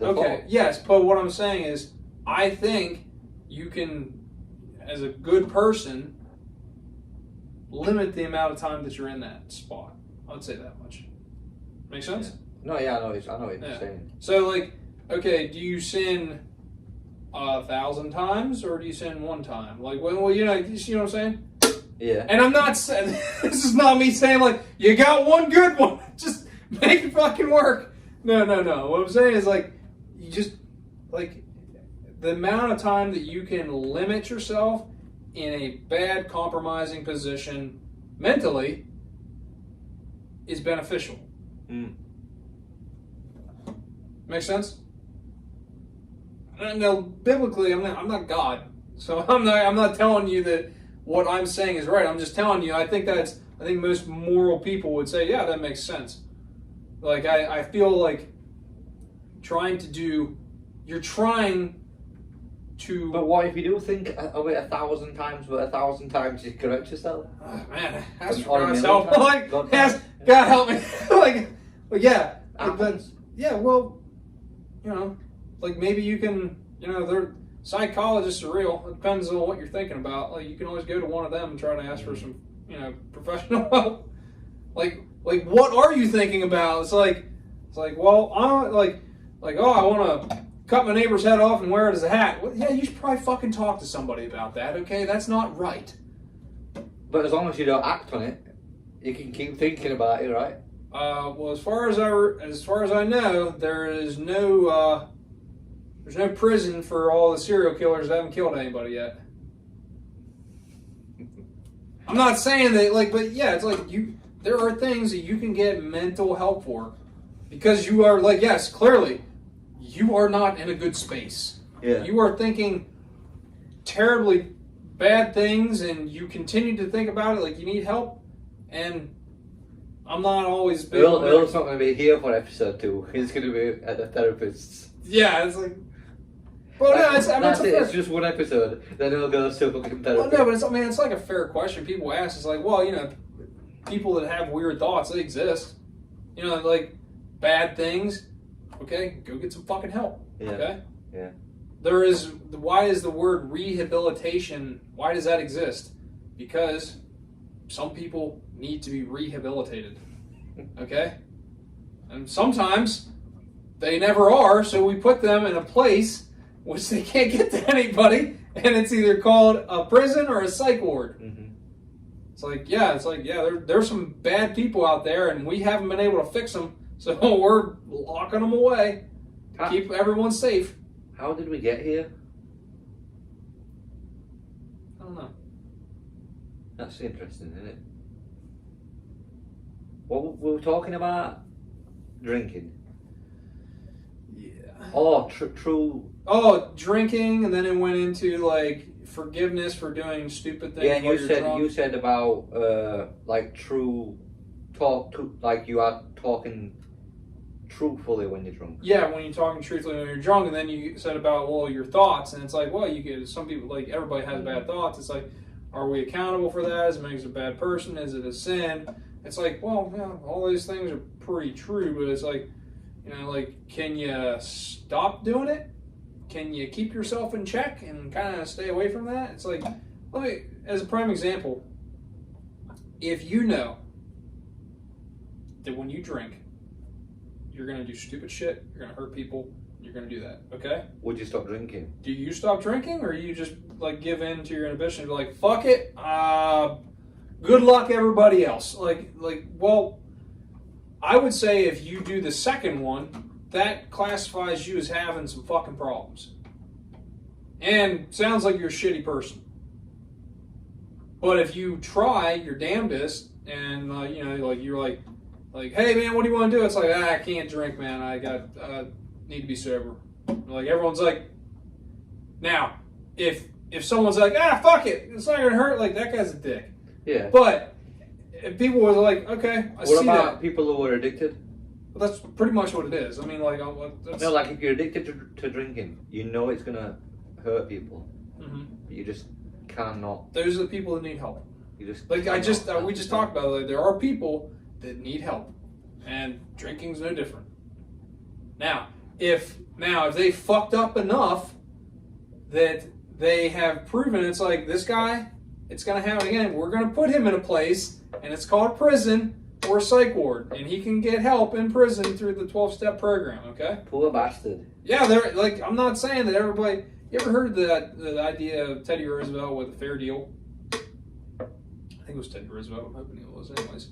Okay, yes, but what I'm saying is, I think you can, as a good person, limit the amount of time that you're in that spot. I would say that much. Make sense?
Yeah. No, yeah, I know what you're saying.
So, like, okay, do you sin 1,000 times or do you sin one time? Like, well, you see what I'm saying?
Yeah.
And I'm not saying, this is not me saying, like, you got one good one, just make it fucking work. No. What I'm saying is, like, you just, like, the amount of time that you can limit yourself in a bad, compromising position mentally is beneficial. Make sense? Now, biblically, I'm not God, so I'm not telling you that what I'm saying is right. I'm just telling you. I think most moral people would say, yeah, that makes sense. Like I feel like you're trying to.
But what if you do think of it 1,000 times, but 1,000 times you correct yourself?
Man, ask for God's help. Like, God help me. But yeah, yeah. Well, like maybe you can. They're psychologists are real. It depends on what you're thinking about. Like you can always go to one of them and try to ask for some, professional help. Like what are you thinking about? It's like, well, I want to cut my neighbor's head off and wear it as a hat. Well, yeah, you should probably fucking talk to somebody about that, okay? That's not right.
But as long as you don't act on it, you can keep thinking about it, right?
Well, as far as I know, there's no prison for all the serial killers that haven't killed anybody yet. I'm not saying that, but yeah, it's like there are things that you can get mental help for because you are yes, clearly. You are not in a good space.
Yeah.
You are thinking terribly bad things and you continue to think about it like you need help. And I'm not always big
Earl's not going to be here for episode 2. He's going to be at the therapist's.
Yeah, it's like... Well, no,
it's just one episode. Then he'll go to fucking therapy.
Well, no, but it's like a fair question. People ask, it's like, well, people that have weird thoughts, they exist. Like bad things. Okay, go get some fucking help.
Yeah.
Okay?
Yeah.
Why is the word rehabilitation, why does that exist? Because some people need to be rehabilitated. Okay? And sometimes they never are, so we put them in a place which they can't get to anybody, and it's either called a prison or a psych ward.
Mm-hmm.
It's like, there's some bad people out there, and we haven't been able to fix them, so we're locking them away. Keep everyone safe.
How did we get here?
I don't know.
That's interesting, isn't it? What we were talking about? Drinking.
Yeah.
Oh, true.
Oh, drinking, and then it went into like forgiveness for doing stupid things.
Yeah, and
while you're drunk.
you said about like true talk to, like you are talking truthfully when you're drunk.
Yeah, when you're talking truthfully when you're drunk, and then you said about your thoughts, and it's like, well, you get some people, like everybody has bad thoughts. It's like, are we accountable for that? Does it make us a bad person? Is it a sin? It's like, well, all these things are pretty true, but it's like, like, can you stop doing it? Can you keep yourself in check and kind of stay away from that? It's like, as a prime example, if you know that when you drink, you're going to do stupid shit, you're going to hurt people, you're going to do that, okay?
Would you stop drinking?
Do you stop drinking, or you just, like, give in to your inhibition and be like, fuck it, good luck everybody else? Well, I would say if you do the second one, that classifies you as having some fucking problems. And sounds like you're a shitty person. But if you try your damnedest and, you're like, hey man, what do you want to do? It's like, I can't drink, man. I need to be sober. Like, everyone's like, now, if someone's like, fuck it, it's not gonna hurt, like, that guy's a dick.
Yeah.
But if people were like, okay, I see that.
What about people who are addicted?
Well, that's pretty much what it is. I mean, like,
no, like if you're addicted to drinking, you know it's gonna hurt people.
Mm-hmm.
But you just cannot.
Those are the people that need help.
You just
like we just talked about it. Like, there are people that need help, and drinking's no different. Now if they fucked up enough that they have proven it's like, this guy, it's gonna happen again. We're gonna put him in a place, and it's called prison or psych ward, and he can get help in prison through the 12-step program. Okay.
Poor bastard.
Yeah, they're like, I'm not saying that everybody. You ever heard the idea of Teddy Roosevelt with a fair deal? I think it was Teddy Roosevelt. I'm hoping it was. Anyways,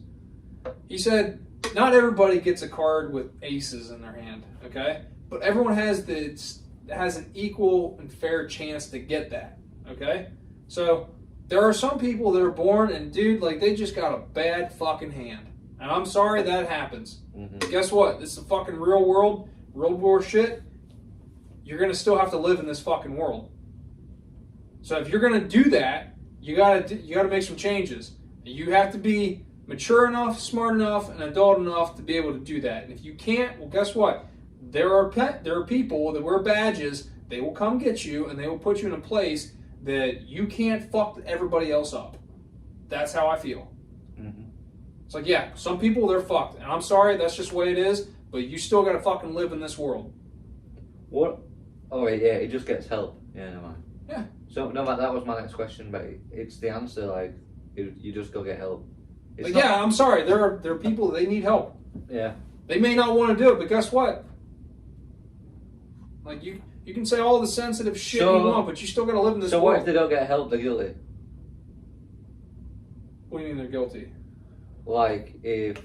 he said not everybody gets a card with aces in their hand. Okay, but everyone has an equal and fair chance to get that. Okay, so there are some people that are born and like they just got a bad fucking hand. And I'm sorry that happens.
Mm-hmm.
Guess what? This is a fucking real world, World War shit. You're going to still have to live in this fucking world. So if you're going to do that, you got to make some changes. You have to be mature enough, smart enough, and adult enough to be able to do that. And if you can't, well, guess what? There are people that wear badges. They will come get you, and they will put you in a place that you can't fuck everybody else up. That's how I feel.
Mm-hmm.
It's like, yeah, some people, they're fucked. And I'm sorry, that's just the way it is, but you still got to fucking live in this world.
What? Oh, yeah, it just gets help. Yeah, no man.
Yeah.
So, no, that was my next question, but it's the answer, like, you just go get help.
Like, yeah, I'm sorry, there are people, they need help.
Yeah.
They may not want to do it, but guess what? Like, you can say all the sensitive shit you want, but you still got to live in this world.
So what if they don't get help, they're guilty?
What do you mean they're guilty?
Like, if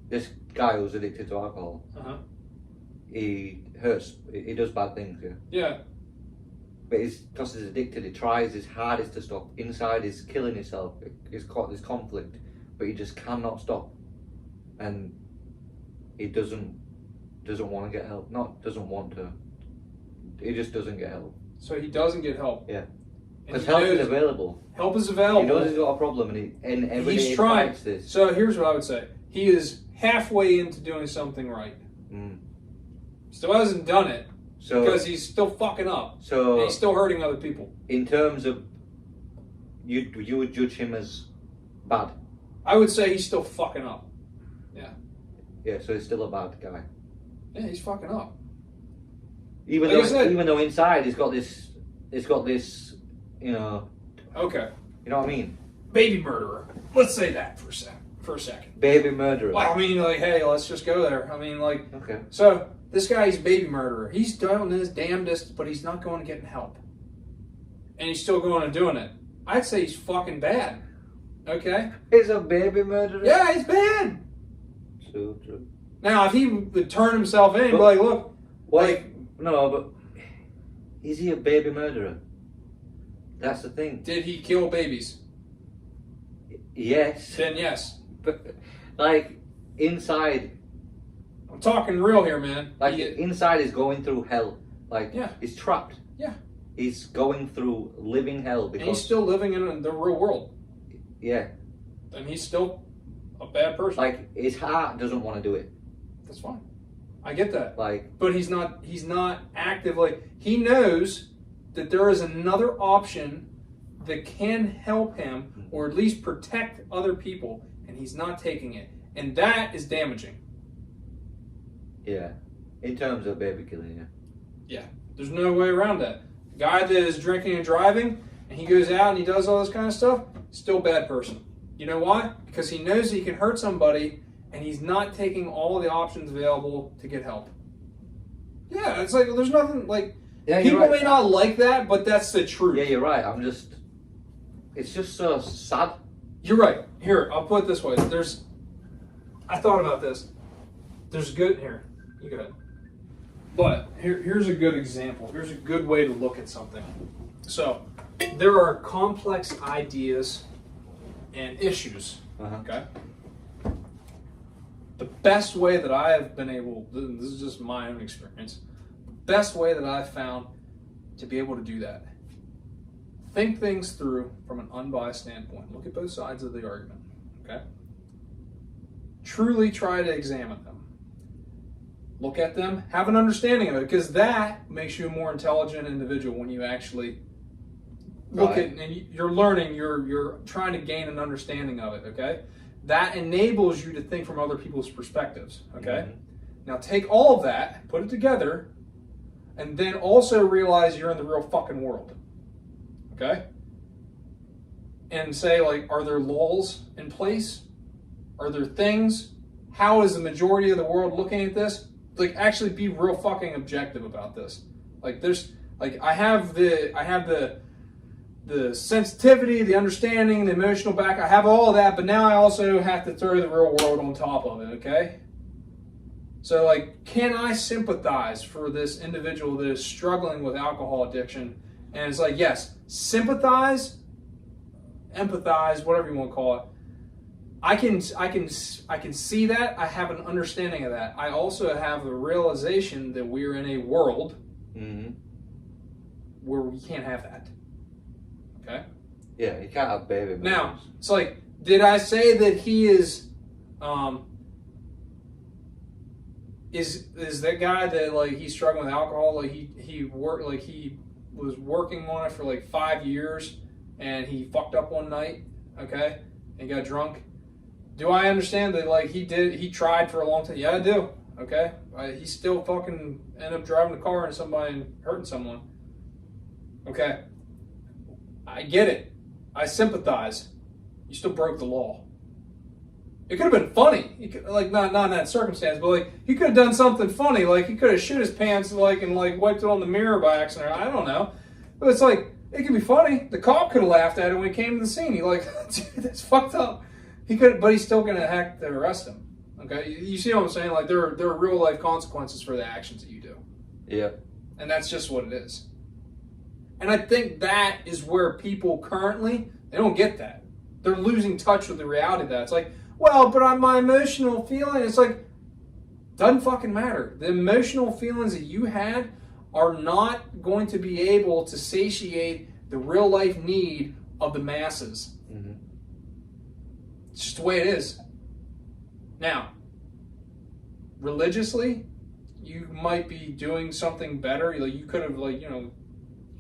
this guy who's addicted to alcohol, he does bad things, yeah?
Yeah.
But because he's addicted, he tries his hardest to stop. Inside, he's killing himself. He's caught this conflict, but he just cannot stop. And he doesn't want to get help. Not doesn't want to. He just doesn't get help.
So he doesn't get help.
Yeah. Because help is available.
Help is available.
He knows he's got a problem, and every day he fights this.
So here's what I would say: he is halfway into doing something right. Still hasn't done it because he's still fucking up.
So
and he's still hurting other people.
In terms of you would judge him as bad.
I would say he's still fucking up. Yeah.
Yeah. So he's still a bad guy.
Yeah, he's fucking up.
Even though inside he's got this, you know.
Okay.
You know what I mean?
Baby murderer. Let's say that for a second. for a second.
Baby murderer.
Well, I mean, like, hey, let's just go there. I mean, like,
Okay.
so this guy's a baby murderer. He's doing his damnedest, but he's not going to get help. And he's still going and doing it. I'd say he's fucking bad. Okay?
He's a baby murderer?
Yeah, he's bad.
True.
Now, if he would turn himself in and be like, look,
no, but is he a baby murderer? That's the thing.
Did he kill babies?
Yes.
Then yes.
But, like, inside...
I'm talking real here, man.
Like, inside is going through hell. Like,
yeah.
He's trapped.
Yeah.
He's going through living hell because...
And he's still living in the real world.
Yeah.
And he's still a bad person.
Like, his heart doesn't want to do it.
That's fine. I get that.
Like...
But he's not actively... He knows that there is another option that can help him or at least protect other people, and he's not taking it. And that is damaging.
Yeah. In terms of baby killing, yeah.
Yeah. There's no way around that. The guy that is drinking and driving, and he goes out and he does all this kind of stuff, still a bad person. You know why? Because he knows he can hurt somebody, and he's not taking all the options available to get help. Yeah, it's like, there's nothing, like,
yeah,
people
right.
may not like that, but that's the truth.
Yeah, you're right. It's just so sad.
You're right. Here, I'll put it this way. I thought about this. There's good, here, you go ahead. But here's a good example. Here's a good way to look at something. So, there are complex ideas and issues, okay? The best way that I have been able, this is just my own experience, the best way that I've found to be able to do that, think things through from an unbiased standpoint. Look at both sides of the argument, okay? Truly try to examine them. Look at them, have an understanding of it, because that makes you a more intelligent individual when you actually look at and you're learning, you're trying to gain an understanding of it, okay? That enables you to think from other people's perspectives, okay? Mm-hmm. Now take all of that, put it together, and then also realize you're in the real fucking world, okay? And say, like, are there laws in place? Are there things? How is the majority of the world looking at this? Like, actually be real fucking objective about this. Like, there's, like, I have the sensitivity, the understanding, the emotional back. I have all of that, but now I also have to throw the real world on top of it, okay? So, like, can I sympathize for this individual that is struggling with alcohol addiction? And it's like, yes, sympathize, empathize, whatever you want to call it. I can see that. I have an understanding of that. I also have the realization that we're in a world where we can't have that. Okay?
Yeah, you can't have baby movies.
Now, it's like, did I say that he is that guy that, like, he's struggling with alcohol? Like, he was working on it for like 5 years, and he fucked up one night, okay, and got drunk. Do I understand that, like, he tried for a long time? Yeah, I do, okay? He still fucking ended up driving the car into somebody and hurting someone. Okay. I get it. I sympathize. You still broke the law. It could have been funny. He could, like, not in that circumstance, but, like, he could have done something funny. Like, he could have shit his pants, like, and, like, wiped it on the mirror by accident. I don't know. But it's like, it could be funny. The cop could have laughed at it when he came to the scene. He like, dude, that's fucked up. He could, but he's still gonna have to arrest him. Okay, you see what I'm saying? Like, there are real life consequences for the actions that you do.
Yeah.
And that's just what it is. And I think that is where people currently, they don't get that. They're losing touch with the reality of that. It's like, well, but my emotional feeling, it's like, doesn't fucking matter. The emotional feelings that you had are not going to be able to satiate the real life need of the masses. Mm-hmm. It's just the way it is. Now, religiously, you might be doing something better. Like, you could have, like, you know,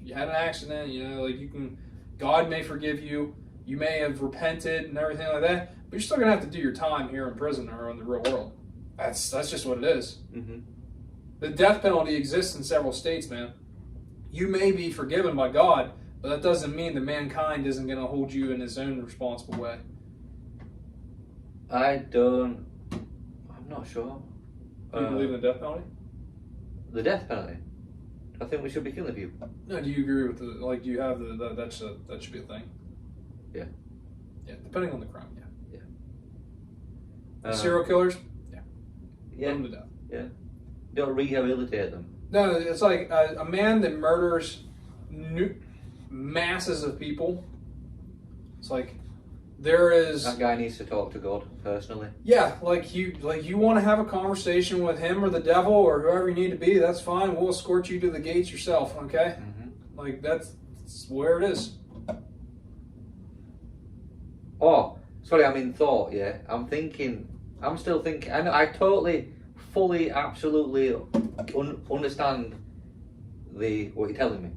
you had an accident, you know, like, you can, God may forgive you. You may have repented and everything like that, but you're still gonna have to do your time here in prison or in the real world. That's just what it is. Mm-hmm. The death penalty exists in several states, man. You may be forgiven by God, but that doesn't mean that mankind isn't gonna hold you in his own responsible way.
I'm not sure.
Do you believe in the death penalty?
The death penalty? I think we should be killing people.
No, do you agree with the, like, do you have that should be a thing?
Yeah.
Yeah, depending on the crime, yeah.
Yeah.
Serial killers? Yeah.
Yeah.
Put them to death.
Yeah. Don't rehabilitate them.
No, it's like a man that murders masses of people. It's like there is
That guy needs to talk to God personally.
yeah, like you want to have a conversation with him or the devil or whoever you need to be. That's fine. We'll escort you to the gates yourself. Okay, like that's where it is.
Oh, sorry, I'm in thought. Yeah, I'm still thinking. I totally, fully, absolutely understand what you're telling me,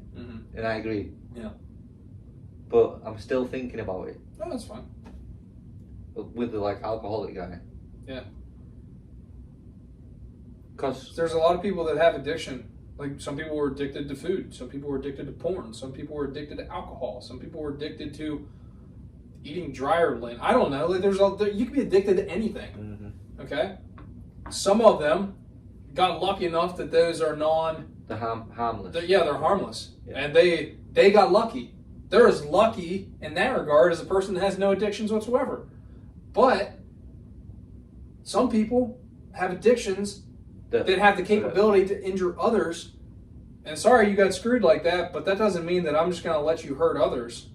and I agree.
Yeah.
But I'm still thinking about it.
Oh, that's fine.
With the alcoholic guy.
Yeah.
Because
there's a lot of people that have addiction. Like some people were addicted to food. Some people were addicted to porn. Some people were addicted to alcohol. Some people were addicted to eating dryer lint. I don't know. Like you can be addicted to anything. Okay. Some of them got lucky enough that those are
harmless.
They're harmless, and they got lucky. They're as lucky in that regard as a person that has no addictions whatsoever. But some people have addictions that have the capability to injure others. And sorry you got screwed like that, but that doesn't mean that I'm just going to let you hurt others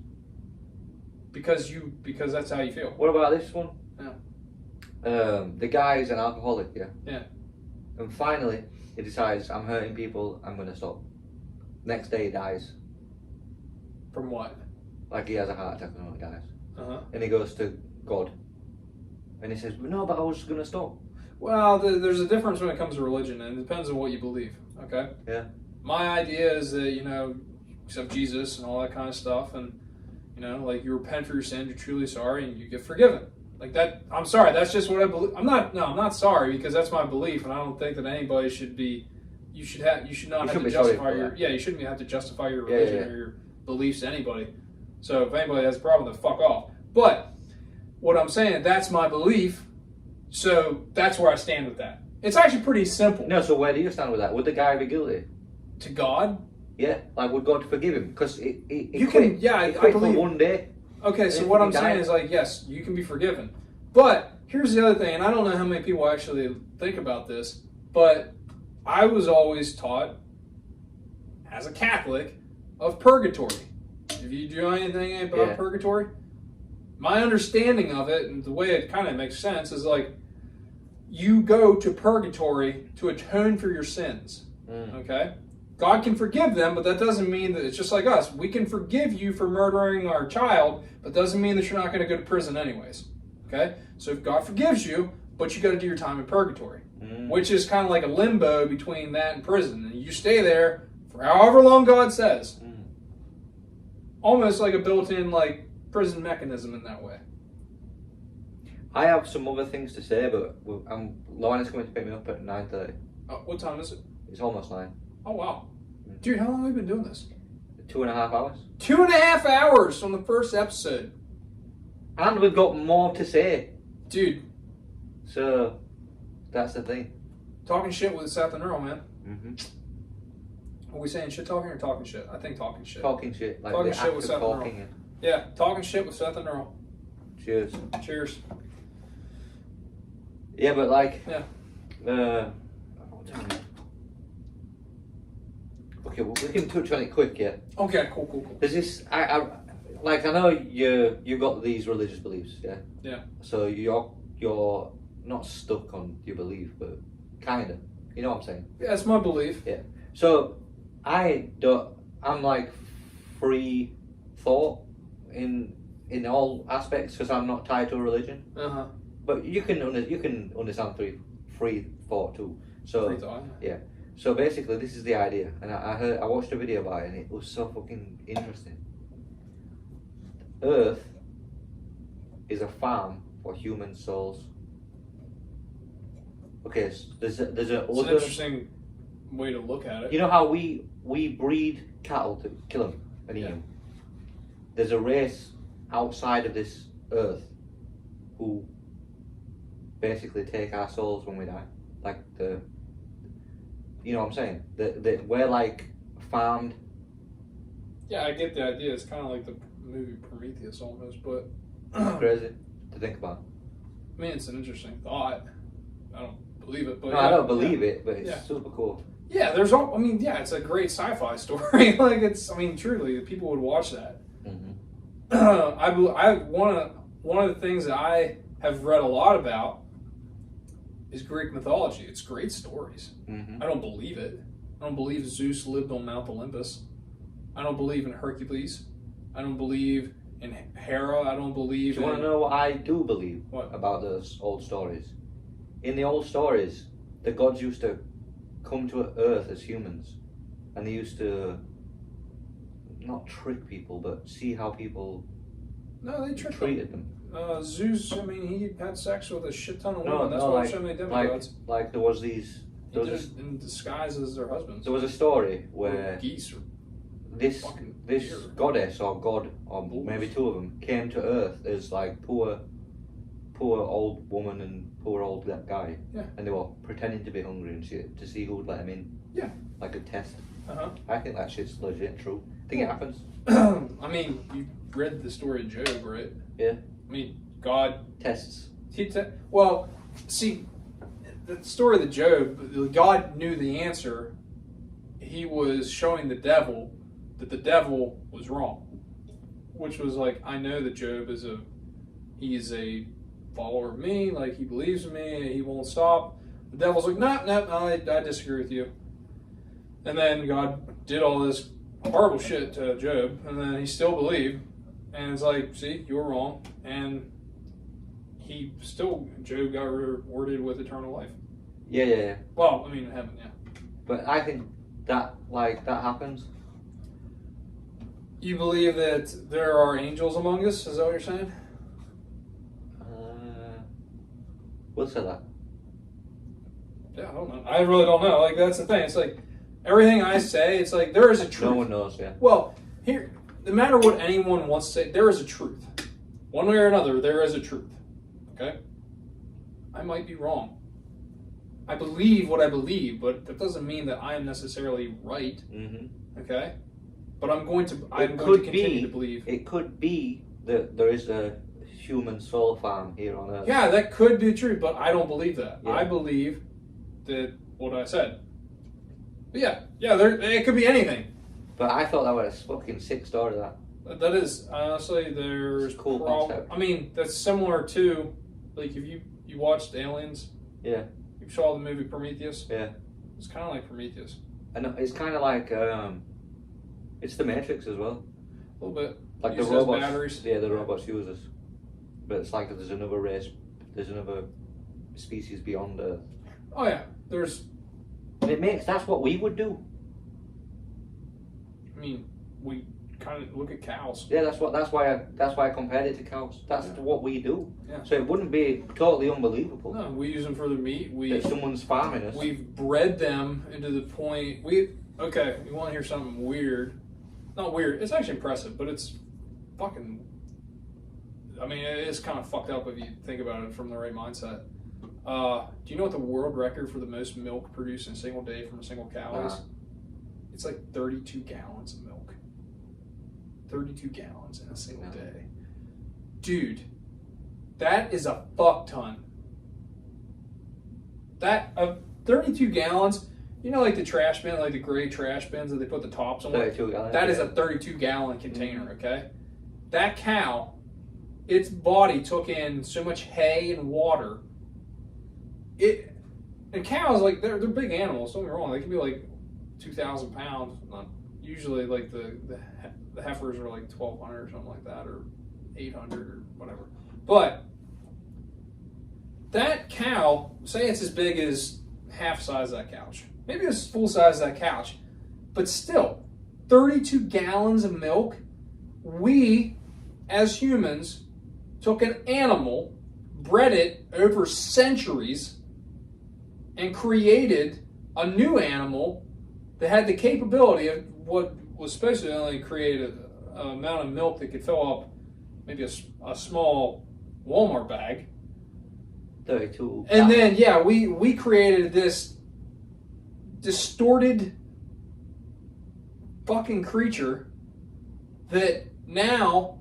because that's how you feel.
What about this one?
Yeah.
The guy is an alcoholic, yeah?
Yeah.
And finally, he decides, I'm hurting people, I'm going to stop. Next day he dies.
From what?
Like he has a heart attack and he dies.
Uh-huh.
And he goes to God. And he says, no, but I was going to stop.
Well, there's a difference when it comes to religion, and it depends on what you believe, okay?
Yeah.
My idea is that, accept Jesus and all that kind of stuff, and, you repent for your sins, you're truly sorry, and you get forgiven. Like that, I'm sorry, that's just what I believe. I'm not sorry, because that's my belief, and I don't think that anybody should be, you should not have to justify you shouldn't have to justify your religion or your beliefs to anybody. So if anybody has a problem, then fuck off. But what I'm saying, that's my belief, so that's where I stand with that. It's actually pretty simple.
No, so where do you stand with that? Would the guy be guilty?
To God?
Yeah, would God forgive him? Because
I believe
for one day.
Okay, so what I'm saying is yes, you can be forgiven. But here's the other thing, and I don't know how many people actually think about this, but I was always taught, as a Catholic, of purgatory. If you do anything about purgatory, my understanding of it, and the way it kind of makes sense, is you go to purgatory to atone for your sins. Okay? God can forgive them, but that doesn't mean that it's just like us. We can forgive you for murdering our child, but doesn't mean that you're not going to go to prison anyways. Okay? So if God forgives you, but you got to do your time in purgatory, which is kind of like a limbo between that and prison. And you stay there for however long God says. Almost like a built-in prison mechanism in that way.
I have some other things to say, but Lauren is coming to pick me up at 9:30.
What time is it?
It's almost 9.
Oh, wow. Dude, how long have we been doing this?
2.5 hours.
2.5 hours on the first episode.
And we've got more to say.
Dude.
So, that's the thing.
Talking shit with Seth and Earl, man.
Mm-hmm.
Are we saying shit talking or talking shit? I think talking shit.
Talking shit. Like
talking
the
shit
act
with
of
Seth
talking
and Earl. Yeah, talking shit with Seth and Earl.
Cheers.
Cheers.
Yeah, but okay, well, we can touch on it quick, yeah?
Okay, cool.
There's this, I know you've got these religious beliefs, yeah?
Yeah.
So you're not stuck on your belief, but kind of. You know what I'm saying?
Yeah, it's my belief.
Yeah. So I'm free thought in all aspects because I'm not tied to a religion. But you can understand free thought too. So
free thought.
Yeah. So basically, this is the idea, and I watched a video about it, and it was so fucking interesting. Earth is a farm for human souls. Okay, so there's
It's an interesting way to look at it.
You know how we breed cattle to kill them and eat them? There's a race outside of this earth who basically take our souls when we die. Like you know what I'm saying? That we're like farmed.
Yeah, I get the idea. It's kind of like the movie Prometheus almost, but
Crazy to think about.
I mean, it's an interesting thought. I don't believe it, but
no, I don't believe it, but it's super cool.
Yeah, there's all. I mean, yeah, it's a great sci-fi story. Like it's. I mean, truly, people would watch that. I one of the things that I have read a lot about is Greek mythology. It's great stories. I don't believe it. I don't believe Zeus lived on Mount Olympus. I don't believe in Hercules. I don't believe in Hera. I don't believe.
Do you want to know what I do believe
What?
about those old stories? In the old stories, the gods used to come to Earth as humans, and they used to not trick people, but see how people
No, they tricked
treated them.
Zeus. I mean, he had sex with a shit ton of women.
No,
That's
no,
why
like,
there's so many demigods.
like there was these.
He did it in disguise as their husbands.
There was a story
Or
where
geese or
this
fucking
this
deer.
goddess or god or
Bulls.
maybe two of them came to Earth as like poor old woman and poor old guy.
Yeah.
And they were pretending to be hungry and shit to see who would let them in.
Yeah.
Like a test.
Uh-huh.
I think that shit's legit true. I think it happens.
I mean, you read the story of Job, right?
Yeah.
I mean, God.
Tests.
Well, see, the story of the Job, God knew the answer. He was showing the devil that the devil was wrong, which was like, I know that Job is he's a follower of me, like he believes in me, he won't stop. The devil's like, no, I disagree with you. And then God did all this horrible shit to Job, and then he still believed, and it's like, see, you were wrong, and Job got rewarded with eternal life.
Yeah.
Well, I mean, in heaven, yeah.
But I think that happens.
You believe that there are angels among us? Is that what you're saying?
We'll say that.
Yeah, I don't know. I really don't know. Like, that's the thing. It's like, everything I say, it's like, there is a truth.
No one knows, yeah.
Well, here, no matter what anyone wants to say, there is a truth. One way or another, there is a truth. Okay? I might be wrong. I believe what I believe, but that doesn't mean that I am necessarily right. Okay? But I'm going to continue to believe.
It could be that there is a human soul farm here on Earth.
Yeah, that could be true, but I don't believe that.
Yeah.
I believe that what I said. But it could be anything.
But I thought that was a fucking sick story, that.
That is, honestly, there's
It's a cool concept.
I mean, that's similar to, like, if you watched Aliens.
Yeah.
You saw the movie Prometheus.
Yeah.
It's kind of like Prometheus.
And it's kind of like, it's the Matrix as well.
A little bit.
Like the
Uses those
robots.
batteries.
Yeah, the robots use us. But it's like there's another race, there's another species beyond Earth.
Oh yeah, there's.
That's what we would do.
I mean, we kind of look at cows.
Yeah, that's why I compared it to cows. That's what we do.
Yeah.
So it wouldn't be totally unbelievable.
No, we use them for their meat.
That someone's farming us.
We've bred them into the point. Okay, you want to hear something weird? Not weird. It's actually impressive, but it's fucking. I mean, it is kind of fucked up if you think about it from the right mindset. Do you know what the world record for the most milk produced in a single day from a single cow is? It's like 32 gallons of milk. 32 gallons in a single day. Dude, that is a fuck ton. 32 gallons, you know, like the trash bin, like the gray trash bins that they put the tops on?
32 gallons.
That is a 32 gallon container, okay? That cow, its body took in so much hay and water. And cows, like, they're big animals, don't get me wrong, they can be like 2,000 pounds. Not usually, like, the heifers are like 1,200 or something like that, or 800 or whatever. But that cow, say it's as big as half size of that couch. Maybe it's full size of that couch. But still, 32 gallons of milk. We, as humans, took an animal, bred it over centuries, and created a new animal that had the capability of what was supposed to only create an amount of milk that could fill up maybe a small Walmart bag.
32.
And then, yeah, we created this distorted fucking creature that now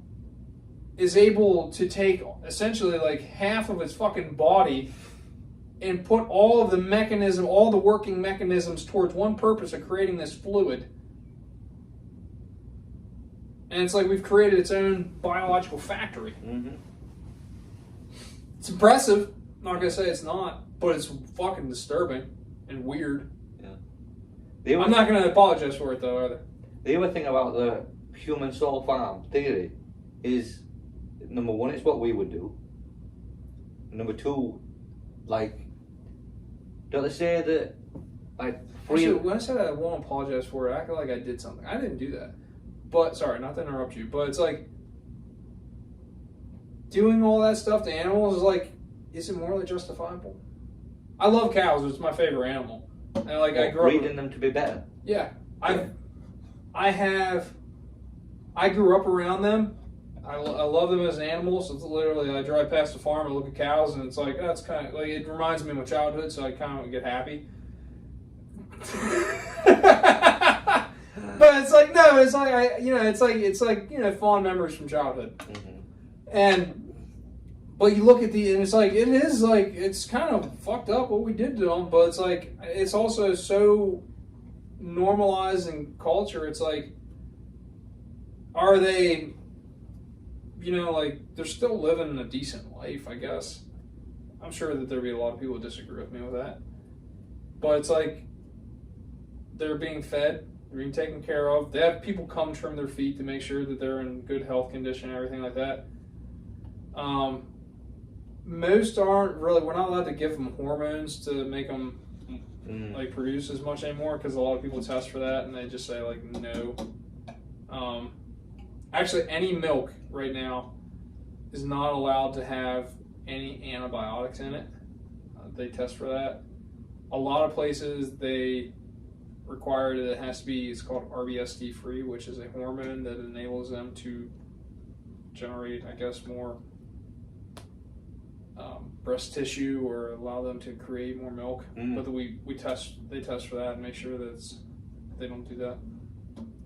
is able to take essentially like half of its fucking body and put all of the working mechanisms towards one purpose of creating this fluid. And it's like we've created its own biological factory.
Mm-hmm.
It's impressive. I'm not going to say it's not, but it's fucking disturbing and weird.
Yeah.
I'm not going to apologize for it, though, either.
The other thing about the human soul farm theory is, number one, it's what we would do. Number two, like, don't they say that, like,
Actually, when I said I won't apologize for it, I feel like I did something. I didn't do that. But, sorry, not to interrupt you, but it's like, doing all that stuff to animals is like, is it morally justifiable? I love cows. It's my favorite animal. And like, I grew up
breeding them to be better.
Yeah. I grew up around them. I love them as animals. It's literally, I drive past the farm and look at cows, and it's like, that's kind of like, it reminds me of my childhood, so I kind of get happy. But it's like, no, it's like, it's like fond memories from childhood. Mm-hmm. But you look at and it's like, it is like, it's kind of fucked up what we did to them, but it's like, it's also so normalized in culture. It's like, are they, like, they're still living a decent life, I guess. I'm sure that there'd be a lot of people who disagree with me with that. But it's like, they're being fed, they're being taken care of. They have people come trim their feet to make sure that they're in good health condition and everything like that. Most aren't really, we're not allowed to give them hormones to make them like produce as much anymore, because a lot of people test for that and they just say like no. Actually, any milk right now is not allowed to have any antibiotics in it. They test for that. A lot of places they require that it has to be, it's called RBST free, which is a hormone that enables them to generate, I guess, more breast tissue or allow them to create more milk. But they test for that and make sure that they don't do that.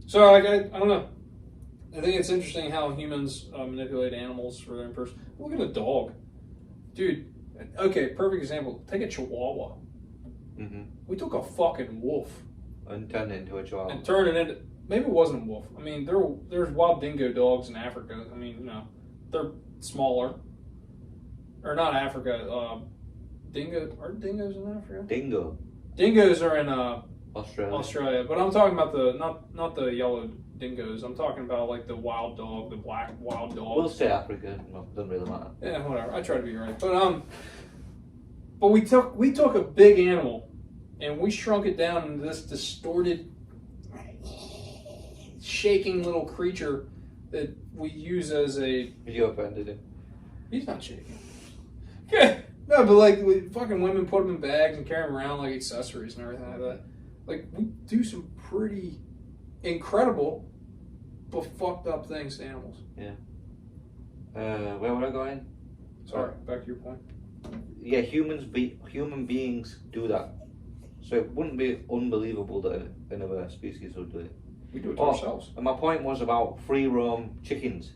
So I don't know. I think it's interesting how humans manipulate animals for their own purpose. Look at a dog, dude. Okay, perfect example. Take a Chihuahua. Mm-hmm. We took a fucking wolf
and turned it into a Chihuahua.
And turned it into, maybe it wasn't a wolf. I mean, there's wild dingo dogs in Africa. I mean, they're smaller. Or not Africa. Are dingoes in Africa? Dingoes are in Australia. But I'm talking about not the yellow dingoes. I'm talking about like the wild dog, the black wild dog.
We'll say Africa. No, doesn't really matter.
Yeah, whatever. I try to be right. But we took a big animal and we shrunk it down into this distorted, shaking little creature that we use as a.
You offended him.
He's not shaking. Yeah. No, but like fucking women put them in bags and carry them around like accessories and everything like that. Like, we do some pretty incredible but fucked up things to animals.
Yeah. Where were I going?
Sorry, back to your point.
Yeah, human beings do that. So it wouldn't be unbelievable that another species would do it.
We do it to ourselves.
And my point was about free roam chickens.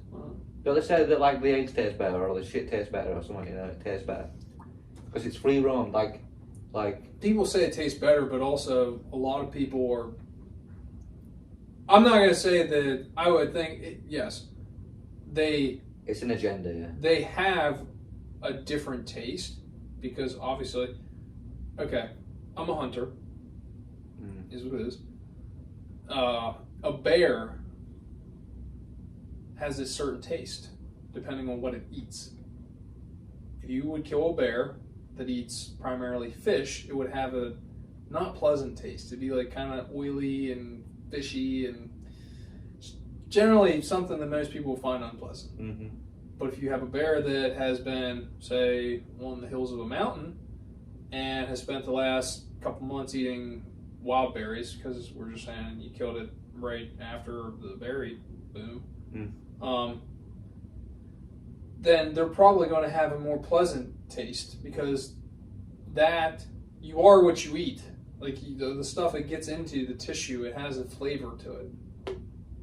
Don't they say that like the eggs taste better or the shit tastes better or something, it tastes better? Because it's free roam, like
people say it tastes better, but also a lot of people are. I'm not going to say that. I would think yes,
it's an agenda. Yeah.
They have a different taste because obviously, okay, I'm a hunter. Is what it is. A bear has a certain taste depending on what it eats. If you would kill a bear that eats primarily fish, it would have a not pleasant taste. It'd be like kind of oily and fishy and generally something that most people find unpleasant. Mm-hmm. But if you have a bear that has been, say, on the hills of a mountain and has spent the last couple months eating wild berries, because we're just saying you killed it right after the berry boom, then they're probably going to have a more pleasant taste, because that you are what you eat. Like the stuff that gets into the tissue, it has a flavor to it.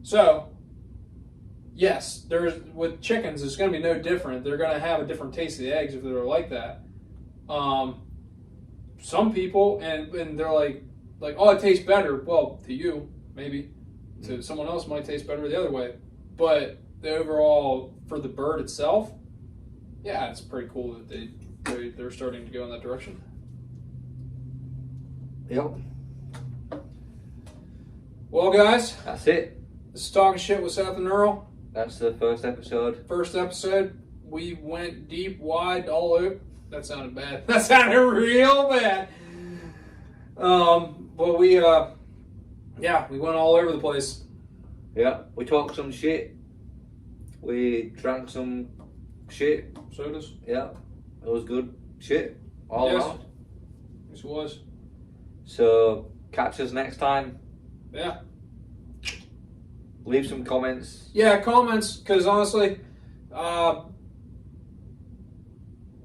So, yes, with chickens, it's going to be no different. They're going to have a different taste of the eggs if they're like that. Some people, and they're like, oh, it tastes better. Well, to you, maybe. To someone else, it might taste better the other way. But the overall, for the bird itself, yeah, it's pretty cool that they're starting to go in that direction.
Yep.
Well, guys,
That's it.
This is Talking Shit with Seth and Earl.
That's the first episode.
First episode. We went deep, wide, all over. That sounded bad. That sounded real bad. But we went all over the place.
Yeah, we talked some shit. We drank some shit.
Sodas.
Yeah, it was good shit all around.
Yes, it was.
So catch us next time.
Yeah.
Leave some comments.
Yeah, comments, because honestly,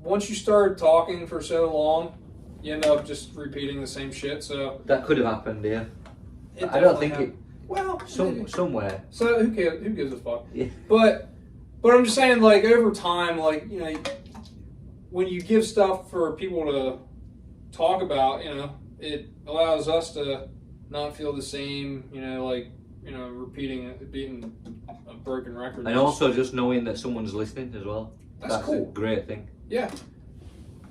once you start talking for so long, you end up just repeating the same shit. So
that could have happened, yeah.
I don't think it.
Well, somewhere.
So who cares? Who gives a fuck?
Yeah.
But I'm just saying, like, over time, like, you know, when you give stuff for people to talk about, you know, it allows us to not feel the same, you know, like, you know, repeating it, being a broken record.
And also just knowing that someone's listening as well. That's
cool.
A great thing.
Yeah.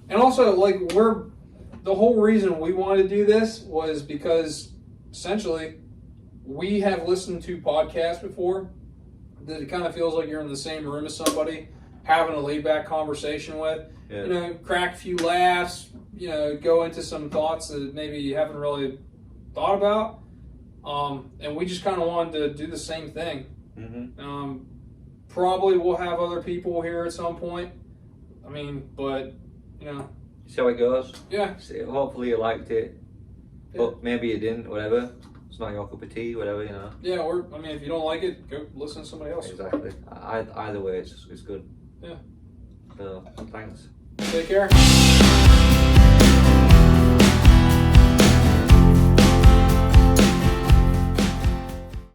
And also, like, the whole reason we wanted to do this was because, essentially, we have listened to podcasts before that it kind of feels like you're in the same room as somebody, having a laid-back conversation with, you know, crack a few laughs, you know, go into some thoughts that maybe you haven't really thought about. And we just kind of wanted to do the same thing. Mm-hmm. Probably we'll have other people here at some point. I mean, but, you know.
See how it goes.
Yeah.
Hopefully you liked it.
Yeah.
But maybe you didn't, whatever. It's not your cup of tea, whatever, you know.
Yeah, or, I mean, if you don't like it, go listen to somebody else.
Exactly. Either way, it's good.
Yeah.
So, thanks.
Take care.